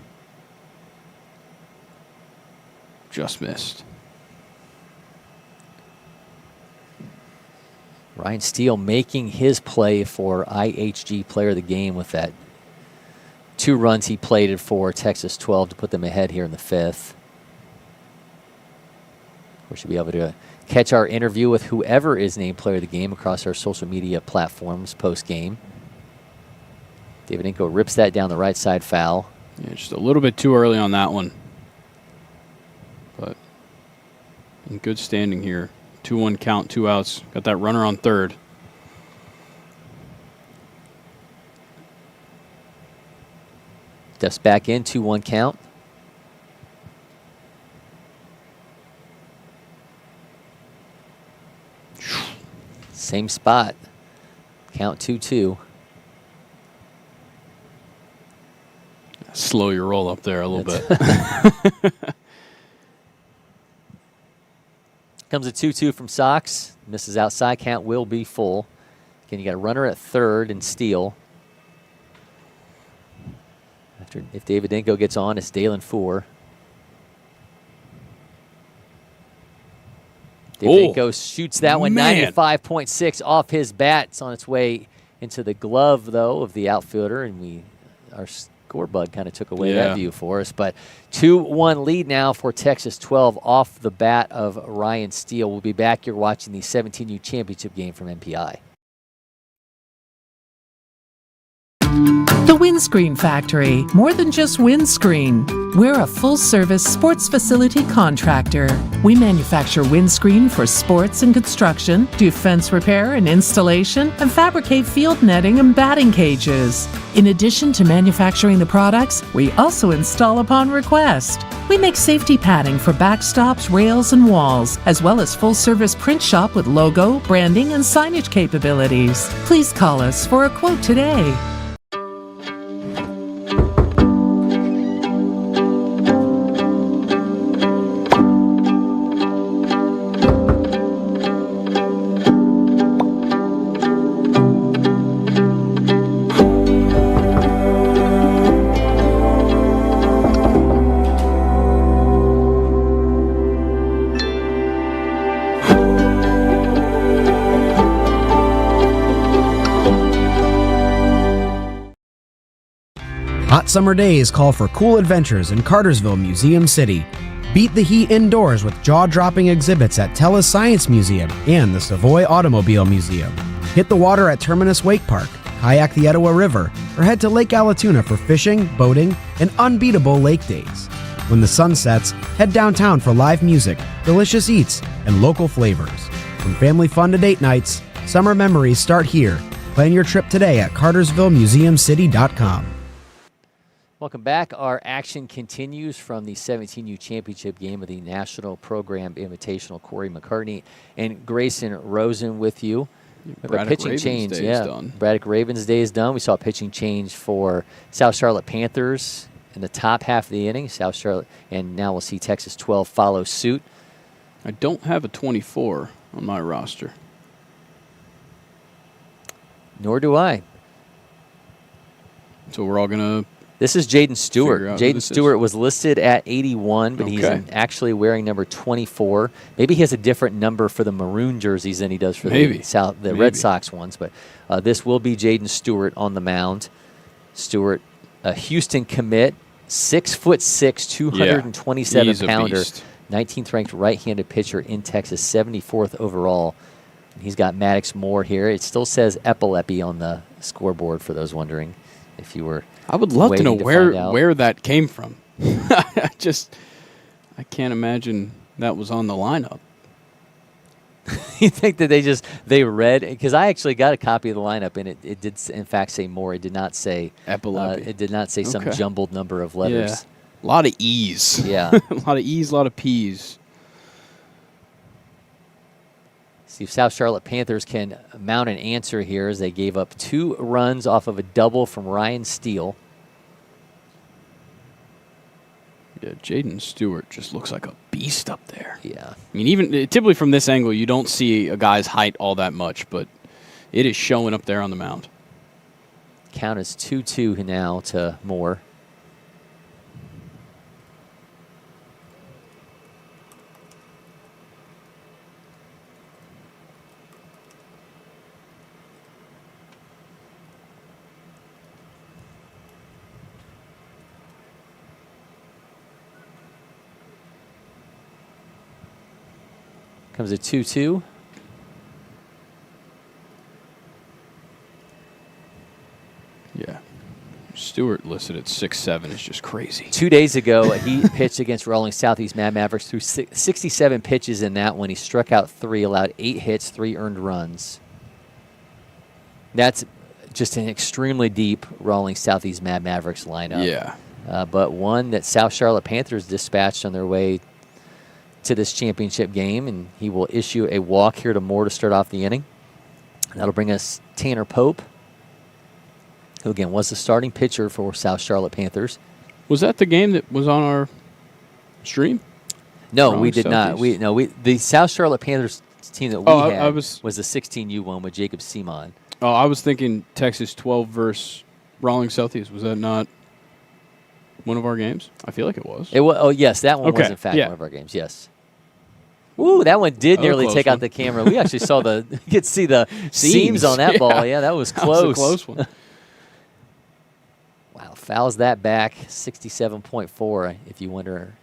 Just missed. Ryan Steele making his play for IHG Player of the Game with that 2 runs he plated for Texas 12 to put them ahead here in the 5th. We should be able to catch our interview with whoever is named Player of the Game across our social media platforms post-game. David Inco rips that down the right side foul. Yeah, just a little bit too early on that one. But in good standing here. 2-1 count, 2 outs. Got that runner on third. Steps back in, 2-1 count. Same spot. Count 2-2. Slow your roll up there a little bit. Comes a 2-2 from Sox. Misses outside. Count will be full. Again, you got a runner at third and Steele. If David Inco gets on, it's Dalen Four. David Inco shoots that one 95.6 off his bat. It's on its way into the glove, though, of the outfielder, and our score bug kind of took away that view for us. But 2-1 lead now for Texas 12 off the bat of Ryan Steele. We'll be back. You're watching the 17U championship game from MPI. The Windscreen Factory, more than just windscreen. We're a full-service sports facility contractor. We manufacture windscreen for sports and construction, do fence repair and installation, and fabricate field netting and batting cages. In addition to manufacturing the products, we also install upon request. We make safety padding for backstops, rails, and walls, as well as full-service print shop with logo, branding, and signage capabilities. Please call us for a quote today. Hot summer days call for cool adventures in Cartersville, Museum City. Beat the heat indoors with jaw-dropping exhibits at 𝗟𝗓𝗩𝗘 Science Museum and the Savoy Automobile Museum. Hit the water at Terminus Wake Park, kayak the 𝗟𝗓𝗡 River, or head to Lake 𝗟𝗓𝗡 for fishing, boating, and unbeatable lake days. When the sun sets, head downtown for live music, delicious eats, and local flavors. From family fun to date nights, summer memories start here. Plan your trip today at cartersvillemuseumcity.com. Welcome back. Our action continues from the 17U championship game of the National Program Invitational. Cory McCartney and Grayson Rosen with you. Braddock Pitching Ravens change, Day yeah. is done. Braddock Ravens Day is done. We saw a pitching change for South Charlotte Panthers in the top half of the inning. South Charlotte, and now we'll see Texas 12 follow suit. I don't have a 24 on my roster. Nor do I. So we're all going to... This is Jaden Stewart. Figure out who Jaden this is. Stewart was listed at 81, but he's actually wearing number 24. Maybe he has a different number for the maroon jerseys than he does for the Red Sox ones. But this will be Jaden Stewart on the mound. Stewart, a Houston commit, 6'6", 227-pounder, 19th ranked right-handed pitcher in Texas, 74th overall. And he's got Maddox Moore here. It still says 𝗟𝗡𝗡 on the scoreboard for those wondering if you were. I would love to know where that came from. I can't imagine that was on the lineup. You think that they read, because I actually got a copy of the lineup and it did in fact say Moore. It did not say 𝗟𝗡𝗡. It did not say some jumbled number of letters. Yeah. A lot of E's. Yeah. A lot of E's, a lot of P's. See if South Charlotte Panthers can mount an answer here as they gave up 2 runs off of a double from Ryan Steele. Yeah, Jaden Stewart just looks like a beast up there. Yeah. I mean, even typically from this angle, you don't see a guy's height all that much, but it is showing up there on the mound. Count is 2-2 now to Moore. Comes a 2-2. Yeah. Stewart listed at 6'7" is just crazy. 2 days ago, he pitched against Rolling Southeast Mad Mavericks through 67 pitches in that one. He struck out 3, allowed 8 hits, 3 earned runs. That's just an extremely deep Rolling Southeast Mad Mavericks lineup. Yeah. But one that South Charlotte Panthers dispatched on their way to this championship game, and he will issue a walk here to Moore to start off the inning. That'll bring us Tanner Pope, who again was the starting pitcher for South Charlotte Panthers. Was that the game that was on our stream? No, we did not. The South Charlotte Panthers team that we had was the 16U one with Jacob Seaman. Oh, I was thinking Texas 12 versus Rawlings Southeast. Was that not one of our games? I feel like it was. Oh, yes, that one was in fact one of our games. Yes. Ooh, that one did nearly take out the camera. We actually saw you could see the seams on that ball. Yeah, that was close. That was a close one. Wow, fouls that back, 67.4. If you wonder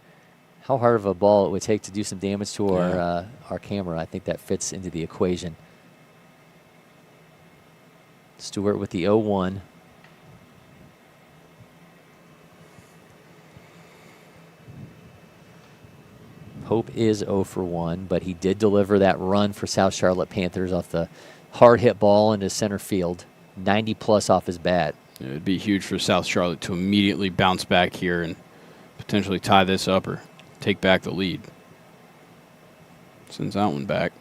how hard of a ball it would take to do some damage to our camera, I think that fits into the equation. Stewart with the 0-1. Pope is 0 for 1, but he did deliver that run for South Charlotte Panthers off the hard hit ball into center field, 90+ off his bat. It would be huge for South Charlotte to immediately bounce back here and potentially tie this up or take back the lead. Sends that one back.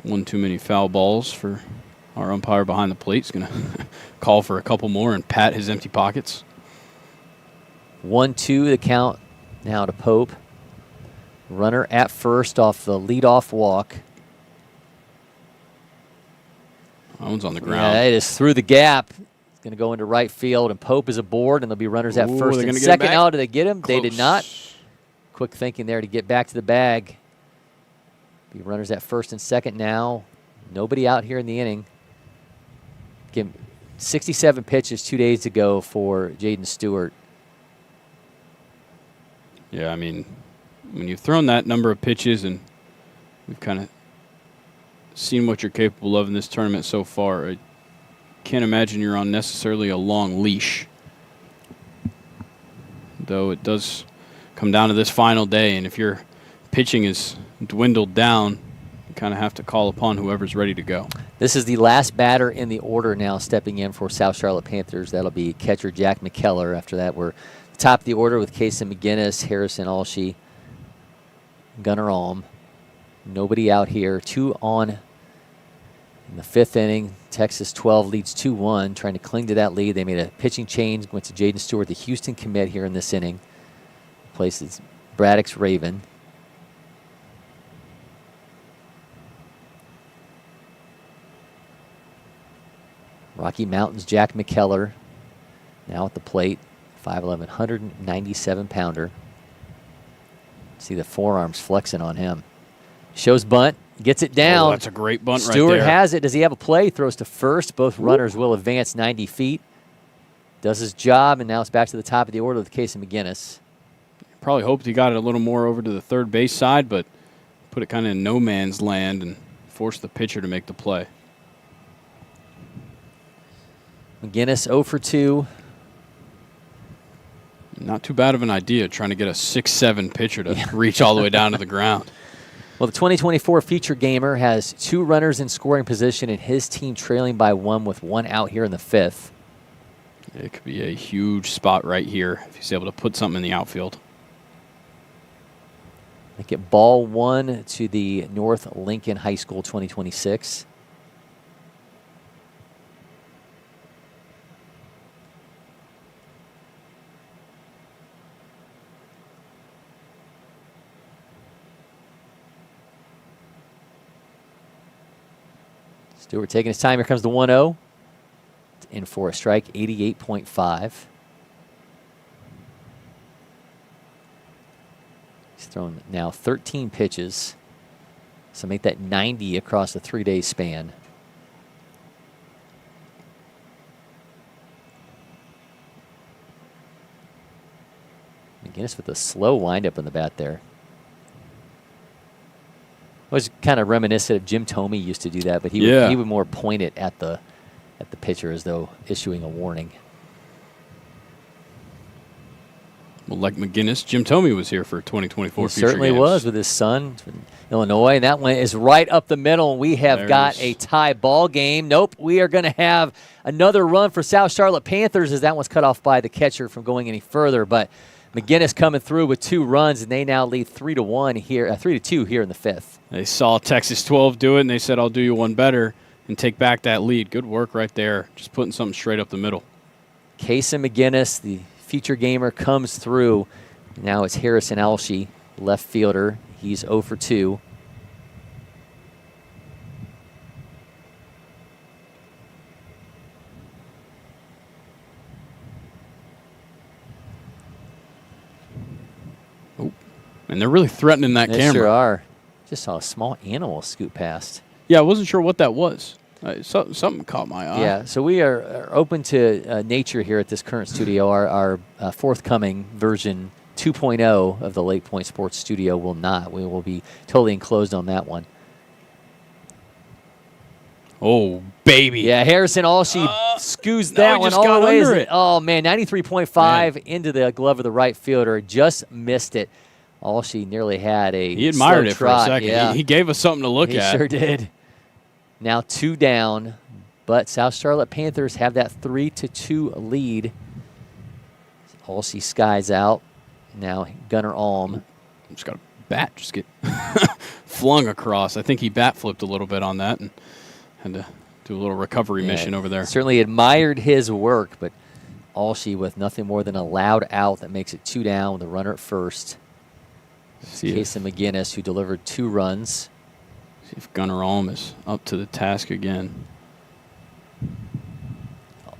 One too many foul balls for our umpire behind the plate. He's going to call for a couple more and pat his empty pockets. 1-2 the count now to Pope. Runner at first off the leadoff walk. That one's on the ground. Yeah, it is through the gap. It's going to go into right field, and Pope is aboard, and there'll be runners at first and second. Now, do they get him? They did not. Quick thinking there to get back to the bag. Be runners at first and second now. Nobody out here in the inning. 67 pitches 2 days ago for Jaden Stewart. Yeah, I mean, when you've thrown that number of pitches and we've kind of seen what you're capable of in this tournament so far, I can't imagine you're on necessarily a long leash. Though it does come down to this final day, and if your pitching is dwindled down, you kind of have to call upon whoever's ready to go. This is the last batter in the order now stepping in for South Charlotte Panthers. That'll be catcher Jack McKellar. After that, we're top of the order with Grayson McGinnis, Harrison Alshey, Gunnar Alm. Nobody out here. 2 on in the 5th inning. Texas 12 leads 2-1, trying to cling to that lead. They made a pitching change, went to Jaden Stewart, the Houston commit here in this inning. Places Braddock's Raven. Rocky Mountains Jack McKellar now at the plate. 5'11", 197-pounder. See the forearms flexing on him. Shows bunt, gets it down. Oh, that's a great bunt right there. Stewart has it. Does he have a play? Throws to first. Both runners will advance 90 feet. Does his job, and now it's back to the top of the order with Grayson McGinnis. Probably hoped he got it a little more over to the third base side, but put it kind of in no man's land and forced the pitcher to make the play. McGinnis 0 for 2. Not too bad of an idea trying to get a 6'7" pitcher to reach all the way down to the ground. Well, the 2024 feature gamer has 2 runners in scoring position and his team trailing by 1 with 1 out here in the 5th. It could be a huge spot right here if he's able to put something in the outfield. Make it ball 1 to the North Lincoln High School 2026. Stewart taking his time. Here comes the 1-0. It's in for a strike, 88.5. He's thrown now 13 pitches. So make that 90 across a 3-day span. McGinnis with a slow windup in the bat there. It was kind of reminiscent of Jim Thome used to do that, but he would more point it at the pitcher as though issuing a warning. Well, like McGinnis, Jim Thome was here for 2024 He feature certainly games. was with his son from Illinois, and that one is right up the middle, and we have got a tie ball game. Nope, we are going to have another run for South Charlotte Panthers as that one's cut off by the catcher from going any further, but McGinnis coming through with 2 runs, and they now lead 3-1 here, 3-2 here in the 5th. They saw Texas 12 do it, and they said, I'll do you one better and take back that lead. Good work right there, just putting something straight up the middle. Grayson McGinnis, the feature gamer, comes through. Now it's Harrison Alshey, left fielder. He's 0 for 2. And they're really threatening that They camera. sure are. Just saw a small animal scoot past. Yeah, I wasn't sure what that was. Something caught my eye. Yeah, so we are open to nature here at this current studio. Our forthcoming version 2.0 of the LakePoint Sports Studio will not. We will be totally enclosed on that one. Oh, baby. Yeah, Harrison Alshee scoos no, that he one just all got the way. under it. Oh, man, 93.5 into the glove of the right fielder. Just missed it. Alshee nearly had a He admired slow it trot. for a second. Yeah. He gave us something to look He at. sure did. Now 2 down, but South Charlotte Panthers have that 3-2 lead. Alshee skies out. Now Gunnar Alm. Just got a bat just get flung across. I think he bat flipped a little bit on that and had to do a little recovery mission over there. Certainly admired his work, but Alshee with nothing more than a loud out that makes it 2 down with a runner at first. Grayson McGinnis, who delivered 2 runs. See if Gunnar Alm is up to the task again.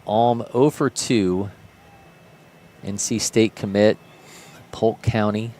Alm 0 for 2. NC State commit, Polk County.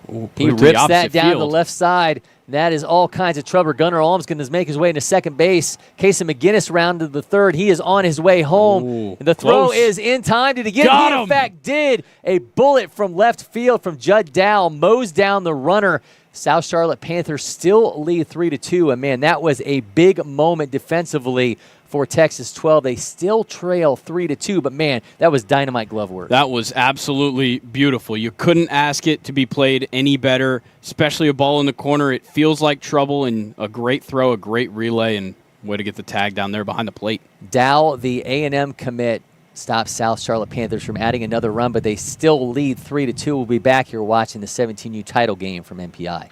Ooh, He rips that down the left side. That is all kinds of trouble. Gunnar Alm's going to make his way into second base. Grayson McGinnis rounded the third. He is on his way home. Ooh, and the throw close. is in time. Did he get Got it? He, him. in fact, did. A bullet from left field from Judd Dow mows down the runner. South Charlotte Panthers still lead 3-2. And, man, that was a big moment defensively for Texas 12. They still trail 3-2, but, man, that was dynamite glove work. That was absolutely beautiful. You couldn't ask it to be played any better, especially a ball in the corner. It feels like trouble, and a great throw, a great relay, and way to get the tag down there behind the plate. Dow, the A&M commit, stops South Charlotte Panthers from adding another run, but they still lead 3-2. We'll be back here watching the 17U title game from MPI.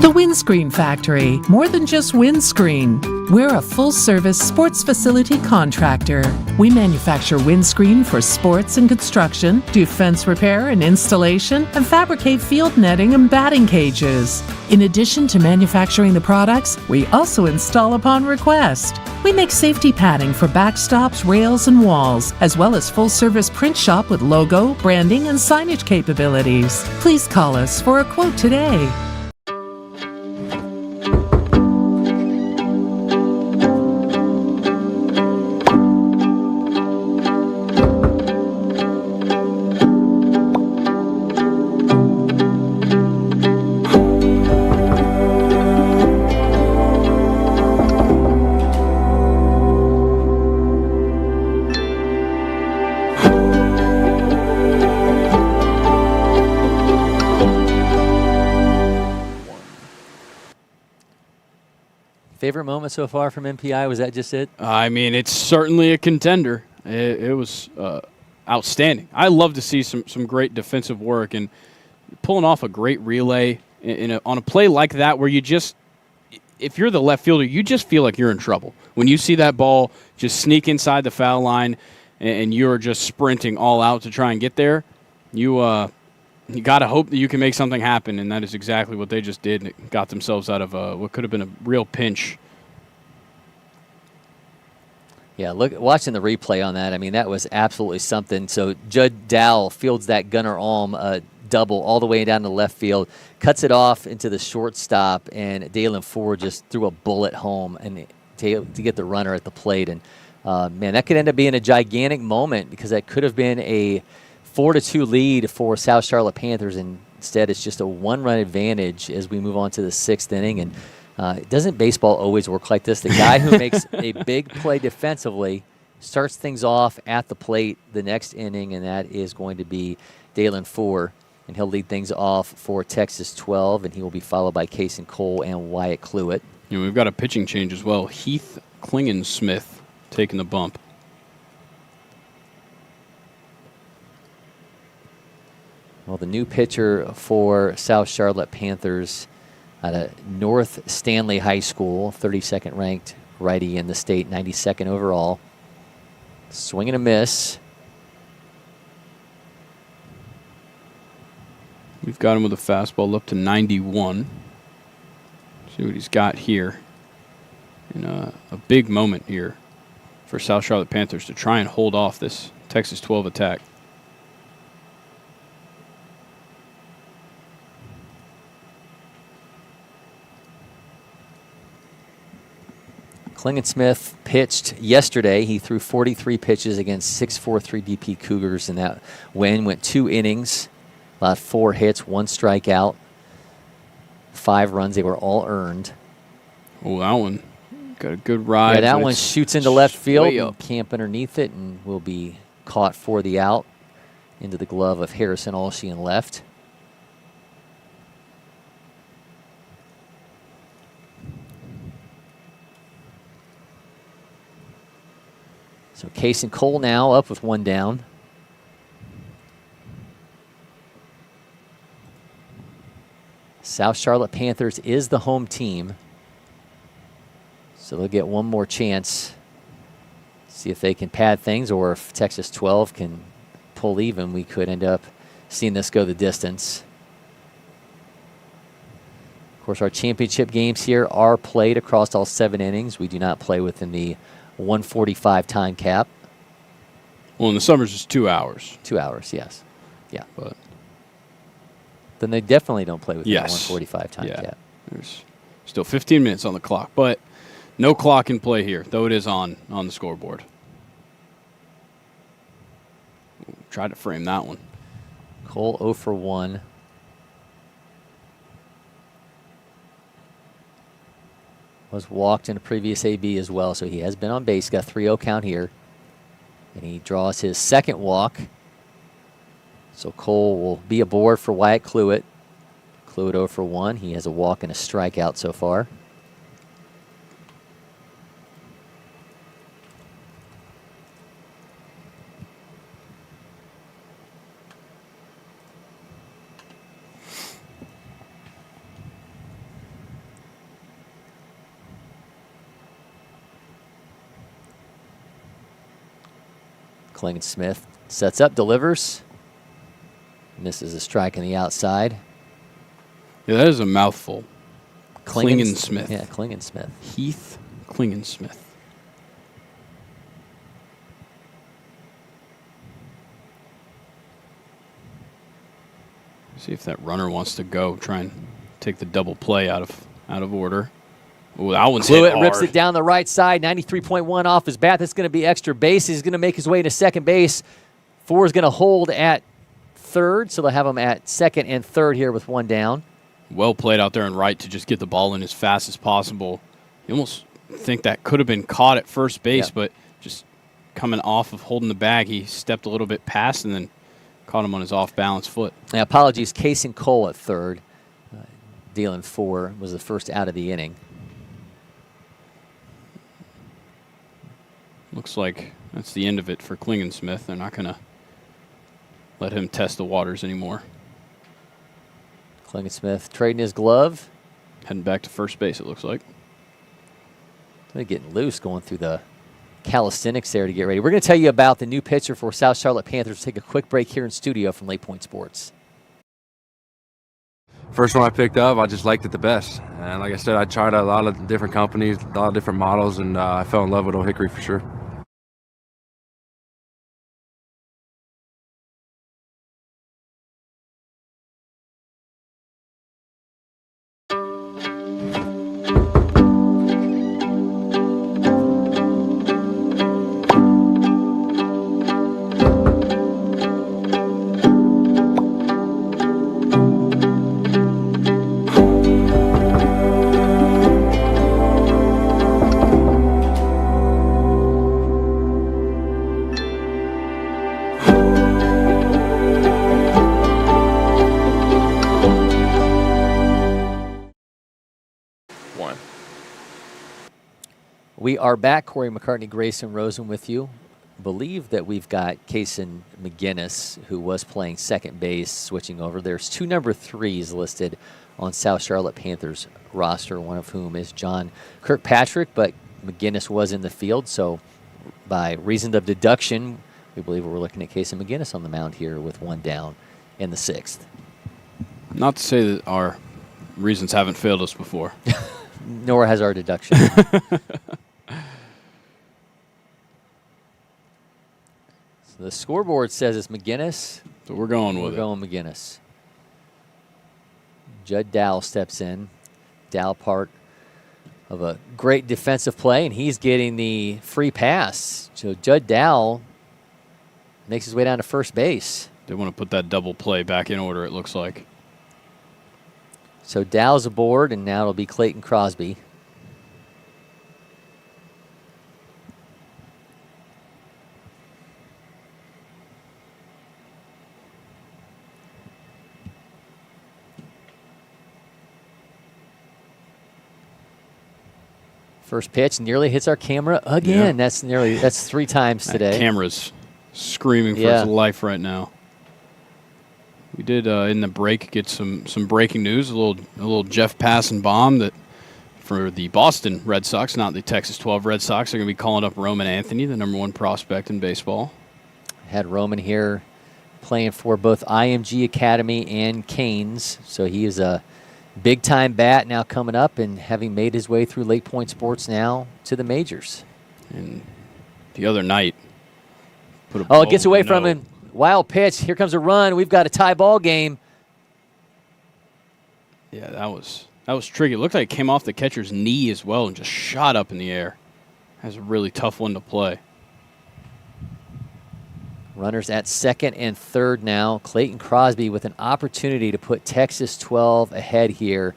The Windscreen Factory, more than just windscreen. We're a full-service sports facility contractor. We manufacture windscreen for sports and construction, do fence repair and installation, and fabricate field netting and batting cages. In addition to manufacturing the products, we also install upon request. We make safety padding for backstops, rails, and walls, as well as full-service print shop with logo, branding, and signage capabilities. Please call us for a quote today. Favorite moment so far from MPI? Was that just it? I mean, it's certainly a contender. It was outstanding. I love to see some great defensive work and pulling off a great relay on a play like that where you just, if you're the left fielder, you just feel like you're in trouble. When you see that ball just sneak inside the foul line and you're just sprinting all out to try and get there, you got to hope that you can make something happen, and that is exactly what they just did, and it got themselves out of what could have been a real pinch. Yeah, watching the replay on that, I mean, that was absolutely something. So Judd Dow fields that Gunnar Alm double all the way down to left field, cuts it off into the shortstop, and Dalen Ford just threw a bullet home and to get the runner at the plate. And, man, that could end up being a gigantic moment because that could have been a 4-2 lead for South Charlotte Panthers, and instead it's just a 1-run advantage as we move on to the 6th inning. And doesn't baseball always work like this? The guy who makes a big play defensively starts things off at the plate the next inning, and that is going to be Dalen Ford, and he'll lead things off for Texas 12, and he will be followed by Kason Cole and Wyatt Cluett. You know, we've got a pitching change as well. Heath Klingensmith taking the bump. Well, the new pitcher for South Charlotte Panthers out of North Stanley High School, 32nd ranked righty in the state, 92nd overall. Swing and a miss. We've got him with a fastball up to 91. See what he's got here. And a big moment here for South Charlotte Panthers to try and hold off this Texas 12 attack. Klingensmith pitched yesterday. He threw 43 pitches against 6'4" DP Cougars in that win. Went 2 innings, about 4 hits, 1 strikeout. 5 runs. They were all earned. Oh, that one got a good ride. Yeah, that one shoots into left field. Way And up. Camp underneath it and will be caught for the out into the glove of Harrison Alshey in left. So Case and Cole now up with 1 down. South Charlotte Panthers is the home team. So they'll get one more chance. See if they can pad things, or if Texas 12 can pull even, we could end up seeing this go the distance. Of course, our championship games here are played across all 7 innings. We do not play within the 1:45 time cap. Well, in the summers, it's 2 hours. 2 hours, yes. Yeah. But then they definitely don't play within the yes. 1:45 time cap. There's still 15 minutes on the clock, but no clock in play here, though it is on the scoreboard. Try to frame that one. Cole 0 for 1. Was walked in a previous AB as well, so he has been on base. Got a 3-0 count here. And he draws his second walk. So Cole will be aboard for Wyatt Cluett. Cluett 0 for 1. He has a walk and a strikeout so far. Smith sets up, delivers. Misses a strike on the outside. Yeah, that is a mouthful. Klingensmith. Yeah, Klingensmith. Heath Klingensmith. See if that runner wants to go. Try and take the double play out of order. Ooh, that one's hit Cluett hard. rips it down the right side, 93.1 off his bat. That's going to be extra base. He's going to make his way to second base. 4 is going to hold at third, so they'll have him at second and third here with 1 down. Well played out there and right to just get the ball in as fast as possible. You almost think that could have been caught at first base, but just coming off of holding the bag, he stepped a little bit past and then caught him on his off-balance foot. Now, apologies, Case and Cole at third. Dealing 4 was the first out of the inning. Looks like that's the end of it for Klingensmith. They're not going to let him test the waters anymore. Klingensmith trading his glove. Heading back to first base, it looks like. They're getting loose going through the calisthenics there to get ready. We're going to tell you about the new pitcher for South Charlotte Panthers. We'll take a quick break here in studio from LakePoint Sports. First one I picked up, I just liked it the best. And like I said, I tried a lot of different companies, a lot of different models, and I fell in love with Old Hickory for sure. We are back. Cory, McCartney, Grayson, Rosen with you. Believe that we've got Grayson McGinnis, who was playing second base, switching over. There's 2 number 3s listed on South Charlotte Panthers roster, one of whom is John Kirkpatrick, but McGinnis was in the field, so by reason of deduction, we believe we're looking at Grayson McGinnis on the mound here with 1 down in the 6th. Not to say that our reasons haven't failed us before. Nor has our deduction. So the scoreboard says it's McGinnis. So we're going with it. We're going McGinnis. Judd Dow steps in. Dow part of a great defensive play, and he's getting the free pass. So Judd Dow makes his way down to first base. They want to put that double play back in order, it looks like. So Dow's aboard, and now it'll be Clayton Crosby. First pitch nearly hits our camera again. Yeah. That's 3 times today. That camera's screaming for its life right now. We did in the break get some breaking news. A little Jeff Passenbaum that for the Boston Red Sox, not the Texas 12 Red Sox, they're going to be calling up Roman Anthony, the #1 prospect in baseball. Had Roman here playing for both IMG Academy and Canes, so he is a big-time bat now coming up and having made his way through LakePoint Sports now to the majors. And the other night, it gets away from him. Wild pitch. Here comes a run. We've got a tie ball game. Yeah, that was tricky. It looked like it came off the catcher's knee as well and just shot up in the air. That's a really tough one to play. Runners at second and third now. Clayton Crosby with an opportunity to put Texas 12 ahead here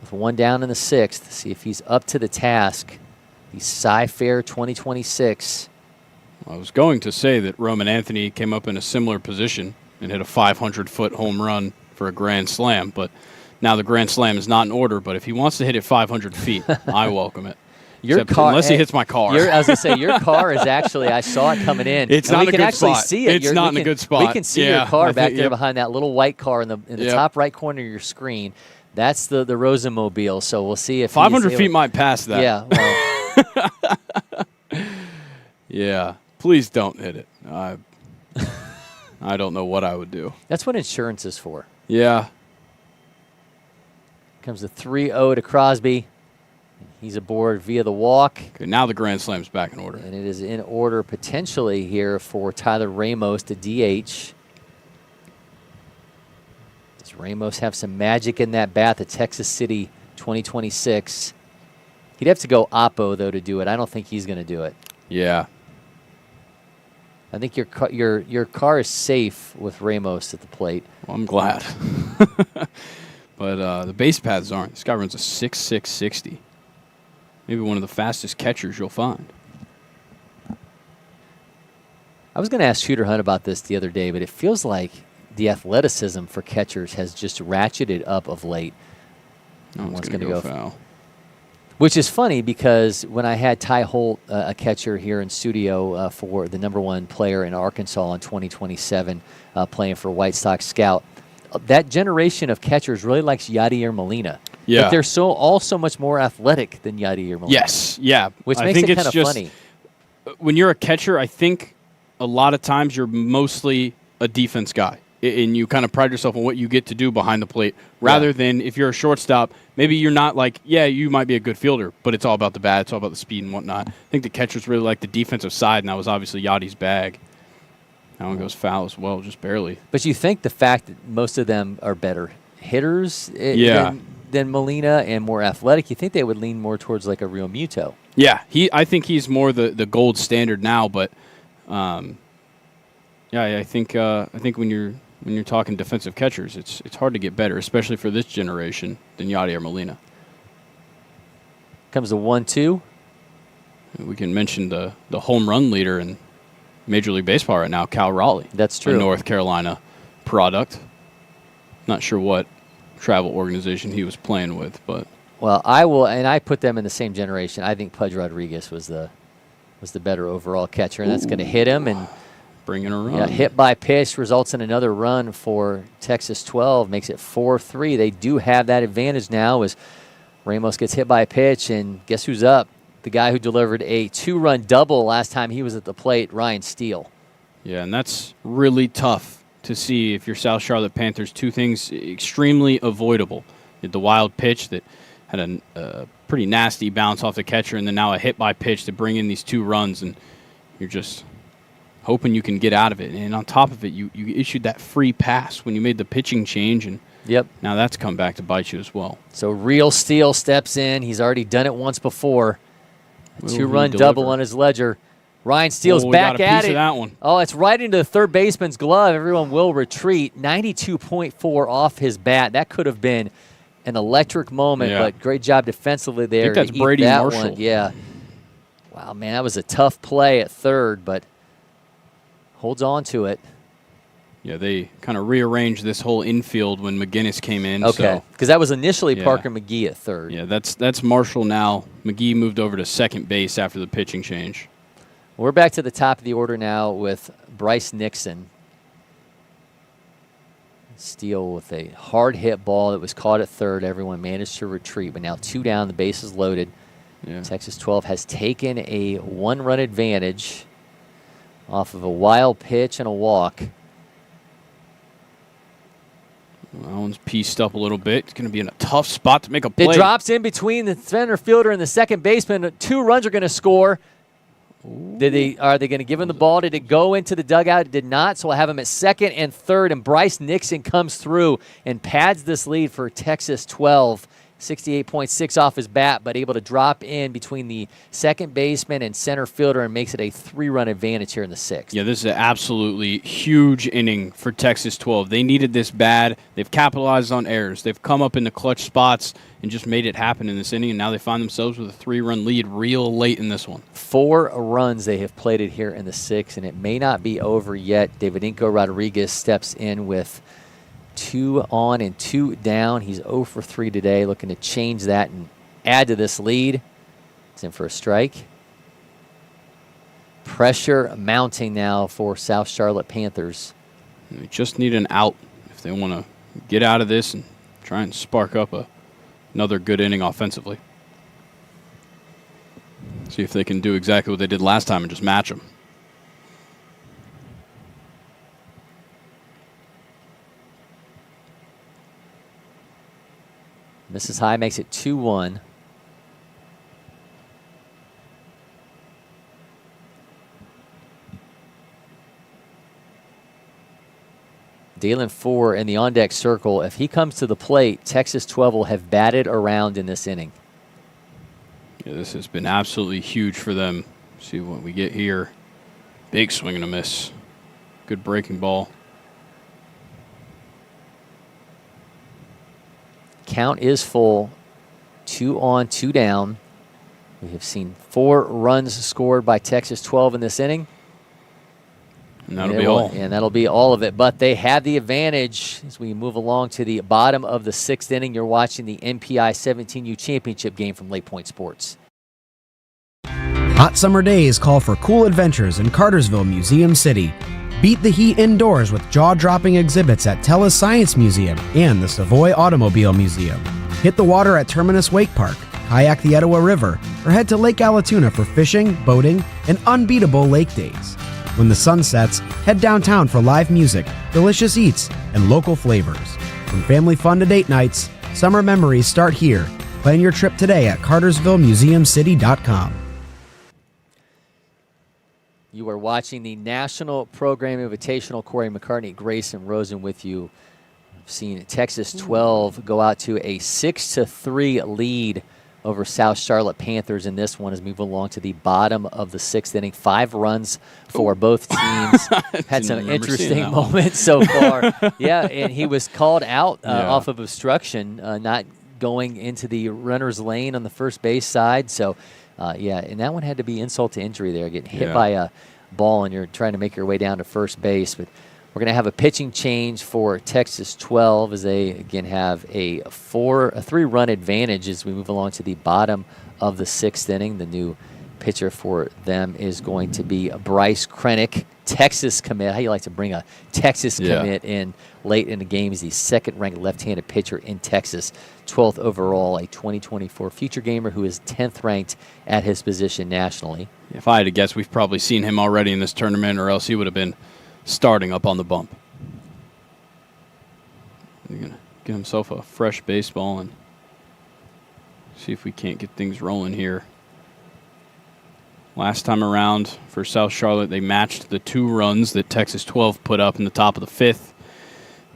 with 1 down in the 6th. See if he's up to the task. The Cy-Fair 2026. I was going to say that Roman Anthony came up in a similar position and hit a 500-foot home run for a grand slam, but now the grand slam is not in order, but if he wants to hit it 500 feet, I welcome it. Unless he hits my car. I was going to say, your car is actually, I saw it coming in. It's not in a good spot. We can actually see it. It's not in a good spot. We can see your car back there behind that little white car in the top right corner of your screen. That's the Rosen mobile, so we'll see if 500 feet might pass that. Yeah. Well. Yeah. Please don't hit it. I don't know what I would do. That's what insurance is for. Yeah. Comes the 3-0 to Crosby. He's aboard via the walk. Okay, now the grand slam's back in order. And it is in order potentially here for Tyler Ramos to DH. Does Ramos have some magic in that bat, the Texas City 2026? He'd have to go Oppo, though, to do it. I don't think he's going to do it. Yeah. I think your car is safe with Ramos at the plate. Well, I'm glad. But the base paths aren't. This guy runs a 6.6 60. Maybe one of the fastest catchers you'll find. I was going to ask Shooter Hunt about this the other day, but it feels like the athleticism for catchers has just ratcheted up of late. No one's going to go foul. Which is funny because when I had Ty Holt, a catcher here in studio for the #1 player in Arkansas in 2027, playing for White Sox Scout, that generation of catchers really likes Yadier Molina. Yeah. But they're all so much more athletic than Yadier Molina. Yes, yeah. Which makes it kind of funny. When you're a catcher, I think a lot of times you're mostly a defense guy. And you kind of pride yourself on what you get to do behind the plate, rather than if you're a shortstop, maybe you're not like, you might be a good fielder, but it's all about the bat, it's all about the speed and whatnot. I think the catchers really like the defensive side, and that was obviously Yadi's bag. That one goes foul as well, just barely. But you think the fact that most of them are better hitters than Molina and more athletic, you think they would lean more towards like a Real Muto. Yeah, I think he's more the gold standard now, but I think when you're talking defensive catchers, it's hard to get better, especially for this generation, than Yadier Molina. Comes the 1-2. We can mention the home run leader in Major League Baseball right now, Cal Raleigh. That's true. A North Carolina product. Not sure what travel organization he was playing with, but I put them in the same generation. I think Pudge Rodriguez was the better overall catcher, and that's going to hit him and bring in a run. Yeah, hit by pitch results in another run for Texas 12, makes it 4-3. They do have that advantage now as Ramos gets hit by a pitch, and guess who's up? The guy who delivered a 2-run double last time he was at the plate, Ryan Steele. Yeah, and that's really tough to see if you're South Charlotte Panthers. Two things extremely avoidable. The wild pitch that had a pretty nasty bounce off the catcher, and then now a hit by pitch to bring in these 2 runs, and you're just hoping you can get out of it. And on top of it, you issued that free pass when you made the pitching change, and now that's come back to bite you as well. So Real Steele steps in. He's already done it once before. A 2-run double on his ledger. Ryan Steele's back at it. That one. Oh, it's right into the third baseman's glove. Everyone will retreat. 92.4 off his bat. That could have been an electric moment, but great job defensively there. I think that's to eat Brady that Marshall. one. Yeah. Wow, man, that was a tough play at third, but holds on to it. Yeah, they kind of rearranged this whole infield when McGinnis came in. Okay, because that was initially Parker McGee at third. Yeah, that's Marshall now. McGee moved over to second base after the pitching change. We're back to the top of the order now with Bryce Nixon. Steele with a hard hit ball that was caught at third. Everyone managed to retreat, but now 2 down, the bases loaded. Yeah. Texas 12 has taken a 1-run advantage off of a wild pitch and a walk. Well, that one's pieced up a little bit. It's going to be in a tough spot to make a play. It drops in between the center fielder and the second baseman. 2 runs are going to score. Are they going to give him the ball? Did it go into the dugout? It did not, so we'll have him at second and third, and Bryce Nixon comes through and pads this lead for Texas 12. 68.6 off his bat, but able to drop in between the second baseman and center fielder and makes it a 3-run advantage here in the 6th. Yeah, this is an absolutely huge inning for Texas 12. They needed this bad. They've capitalized on errors. They've come up in the clutch spots and just made it happen in this inning, and now they find themselves with a 3-run lead real late in this one. 4 runs they have plated here in the 6th, and it may not be over yet. Davidinko Rodriguez steps in with 2 on and 2 down. He's 0 for 3 today, looking to change that and add to this lead. It's in for a strike. Pressure mounting now for South Charlotte Panthers. They just need an out if they want to get out of this and try and spark up another good inning offensively. See if they can do exactly what they did last time and just match them. Misses high, makes it 2-1. Dalen 4 in the on-deck circle. If he comes to the plate, Texas 12 will have batted around in this inning. Yeah, this has been absolutely huge for them. See what we get here. Big swing and a miss. Good breaking ball. Count is full. 2 on, 2 down. We have seen 4 runs scored by Texas 12 in this inning. And that'll be all. And that'll be all of it. But they have the advantage as we move along to the bottom of the 6th inning. You're watching the MPI 17U championship game from LakePoint Sports. Hot summer days call for cool adventures in Cartersville, Museum City. Beat the heat indoors with jaw-dropping exhibits at 𝗟𝗓𝗩𝗘 Science Museum and the Savoy Automobile Museum. Hit the water at Terminus Wake Park, kayak the Etowah River, or head to Lake 𝗟𝗓𝗪 for fishing, boating, and unbeatable lake days. When the sun sets, head downtown for live music, delicious eats, and local flavors. From family fun to date nights, summer memories start here. Plan your trip today at CartersvilleMuseumCity.com. You are watching the National Program Invitational. Cory McCartney, Grayson, Rosen with you. I've seen Texas 12 go out to a 6-3 lead over South Charlotte Panthers in this one as we move along to the bottom of the 6th inning. 5 runs for both teams. Had some interesting moments so far. Yeah, and he was called out off of obstruction, not going into the runner's lane on the first base side. So, and that one had to be insult to injury there, getting hit by a ball and you're trying to make your way down to first base. But we're going to have a pitching change for Texas 12 as they, again, have a 3-run advantage as we move along to the bottom of the 6th inning. The new pitcher for them is going to be Bryce Krenick, Texas commit. How you like to bring a Texas commit in late in the game. He's the 2nd-ranked left-handed pitcher in Texas, 12th overall, a 2024 future gamer who is 10th ranked at his position nationally. If I had to guess, we've probably seen him already in this tournament, or else he would have been starting up on the bump. He's going to get himself a fresh baseball and see if we can't get things rolling here. Last time around for South Charlotte, they matched the 2 runs that Texas 12 put up in the top of the 5th.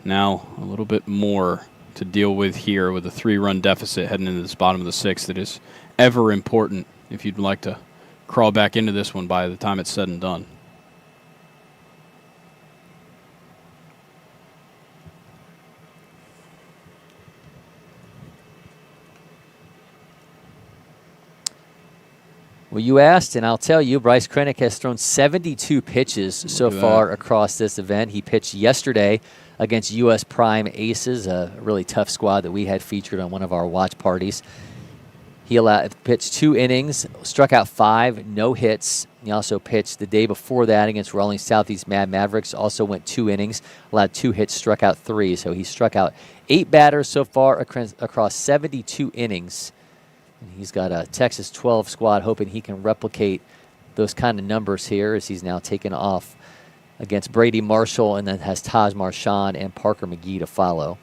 Now a little bit more to deal with here with a 3-run deficit heading into this bottom of the 6th that is ever important if you'd like to crawl back into this one by the time it's said and done. Well, you asked, and I'll tell you, Bryce Krennic has thrown 72 pitches so far across this event. He pitched yesterday against U.S. Prime Aces, a really tough squad that we had featured on one of our watch parties. He pitched 2 innings, struck out 5, no hits. He also pitched the day before that against Rawlings Southeast Mad Mavericks, also went 2 innings, allowed 2 hits, struck out 3. So he struck out 8 batters so far across 72 innings. And he's got a Texas 12 squad hoping he can replicate those kind of numbers here as he's now taken off against Brady Marshall and then has Taj Marchand and Parker McGee to follow.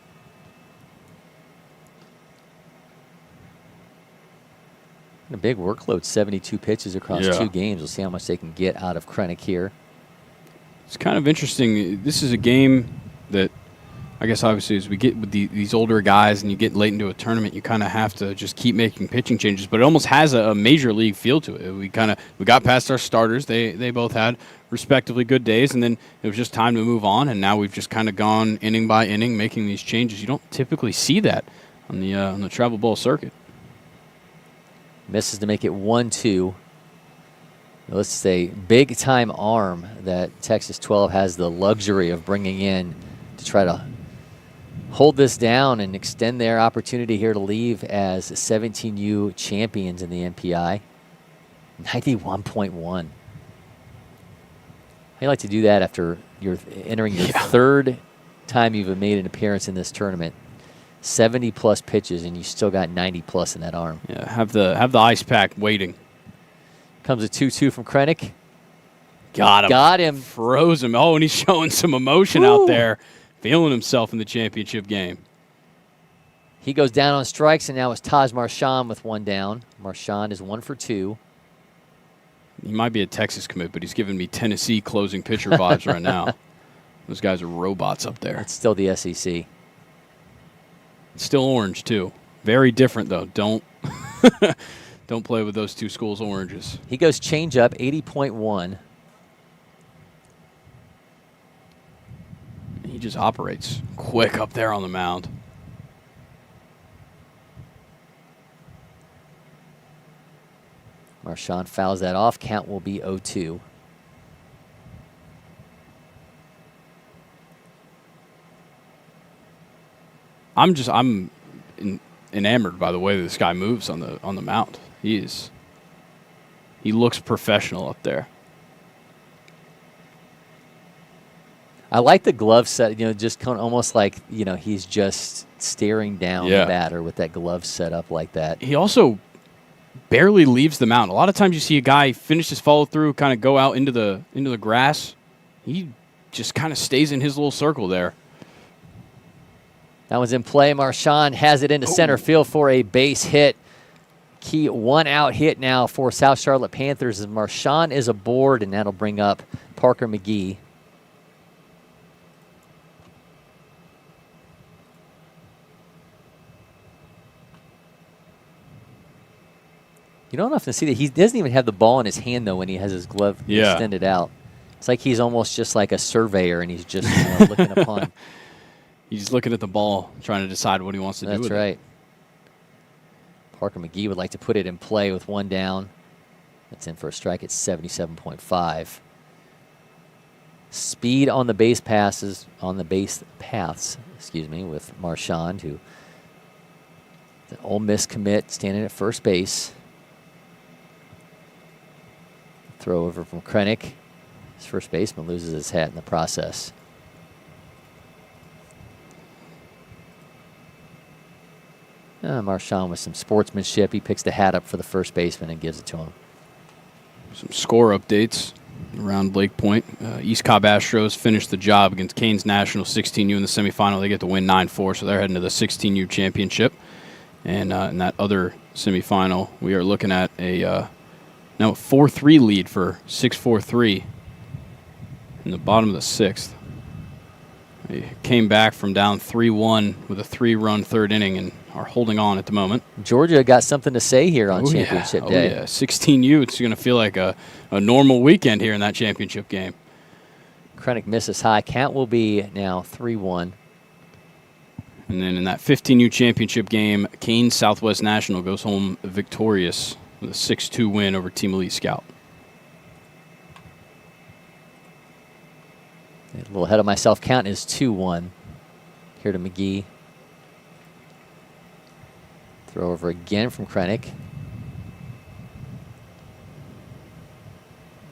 A big workload, 72 pitches across 2 games. We'll see how much they can get out of Krennic here. It's kind of interesting. This is a game that I guess obviously as we get with these older guys and you get late into a tournament, you kind of have to just keep making pitching changes. But it almost has a major league feel to it. We got past our starters. They both had respectively good days, and then it was just time to move on. And now we've just kind of gone inning by inning making these changes. You don't typically see that on the travel ball circuit. Misses to make it 1-2. Let's say big time arm that Texas 12 has the luxury of bringing in to try to hold this down and extend their opportunity here to leave as 17U champions in the MPI. 91.1. How do you like to do that after you're entering your third time you've made an appearance in this tournament? 70-plus pitches, and you still got 90-plus in that arm. Yeah, have the ice pack waiting. Comes a 2-2 from Krennic. Got him. Froze him. Oh, and he's showing some emotion out there. Feeling himself in the championship game. He goes down on strikes, and now it's Taj Marchand with 1 down. Marchand is 1 for 2. He might be a Texas commit, but he's giving me Tennessee closing pitcher vibes right now. Those guys are robots up there. It's still the SEC. It's still orange, too. Very different, though. Don't play with those 2 schools' oranges. He goes changeup, 80.1. He just operates quick up there on the mound. Marchand fouls that off. Count will be 0-2. I'm enamored by the way this guy moves on the mound. He looks professional up there. I like the glove set, just kind of almost like, he's just staring down the batter with that glove set up like that. He also barely leaves the mound. A lot of times you see a guy finish his follow through, kind of go out into the grass. He just kind of stays in his little circle there. That one's in play. Marchand has it into center field for a base hit. Key 1-out hit now for South Charlotte Panthers as Marchand is aboard, and that'll bring up Parker McGee. You don't often see that. He doesn't even have the ball in his hand, though, when he has his glove extended out. It's like he's almost just like a surveyor, and he's just looking upon. He's looking at the ball, trying to decide what he wants to do with it. That's right. Parker McGee would like to put it in play with 1 down. That's in for a strike at 77.5. Speed on the base paths, with Marchand, who the Ole Miss commit standing at first base. Throw over from Krennic. His first baseman loses his hat in the process. Marchand with some sportsmanship. He picks the hat up for the first baseman and gives it to him. Some score updates around LakePoint. East Cobb Astros finished the job against Canes National 16U in the semifinal. They get to win 9-4, so they're heading to the 16U championship. And in that other semifinal, we are looking at a now a 4-3 lead for 6-4-3 in the bottom of the 6th. They came back from down 3-1 with a 3-run third inning and are holding on at the moment. Georgia got something to say here on championship day. Oh, yeah. 16U, it's going to feel like a normal weekend here in that championship game. Krennic misses high. Count will be now 3-1. And then in that 15U championship game, Canes Southwest National goes home victorious with a 6-2 win over Team Elite Scout. A little ahead of myself. Count is 2-1 here to McGee. Throw over again from Krennic.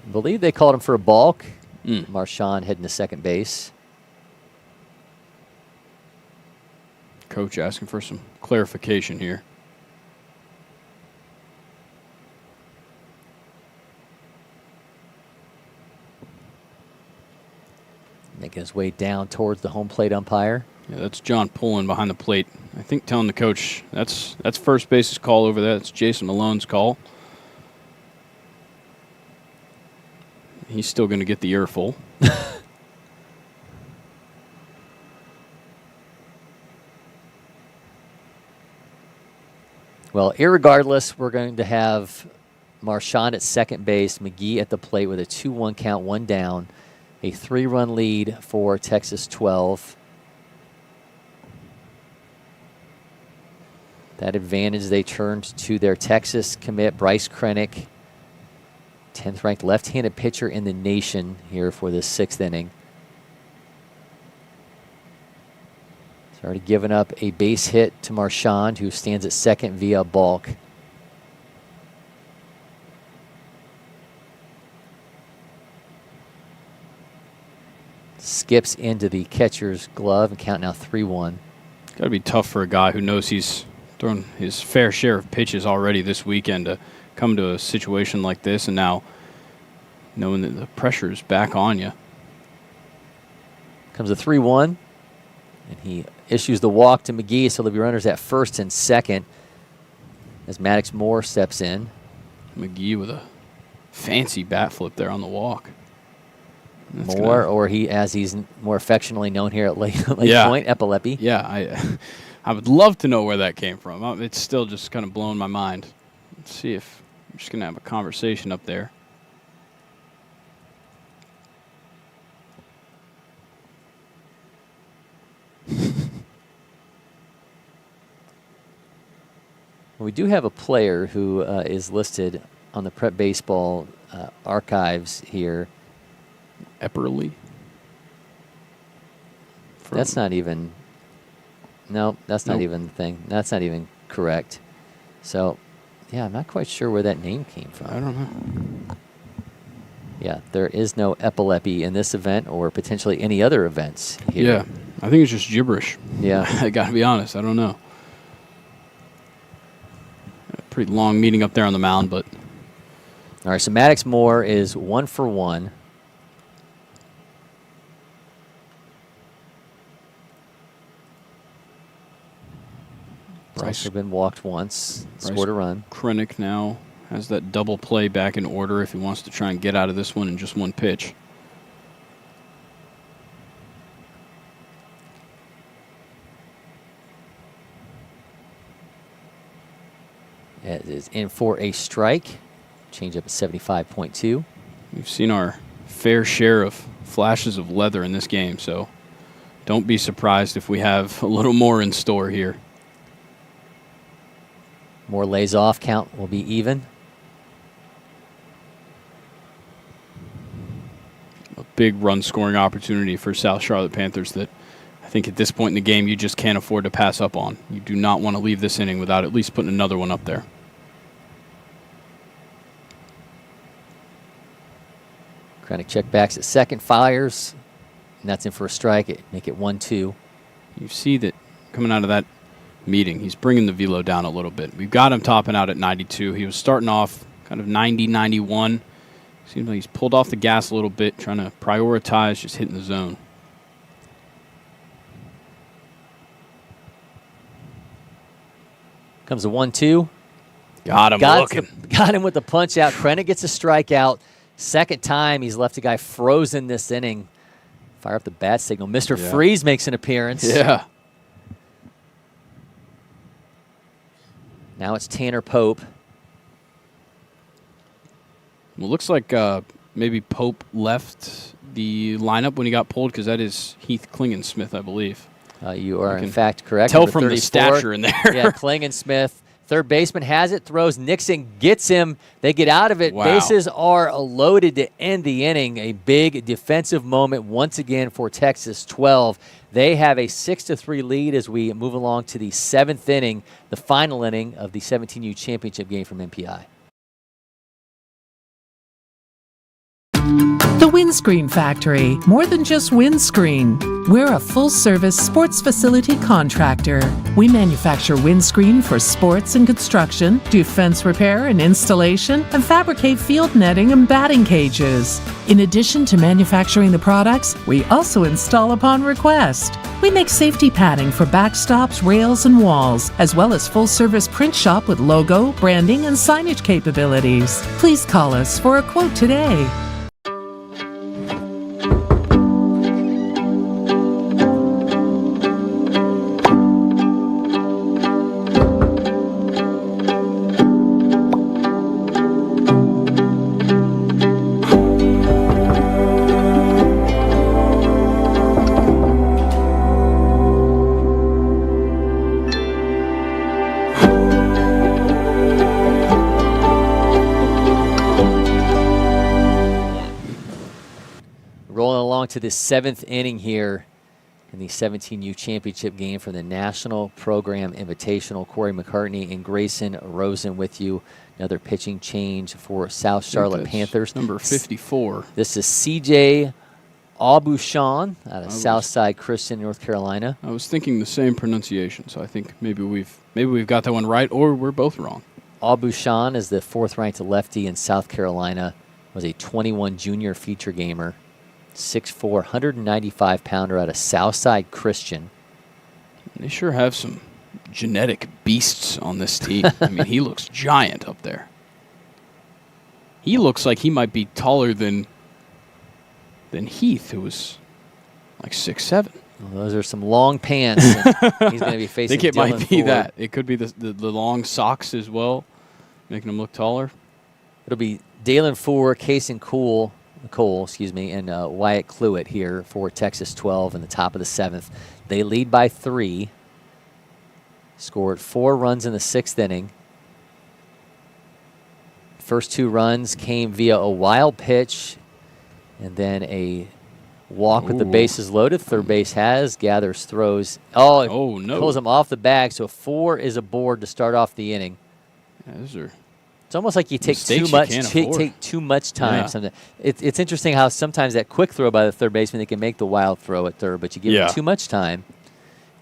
I believe they called him for a balk. Marchand heading to second base. Coach asking for some clarification here. Making his way down towards the home plate umpire. Yeah, that's John Pullen behind the plate. I think telling the coach that's first base's call over there. That's Jason Malone's call. He's still going to get the earful. Well, irregardless, we're going to have Marchand at second base, McGee at the plate with a 2-1 count, 1 down. A 3-run lead for Texas 12. That advantage they turned to their Texas commit, Bryce Krennic, 10th ranked left-handed pitcher in the nation here for this 6th inning. He's already given up a base hit to Marchand, who stands at second via balk. Skips into the catcher's glove and count now 3-1. Got to be tough for a guy who knows he's thrown his fair share of pitches already this weekend to come to a situation like this, and now knowing that the pressure is back on you. Comes a 3-1, and he issues the walk to McGee, so there'll be runners at first and second as Maddox Moore steps in. McGee with a fancy bat flip there on the walk. Moore, or he, as he's more affectionately known here at LakePoint, 𝗟𝗩𝗘. Yeah, I would love to know where that came from. It's still just kind of blowing my mind. Let's see if I'm just going to have a conversation up there. We do have a player who is listed on the Prep Baseball archives here. 𝗟𝗡𝗙. That's not even. No, that's not even the thing. That's not even correct. So, yeah, I'm not quite sure where that name came from. I don't know. Yeah, there is no 𝗟𝗡𝗙 in this event or potentially any other events here. Yeah, I think it's just gibberish. Yeah. I got to be honest. I don't know. A pretty long meeting up there on the mound, but. All right, so Maddox Moore is 1 for 1. Bryce has been walked once, scored a run. Krennic now has that double play back in order if he wants to try and get out of this one in just one pitch. It is in for a strike. Change up at 75.2. We've seen our fair share of flashes of leather in this game, so don't be surprised if we have a little more in store here. Moore lays off. Count will be even. A big run-scoring opportunity for South Charlotte Panthers that I think at this point in the game you just can't afford to pass up on. You do not want to leave this inning without at least putting another one up there. Krennic check backs at second, fires, and that's in for a strike. Make it 1-2. You see that coming out of that meeting, he's bringing the velo down a little bit. We've got him topping out at 92. He was starting off kind of 90, 91. Seems like he's pulled off the gas a little bit, trying to prioritize just hitting the zone. Comes a 1-2. Got him looking. Got him with the punch out. Krennic gets a strikeout. Second time he's left a guy frozen this inning. Fire up the bat signal. Mr. Freeze makes an appearance. Yeah. Now it's Tanner Pope. Well, looks like maybe Pope left the lineup when he got pulled because that is Heath Klingensmith, I believe. You are, in fact, correct. Tell Number from 34. the stature in there. Yeah, Klingensmith, Third baseman has it, throws. Nixon gets him. They get out of it. Wow. Bases are loaded to end the inning. A big defensive moment once again for Texas 12. They have a 6-3 lead as we move along to the 7th inning, the final inning of the 17U championship game from MPI. The Windscreen Factory, more than just windscreen. We're a full-service sports facility contractor. We manufacture windscreen for sports and construction, do fence repair and installation, and fabricate field netting and batting cages. In addition to manufacturing the products, we also install upon request. We make safety padding for backstops, rails, and walls, as well as full-service print shop with logo, branding, and signage capabilities. Please call us for a quote today. To the 7th inning here in the 17U championship game for the National Program Invitational. Cory McCartney and Grayson Rosen with you. Another pitching change for South Charlotte Panthers. Number 54. This is CJ 𝗟𝗓𝗡 out of Southside Christian, North Carolina. I was thinking the same pronunciation, so I think maybe we've got that one right, or we're both wrong. 𝗟𝗓𝗡 is the 4th-ranked lefty in South Carolina. Was a 21 junior feature gamer. 6'4", 195-pounder out of Southside Christian. They sure have some genetic beasts on this team. I mean, he looks giant up there. He looks like he might be taller than Heath, who was like 6'7". Well, those are some long pants. He's going to be facing I think it Dylan might be Ford. that. It could be the long socks as well, making him look taller. It'll be Dalen Ford, Casey Cole, and Wyatt Cluett here for Texas 12 in the top of the 7th. They lead by 3. Scored 4 runs in the 6th inning. First 2 runs came via a wild pitch and then a walk with the bases loaded. Third base gathers, throws. Oh, no. Pulls him off the bag, so 4 is aboard to start off the inning. Yeah, those are... It's almost like you take too much time. Yeah. Sometimes. It's interesting how sometimes that quick throw by the third baseman, they can make the wild throw at third, but you give him too much time.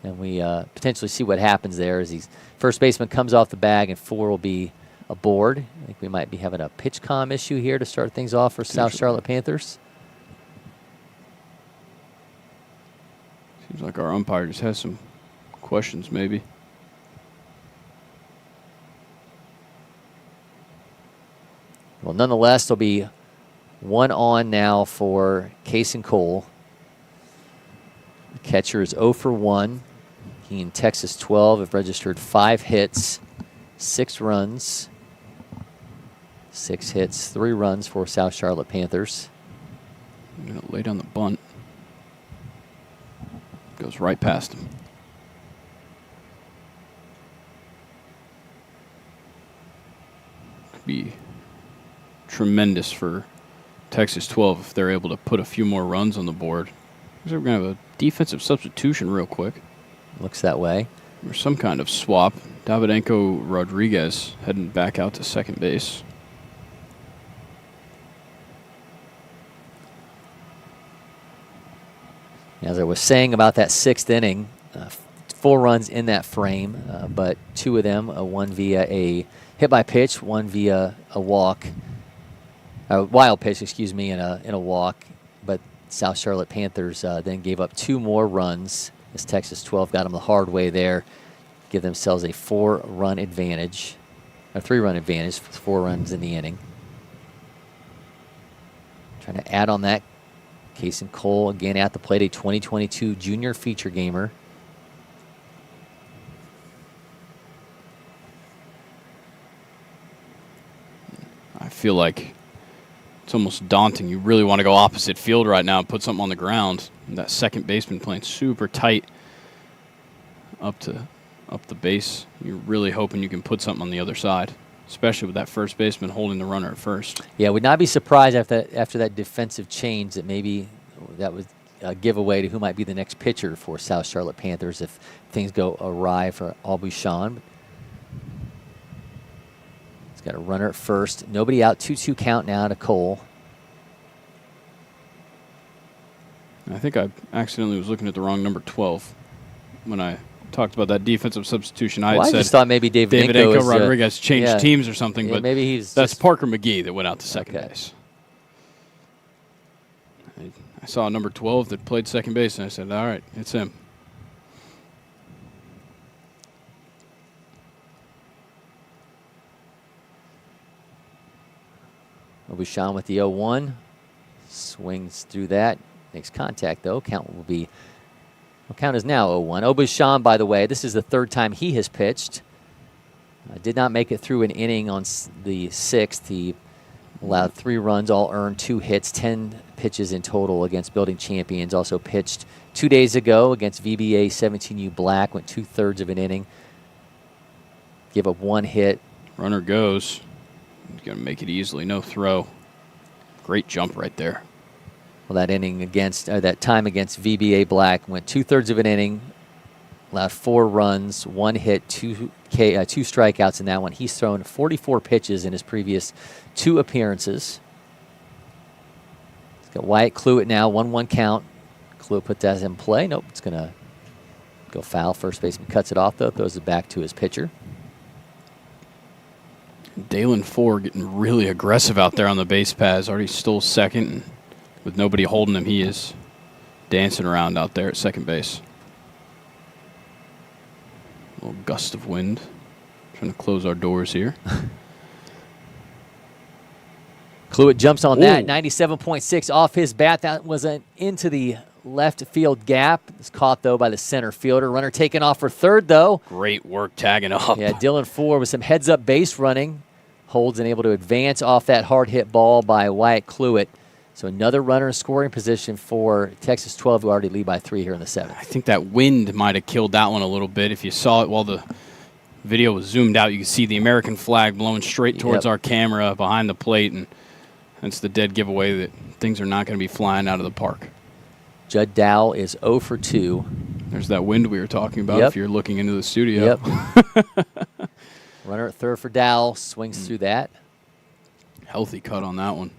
And we potentially see what happens there as he's first baseman comes off the bag and 4 will be aboard. I think we might be having a pitch comm issue here to start things off for South Charlotte Panthers. Seems like our umpire just has some questions maybe. Well, nonetheless, there'll be 1 on now for Casey Cole. The catcher is 0 for 1. He and Texas 12 have registered 5 hits, 6 runs. 6 hits, 3 runs for South Charlotte Panthers. I'm going to lay down the bunt. Goes right past him. Could be tremendous for Texas 12 if they're able to put a few more runs on the board. We're going to have a defensive substitution real quick. Looks that way. Or some kind of swap. Davidenko Rodriguez heading back out to second base. As I was saying about that 6th inning, 4 runs in that frame, but 2 of them, one via a hit by pitch, one via a walk. Wild pitch, excuse me, in a walk. But South Charlotte Panthers then gave up 2 more runs as Texas 12 got them the hard way there. Give themselves a 4-run advantage, a 3-run advantage, 4 runs in the inning. Trying to add on that, Casey Cole again at the plate, a 2022 junior feature gamer. I feel like it's almost daunting. You really want to go opposite field right now and put something on the ground. And that second baseman playing super tight up to up the base, you're really hoping you can put something on the other side, especially with that first baseman holding the runner at first. Yeah, would not be surprised after that defensive change that maybe that would give away to who might be the next pitcher for South Charlotte Panthers if things go awry for 𝗟𝗡𝗩𝗡. He's got a runner at first. Nobody out. 2-2 count now to Cole. I think I accidentally was looking at the wrong number 12 when I talked about that defensive substitution. I Well, I just thought maybe David Enko Rodriguez changed yeah. teams or something, Yeah, but maybe he's that's just- Parker McGee that went out to second Okay. base. I saw number 12 that played second base, and I said, all right, it's him. 𝗟𝗡𝗩𝗡 with the 0-1. Swings through that. Makes contact, though. Count is now 0-1. 𝗟𝗡𝗩𝗡, by the way, this is the third time he has pitched. Did not make it through an inning on the 6th. He allowed 3 runs, all earned, 2 hits, 10 pitches in total against building champions. Also pitched 2 days ago against VBA 17U Black, went 2/3 of an inning. Give up 1 hit. Runner goes. He's going to make it easily. No throw. Great jump right there. Well, that time against VBA Black went 2/3 of an inning, allowed 4 runs, 1 hit, 2 strikeouts in that one. He's thrown 44 pitches in his previous 2 appearances. He's got Wyatt Cluett now, 1-1 count. Cluett put that in play. Nope, it's going to go foul. First baseman cuts it off, though, throws it back to his pitcher. Dalen Ford getting really aggressive out there on the base paths. Already stole second, and with nobody holding him, he is dancing around out there at second base. A little gust of wind. Trying to close our doors here. Cluett jumps on that, Ooh. 97.6 off his bat. That was into the left field gap. It's caught, though, by the center fielder. Runner taken off for third, though. Great work tagging up. Yeah, Dylan Ford with some heads-up base running. Holds and able to advance off that hard-hit ball by Wyatt Cluett. So another runner in scoring position for Texas 12, who already lead by 3 here in the 7th. I think that wind might have killed that one a little bit. If you saw it while the video was zoomed out, you could see the American flag blowing straight towards our camera behind the plate, and that's the dead giveaway that things are not going to be flying out of the park. Judd Dowell is 0 for 2. There's that wind we were talking about if you're looking into the studio. Yep. Runner at third for Dowell, swings through that. Healthy cut on that one.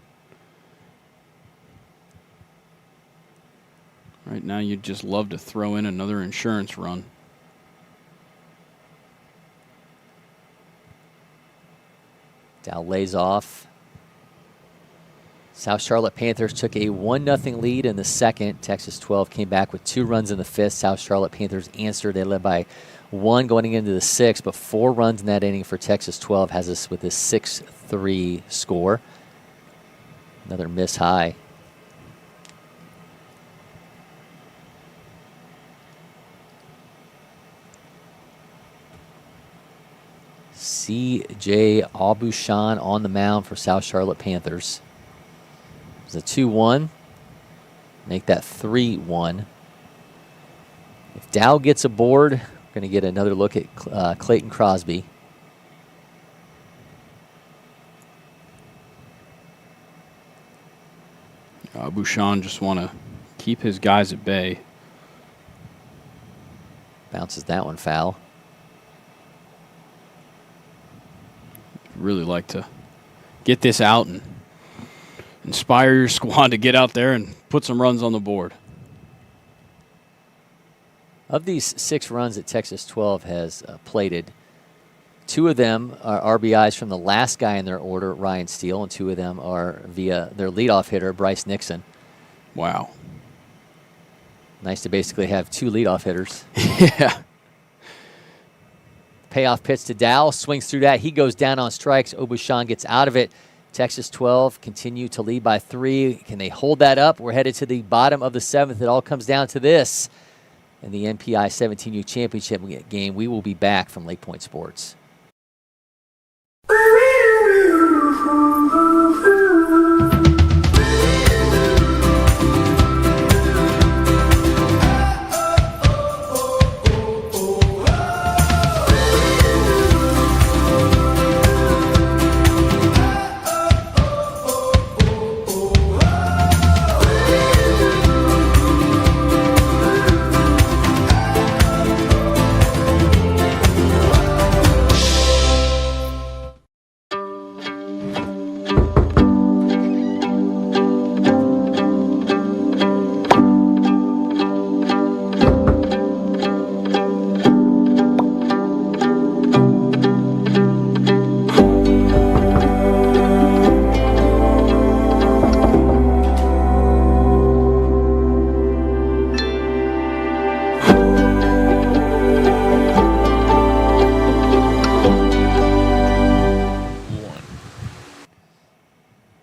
Right now, you'd just love to throw in another insurance run. Dowell lays off. South Charlotte Panthers took a 1-0 lead in the 2nd. Texas 12 came back with 2 runs in the 5th. South Charlotte Panthers answered. They led by 1 going into the 6th, but 4 runs in that inning for Texas 12 has us with a 6-3 score. Another miss high. C.J. 𝗟𝗡𝗩𝗡 on the mound for South Charlotte Panthers. It's a 2-1. Make that 3-1. If Dow gets aboard, we're going to get another look at Clayton Crosby. 𝗟𝗡𝗡𝗡 just want to keep his guys at bay. Bounces that one foul. Really like to get this out and inspire your squad to get out there and put some runs on the board. Of these 6 runs that Texas 12 has plated, 2 of them are RBIs from the last guy in their order, Ryan Steele, and 2 of them are via their leadoff hitter, Bryce Nixon. Wow. Nice to basically have 2 leadoff hitters. Yeah. Payoff pitch to Dow, swings through that. He goes down on strikes. 𝗟𝗡𝗡𝗡 gets out of it. Texas 12 continue to lead by 3. Can they hold that up? We're headed to the bottom of the 7th. It all comes down to this. In the NPI 17U Championship game, we will be back from LakePoint Sports.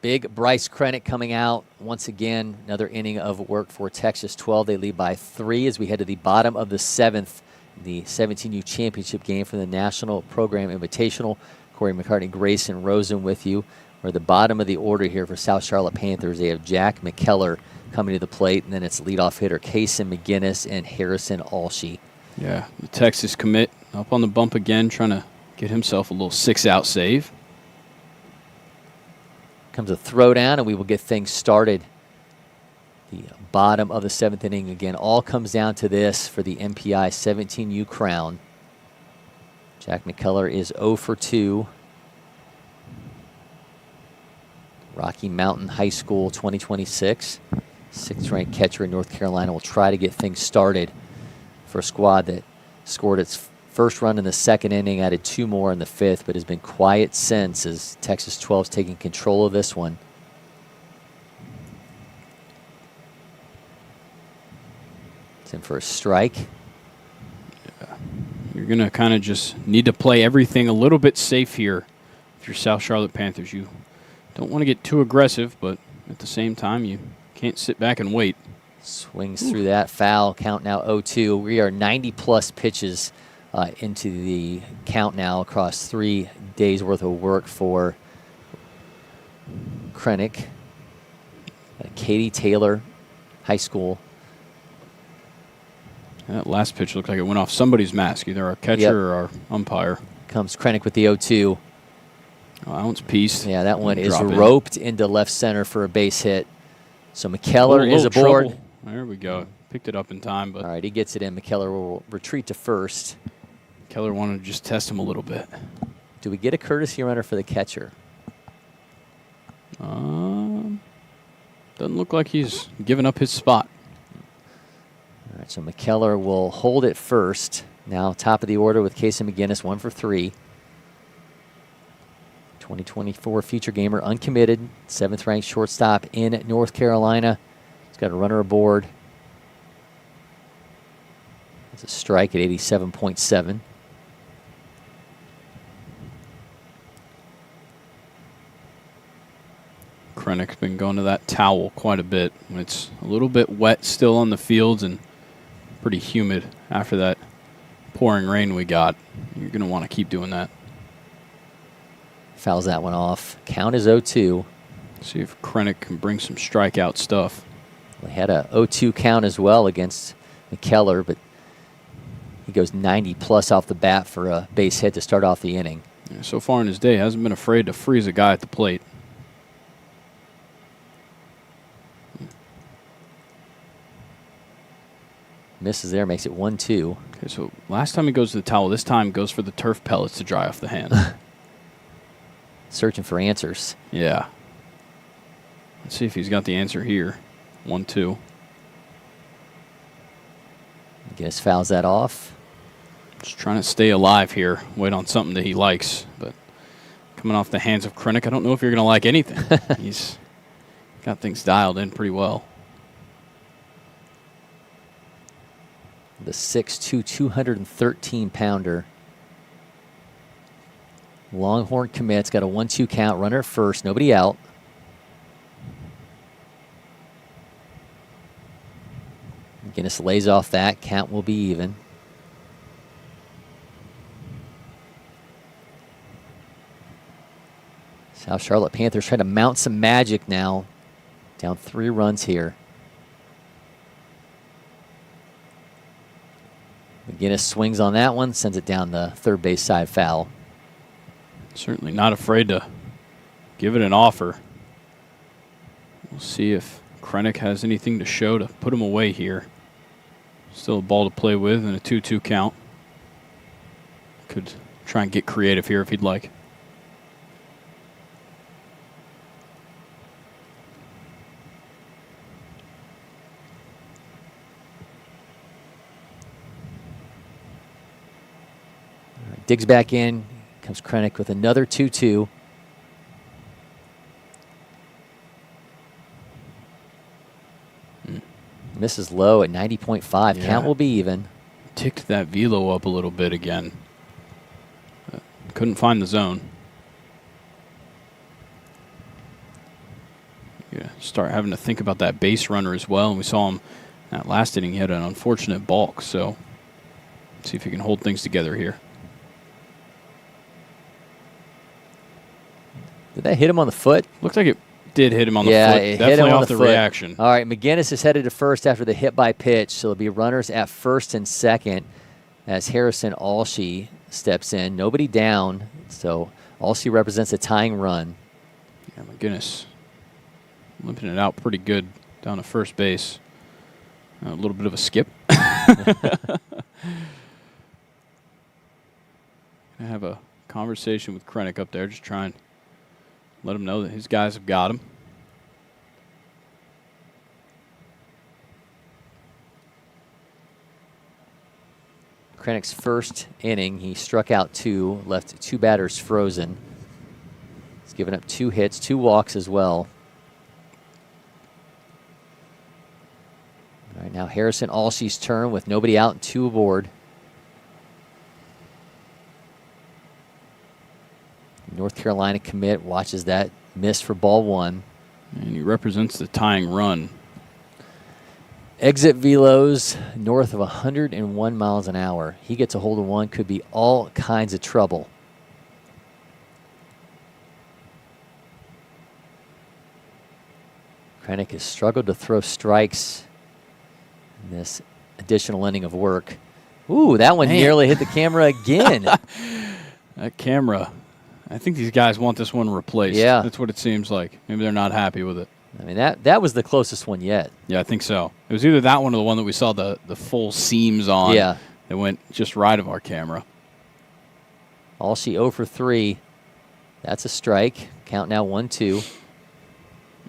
Big Bryce Krennic coming out. Once again, another inning of work for Texas 12. They lead by 3 as we head to the bottom of the 7th, the 17U championship game for the National Program Invitational. Cory, McCartney, Grayson, Rosen with you. We're at the bottom of the order here for South Charlotte Panthers. They have Jack McKellar coming to the plate, and then it's leadoff hitter Kaysen McGinnis and Harrison Alshey. Yeah, the Texas commit up on the bump again, trying to get himself a little 6-out save. Comes a throwdown, and we will get things started. The bottom of the 7th inning again. All comes down to this for the MPI 17U crown. Jack McKellar is 0 for 2. Rocky Mountain High School 2026. 6th-ranked catcher in North Carolina will try to get things started for a squad that scored its first run in the 2nd inning, added 2 more in the 5th, but has been quiet since as Texas 12's taking control of this one. It's in for a strike. Yeah. You're going to kind of just need to play everything a little bit safe here if you're South Charlotte Panthers. You don't want to get too aggressive, but at the same time, you can't sit back and wait. Swings through that foul. Count now 0-2. We are 90-plus pitches into the count now across 3 days' worth of work for Krennic. Katy Taylor High School. That last pitch looked like it went off somebody's mask, either our catcher or our umpire. Comes Krennic with the 0-2. Oh, that one's pieced. Yeah, that one is roped into left center for a base hit. So McKellar is aboard. Trouble. There we go. Picked it up in time. But all right, he gets it in. McKellar will retreat to first. Keller wanted to just test him a little bit. Do we get a courtesy runner for the catcher? Doesn't look like he's given up his spot. All right, so McKellar will hold it first. Now top of the order with Kaysen McGinnis, 1 for 3. 2024 future gamer, uncommitted, 7th-ranked shortstop in North Carolina. He's got a runner aboard. It's a strike at 87.7. Krennic's been going to that towel quite a bit. When it's a little bit wet still on the fields and pretty humid after that pouring rain we got, you're going to want to keep doing that. Fouls that one off. Count is 0-2. See if Krennic can bring some strikeout stuff. We had a 0-2 count as well against McKellar, but he goes 90-plus off the bat for a base hit to start off the inning. Yeah, so far in his day, hasn't been afraid to freeze a guy at the plate. Misses there, makes it 1-2. Okay, so last time he goes to the towel, this time goes for the turf pellets to dry off the hand. Searching for answers. Yeah. Let's see if he's got the answer here. 1-2. Guess fouls that off. Just trying to stay alive here. Wait on something that he likes. But coming off the hands of Krennic, I don't know if you're going to like anything. He's got things dialed in pretty well. The 6'2", 213-pounder. Longhorn commits, got a 1-2 count, runner first, nobody out. McGinnis lays off that, count will be even. South Charlotte Panthers trying to mount some magic now. Down 3 runs here. McGinnis swings on that one, sends it down the third base side foul. Certainly not afraid to give it an offer. We'll see if Krennic has anything to show to put him away here. Still a ball to play with and a 2-2 count. Could try and get creative here if he'd like. Digs back in, comes Krennic with another 2-2. Misses low at 90.5. Yeah. Count will be even. Ticked that velo up a little bit again. Couldn't find the zone. start having to think about that base runner as well. And we saw him that last inning. He had an unfortunate balk. So let's see if he can hold things together here. Did that hit him on the foot? Looks like it did hit him on the foot. It Definitely hit him on off the the foot. reaction. All right, McGinnis is headed to first after the hit by pitch, so there'll be runners at first and second as Harrison Alshey steps in. Nobody down, so Alshey represents a tying run. Yeah, McGinnis limping it out pretty good down to first base. A little bit of a skip. I have a conversation with Krennic up there, just trying to let him know that his guys have got him. Krennic's first inning, he struck out 2, left 2 batters frozen. He's given up 2 hits, 2 walks as well. All right, now Harrison Alshey's turn with nobody out and 2 aboard. North Carolina commit watches that miss for ball 1. And he represents the tying run. Exit velos north of 101 miles an hour. He gets a hold of one, could be all kinds of trouble. Krennic has struggled to throw strikes in this additional inning of work. Ooh, that one nearly hit the camera again. That camera, I think these guys want this one replaced. Yeah. That's what it seems like. Maybe they're not happy with it. I mean, that was the closest one yet. Yeah, I think so. It was either that one or the one that we saw the full seams on. Yeah. That went just right of our camera. Alshey 0 for 3. That's a strike. Count now 1-2.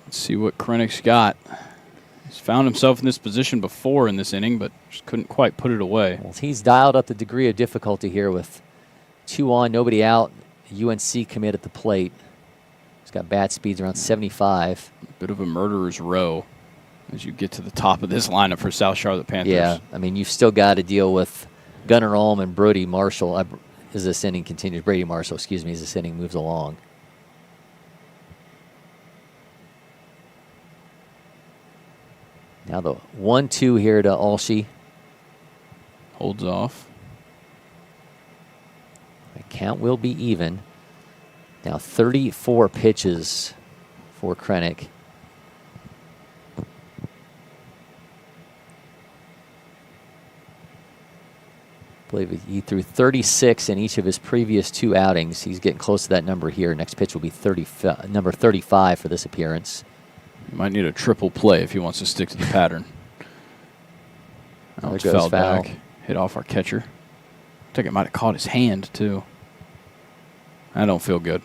Let's see what Krennic's got. He's found himself in this position before in this inning, but just couldn't quite put it away. Well, he's dialed up the degree of difficulty here with 2 on, nobody out. UNC commit at the plate. He's got bat speeds around 75. Bit of a murderer's row as you get to the top of this lineup for South Charlotte Panthers. Yeah, I mean, you've still got to deal with Gunnar Ulm and Brody Marshall as this inning continues. Brady Marshall, excuse me, as this inning moves along. Now the 1-2 here to Alshey. Holds off. The count will be even. Now 34 pitches for Krennic. I believe he threw 36 in each of his previous 2 outings. He's getting close to that number here. Next pitch will be number 35 for this appearance. He might need a triple play if he wants to stick to the pattern. There goes foul. Back, hit off our catcher. I think it might have caught his hand, too. I don't feel good.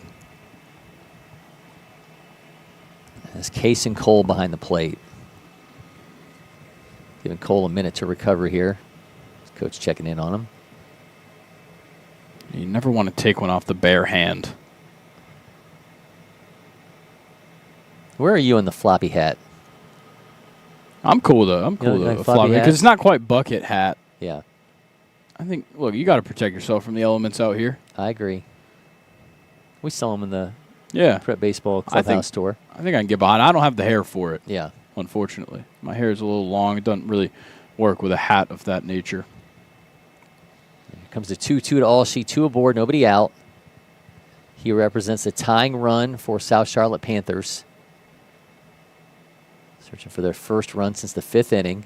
There's Case and Cole behind the plate. Giving Cole a minute to recover here. Coach checking in on him. You never want to take one off the bare hand. Where are you in the floppy hat? I'm cool though. I'm cool like though. floppy hat? Because it's not quite bucket hat. Yeah, I think. Look, you got to protect yourself from the elements out here. I agree. We saw him in the Yeah. prep baseball clubhouse tour. I think I can get behind. I don't have the hair for it. Yeah. Unfortunately, my hair is a little long. It doesn't really work with a hat of that nature. Here comes the 2-2 to Alshey. 2 aboard, nobody out. He represents a tying run for South Charlotte Panthers. Searching for their first run since the 5th inning.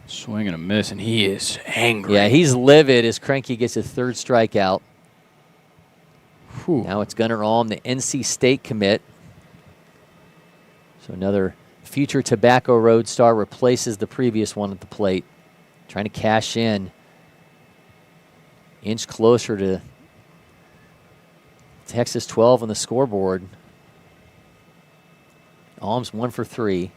Swing and a miss, and he is angry. Yeah, he's livid as Cranky gets his 3rd strikeout. Whew. Now it's Gunnar Ulm, the NC State commit. So another future Tobacco Road star replaces the previous one at the plate. Trying to cash in. Inch closer to Texas 12 on the scoreboard. Ulm's 1 for 3.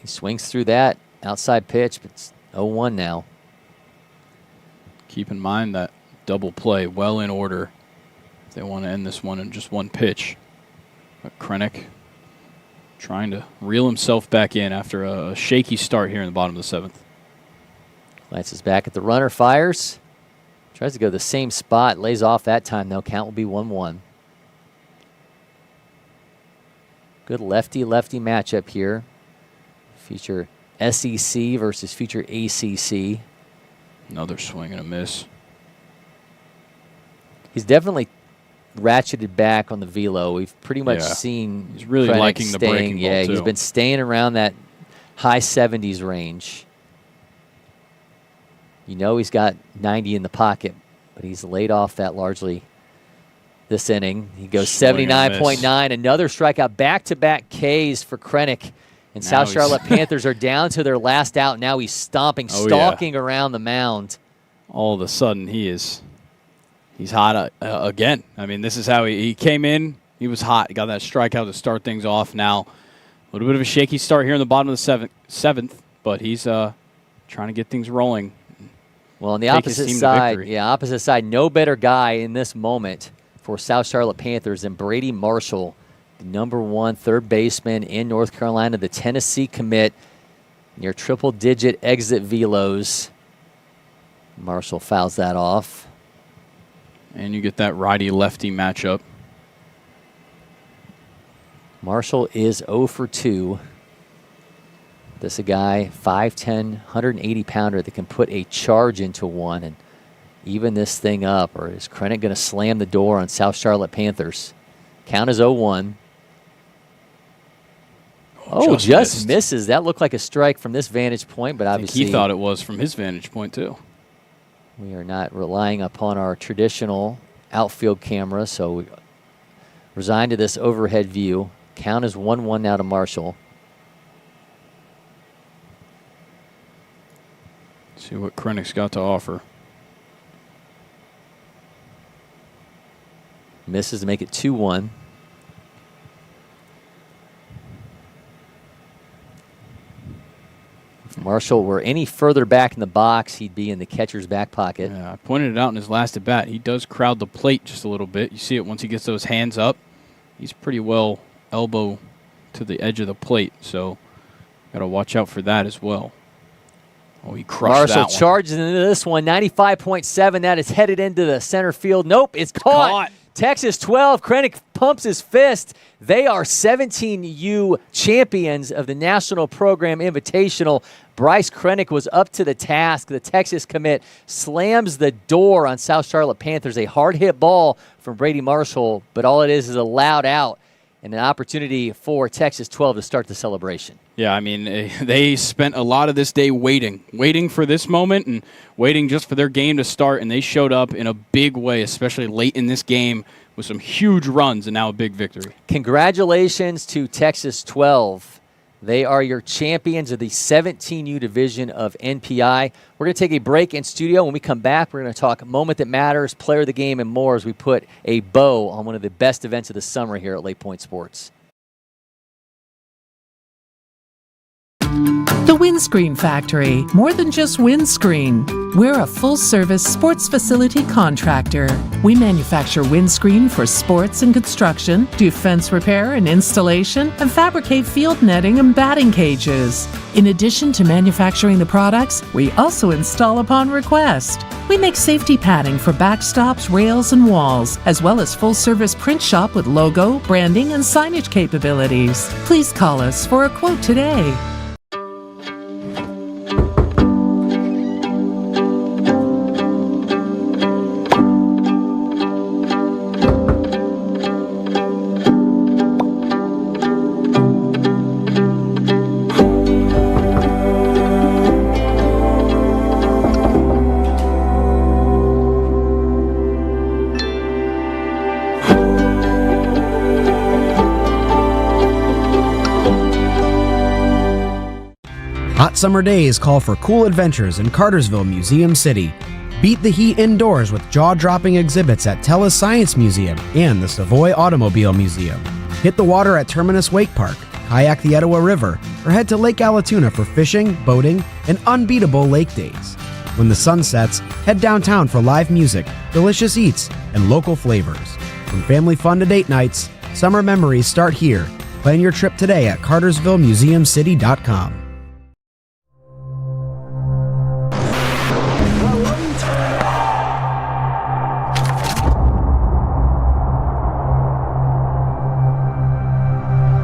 He swings through that outside pitch, but it's 0-1 now. Keep in mind that double play well in order if they want to end this one in just 1 pitch. But Krennic trying to reel himself back in after a shaky start here in the bottom of the 7th. Glances back at the runner, fires. Tries to go the same spot, lays off that time, though. Count will be 1-1. Good lefty-lefty matchup here. Future SEC versus future ACC. Another swing and a miss. He's definitely ratcheted back on the velo. We've pretty much seen he's really Krennic liking the breaking ball, Yeah, too. he's been staying around that high 70s range. You know he's got 90 in the pocket, but he's laid off that largely this inning. He goes 79.9. Another strikeout. Back-to-back Ks for Krennic. And Now South Charlotte Panthers are down to their last out. Now he's stomping, stalking around the mound. All of a sudden, he's hot again. I mean, this is how he came in. He was hot. He got that strikeout to start things off. Now, a little bit of a shaky start here in the bottom of the seventh, but he's trying to get things rolling. Well, on the opposite side, no better guy in this moment for South Charlotte Panthers than Brady Marshall, the #1 third baseman in North Carolina, the Tennessee commit, near triple-digit exit velos. Marshall fouls that off. And you get that righty-lefty matchup. Marshall is 0 for 2. This is a guy, 5'10", 180-pounder that can put a charge into one and even this thing up. Or is Krennic going to slam the door on South Charlotte Panthers? Count is 0-1. Just misses. That looked like a strike from this vantage point, but obviously he thought it was from his vantage point too. We are not relying upon our traditional outfield camera, so we resign to this overhead view. Count is 1-1 now to Marshall. See what Krennic's got to offer. Misses to make it 2-1. If Marshall were any further back in the box, he'd be in the catcher's back pocket. Yeah, I pointed it out in his last at bat. He does crowd the plate just a little bit. You see it once he gets those hands up. He's pretty well elbow to the edge of the plate, so got to watch out for that as well. Oh, he crushed that one. Marshall charges into this one, 95.7. That is headed into the center field. Nope, it's caught. Texas 12. Krennic pumps his fist. They are 17U champions of the National Program Invitational. Bryce Krennic was up to the task. The Texas commit slams the door on South Charlotte Panthers. A hard hit ball from Brady Marshall, but all it is a loud out and an opportunity for Texas 12 to start the celebration. Yeah, I mean, they spent a lot of this day waiting for this moment and waiting just for their game to start, and they showed up in a big way, especially late in this game with some huge runs and now a big victory. Congratulations to Texas 12. They are your champions of the 17U division of NPI. We're going to take a break in studio. When we come back, we're going to talk moment that matters, player of the game, and more as we put a bow on one of the best events of the summer here at LakePoint Sports. The Windscreen Factory, more than just windscreen. We're a full-service sports facility contractor. We manufacture windscreen for sports and construction, do fence repair and installation, and fabricate field netting and batting cages. In addition to manufacturing the products, we also install upon request. We make safety padding for backstops, rails, and walls, as well as full-service print shop with logo, branding, and signage capabilities. Please call us for a quote today. Hot summer days call for cool adventures in Cartersville, Museum City. Beat the heat indoors with jaw-dropping exhibits at 𝗟𝗓𝗩𝗘 Science Museum and the 𝗟𝗡𝗡 Automobile Museum. Hit the water at Terminus Wake Park, kayak the Etowah River, or head to Lake 𝗟𝗓𝗡𝗡 for fishing, boating, and unbeatable lake days. When the sun sets, head downtown for live music, delicious eats, and local flavors. From family fun to date nights, summer memories start here. Plan your trip today at CartersvilleMuseumCity.com.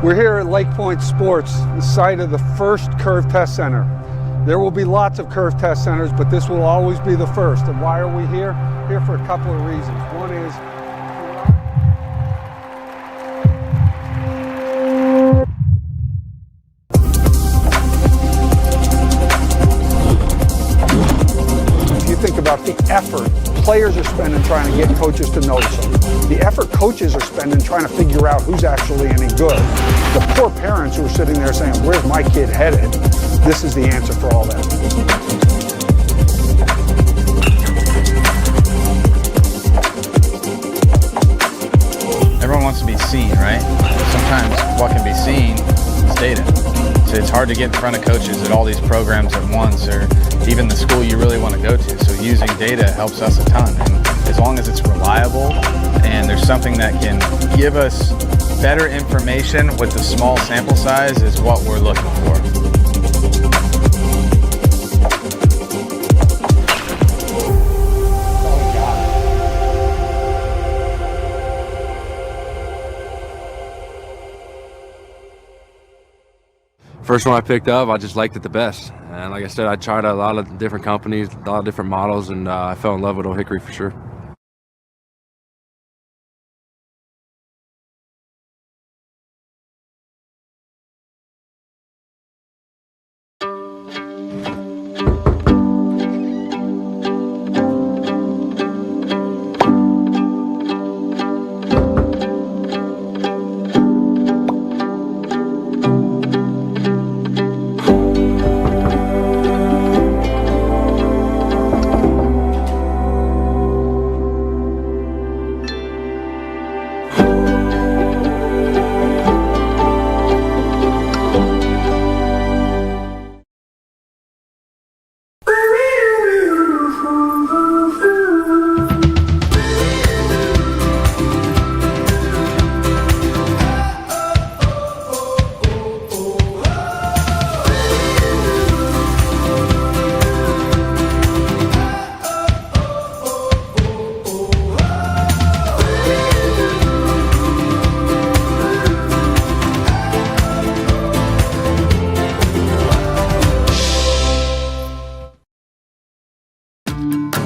We're here at LakePoint Sports, the site of the first Curve Test Center. There will be lots of Curve Test Centers, but this will always be the first. And why are we here? Here for a couple of reasons. One is if you think about the effort players are spending trying to get coaches to notice them, the effort coaches are spending trying to figure out who's actually any good, the poor parents who are sitting there saying, where's my kid headed? This is the answer for all that. Everyone wants to be seen, right? Sometimes what can be seen is data. So it's hard to get in front of coaches at all these programs at once, or even the school you really want to go to. So using data helps us a ton. And as long as it's reliable and there's something that can give us better information with the small sample size is what we're looking for. First one I picked up, I just liked it the best. And like I said, I tried a lot of different companies, a lot of different models, and I fell in love with 𝗟𝗩𝗘 for sure.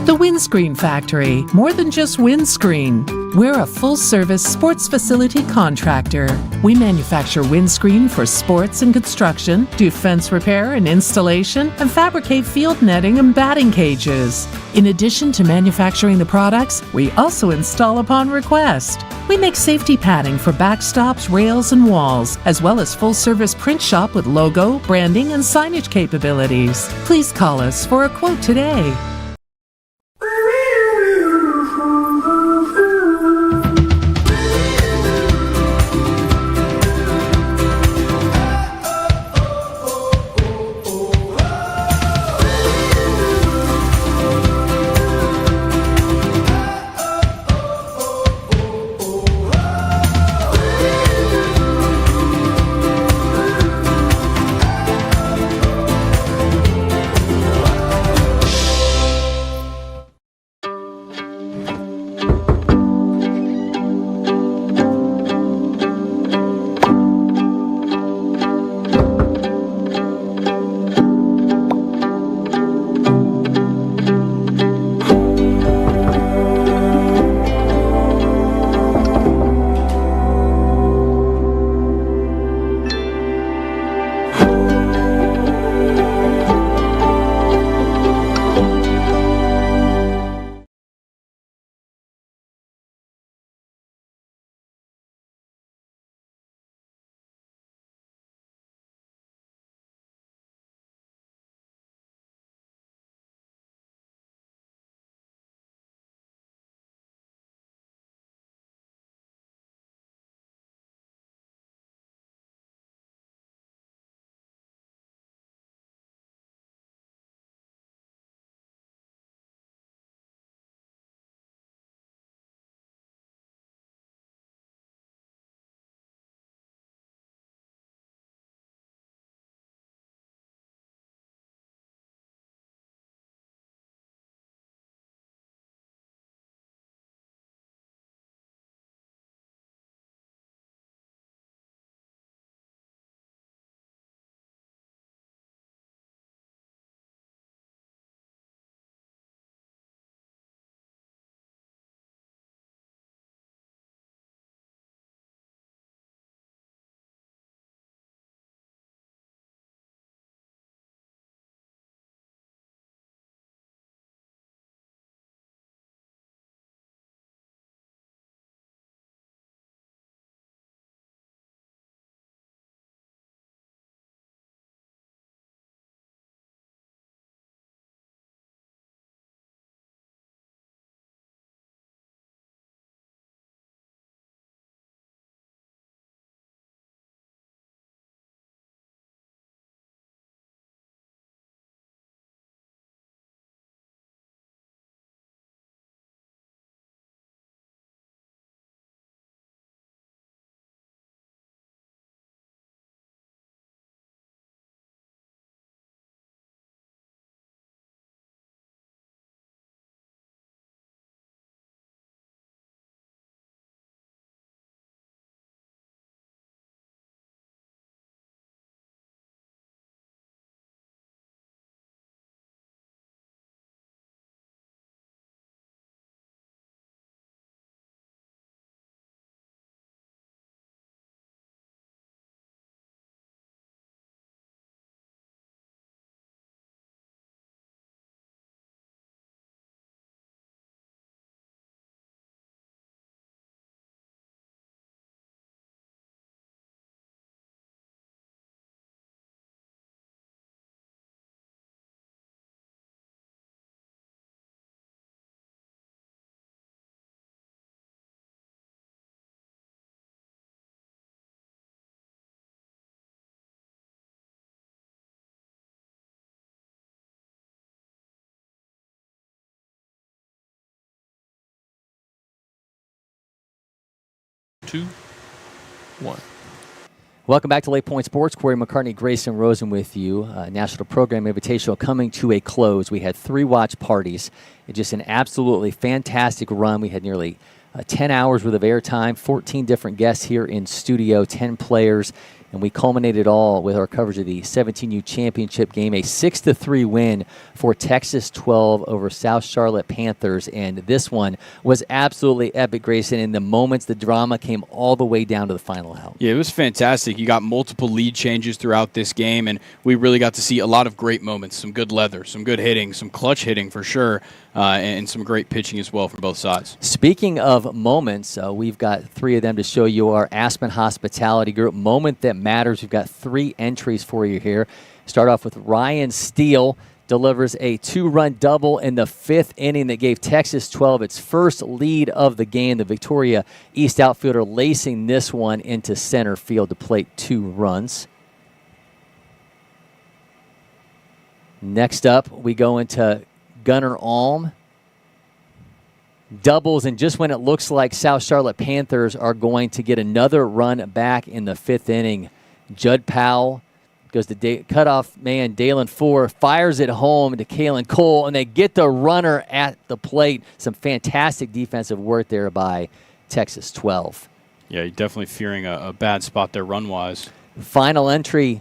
The Windscreen Factory, more than just windscreen. We're a full-service sports facility contractor. We manufacture windscreen for sports and construction, do fence repair and installation, and fabricate field netting and batting cages. In addition to manufacturing the products, we also install upon request. We make safety padding for backstops, rails, and walls, as well as full-service print shop with logo, branding, and signage capabilities. Please call us for a quote today. 2, 1. Welcome back to Lake Point Sports. Cory, McCartney, Grayson, Rosen with you. National Program Invitational coming to a close. We had 3 watch parties. It's just an absolutely fantastic run. We had nearly 10 hours worth of airtime, 14 different guests here in studio, 10 players, and we culminated all with our coverage of the 17U championship game, a 6-3 win for Texas 12 over South Charlotte Panthers. And this one was absolutely epic, Grayson. In the moments, the drama came all the way down to the final out. Yeah, it was fantastic. You got multiple lead changes throughout this game, and we really got to see a lot of great moments, some good leather, some good hitting, some clutch hitting for sure, and some great pitching as well from both sides. Speaking of moments, we've got 3 of them to show you. Our Aspen Hospitality Group Moment That Matters. We've got 3 entries for you here. Start off with Ryan Steele. Delivers a 2-run double in the 5th inning that gave Texas 12 its first lead of the game. The Victoria East outfielder lacing this one into center field to plate 2 runs. Next up, we go into Gunnar Alm. Doubles, and just when it looks like South Charlotte Panthers are going to get another run back in the 5th inning, Judd Powell goes to cutoff man Dalen Ford, fires it home to Kalen Cole, and they get the runner at the plate. Some fantastic defensive work there by Texas 12. Yeah, you're definitely fearing a bad spot there run-wise. Final entry,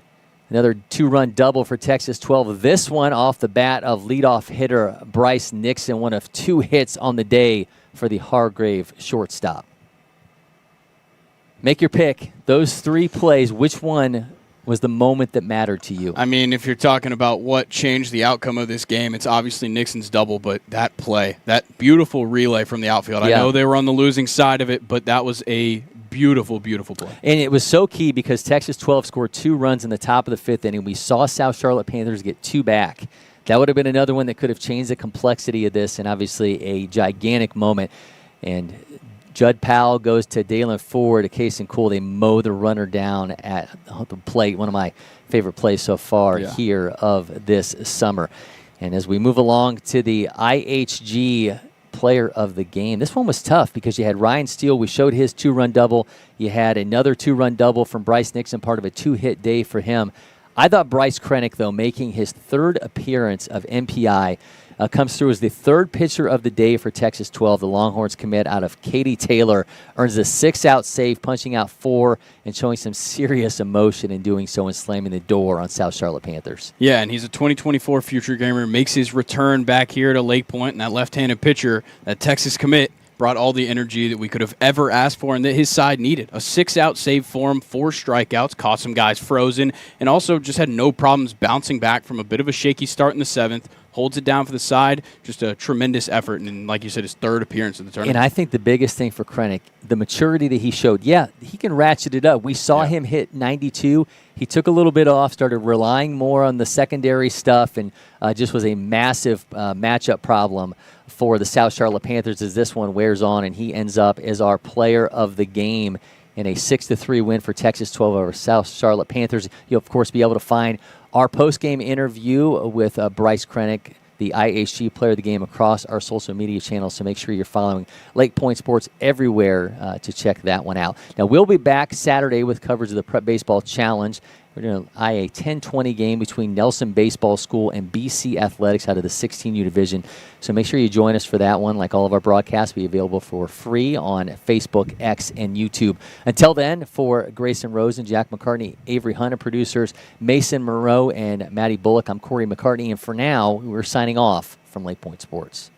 another 2-run double for Texas 12. This one off the bat of leadoff hitter Bryce Nixon, one of 2 hits on the day for the Hargrave shortstop. Make your pick. Those 3 plays, which one was the moment that mattered to you? I mean, if you're talking about what changed the outcome of this game, it's obviously Nixon's double, but that play, that beautiful relay from the outfield. Yeah. I know they were on the losing side of it, but that was a beautiful, beautiful play. And it was so key because Texas 12 scored 2 runs in the top of the 5th inning. We saw South Charlotte Panthers get 2 back. That would have been another one that could have changed the complexity of this, and obviously a gigantic moment. And Judd Powell goes to Dalen Ford, a case and cool. They mow the runner down at the plate. One of my favorite plays so far here of this summer. And as we move along to the IHG player of the game, this one was tough because you had Ryan Steele. We showed his 2-run double. You had another 2-run double from Bryce Nixon, part of a 2-hit day for him. I thought Bryce Krenick, though, making his 3rd appearance of MPI, comes through as the 3rd pitcher of the day for Texas 12. The Longhorns commit out of Katie Taylor, earns a 6-out save, punching out 4 and showing some serious emotion in doing so and slamming the door on South Charlotte Panthers. Yeah, and he's a 2024 future gamer, makes his return back here to LakePoint, and that left-handed pitcher, that Texas commit, brought all the energy that we could have ever asked for and that his side needed. A 6-out save for him, 4 strikeouts, caught some guys frozen, and also just had no problems bouncing back from a bit of a shaky start in the 7th. Holds it down for the side. Just a tremendous effort. And like you said, his 3rd appearance of the tournament. And I think the biggest thing for Krenick, the maturity that he showed, he can ratchet it up. We saw him hit 92. He took a little bit off, started relying more on the secondary stuff, and just was a massive matchup problem for the South Charlotte Panthers as this one wears on, and he ends up as our player of the game in a 6-3 win for Texas 12 over South Charlotte Panthers. You'll, of course, be able to find our post-game interview with Bryce Krenick, the IHG player of the game, across our social media channels, so make sure you're following Lake Point Sports everywhere to check that one out. Now, we'll be back Saturday with coverage of the Prep Baseball Challenge. We're going to eye a 10-20 game between Nelson Baseball School and BC Athletics out of the 16U division. So make sure you join us for that one. Like all of our broadcasts, will be available for free on Facebook, X, and YouTube. Until then, for Grayson Rosen, Jack McCartney, Avery Hunter, producers, Mason Moreau, and Maddie Bullock, I'm Cory McCartney. And for now, we're signing off from Lake Point Sports.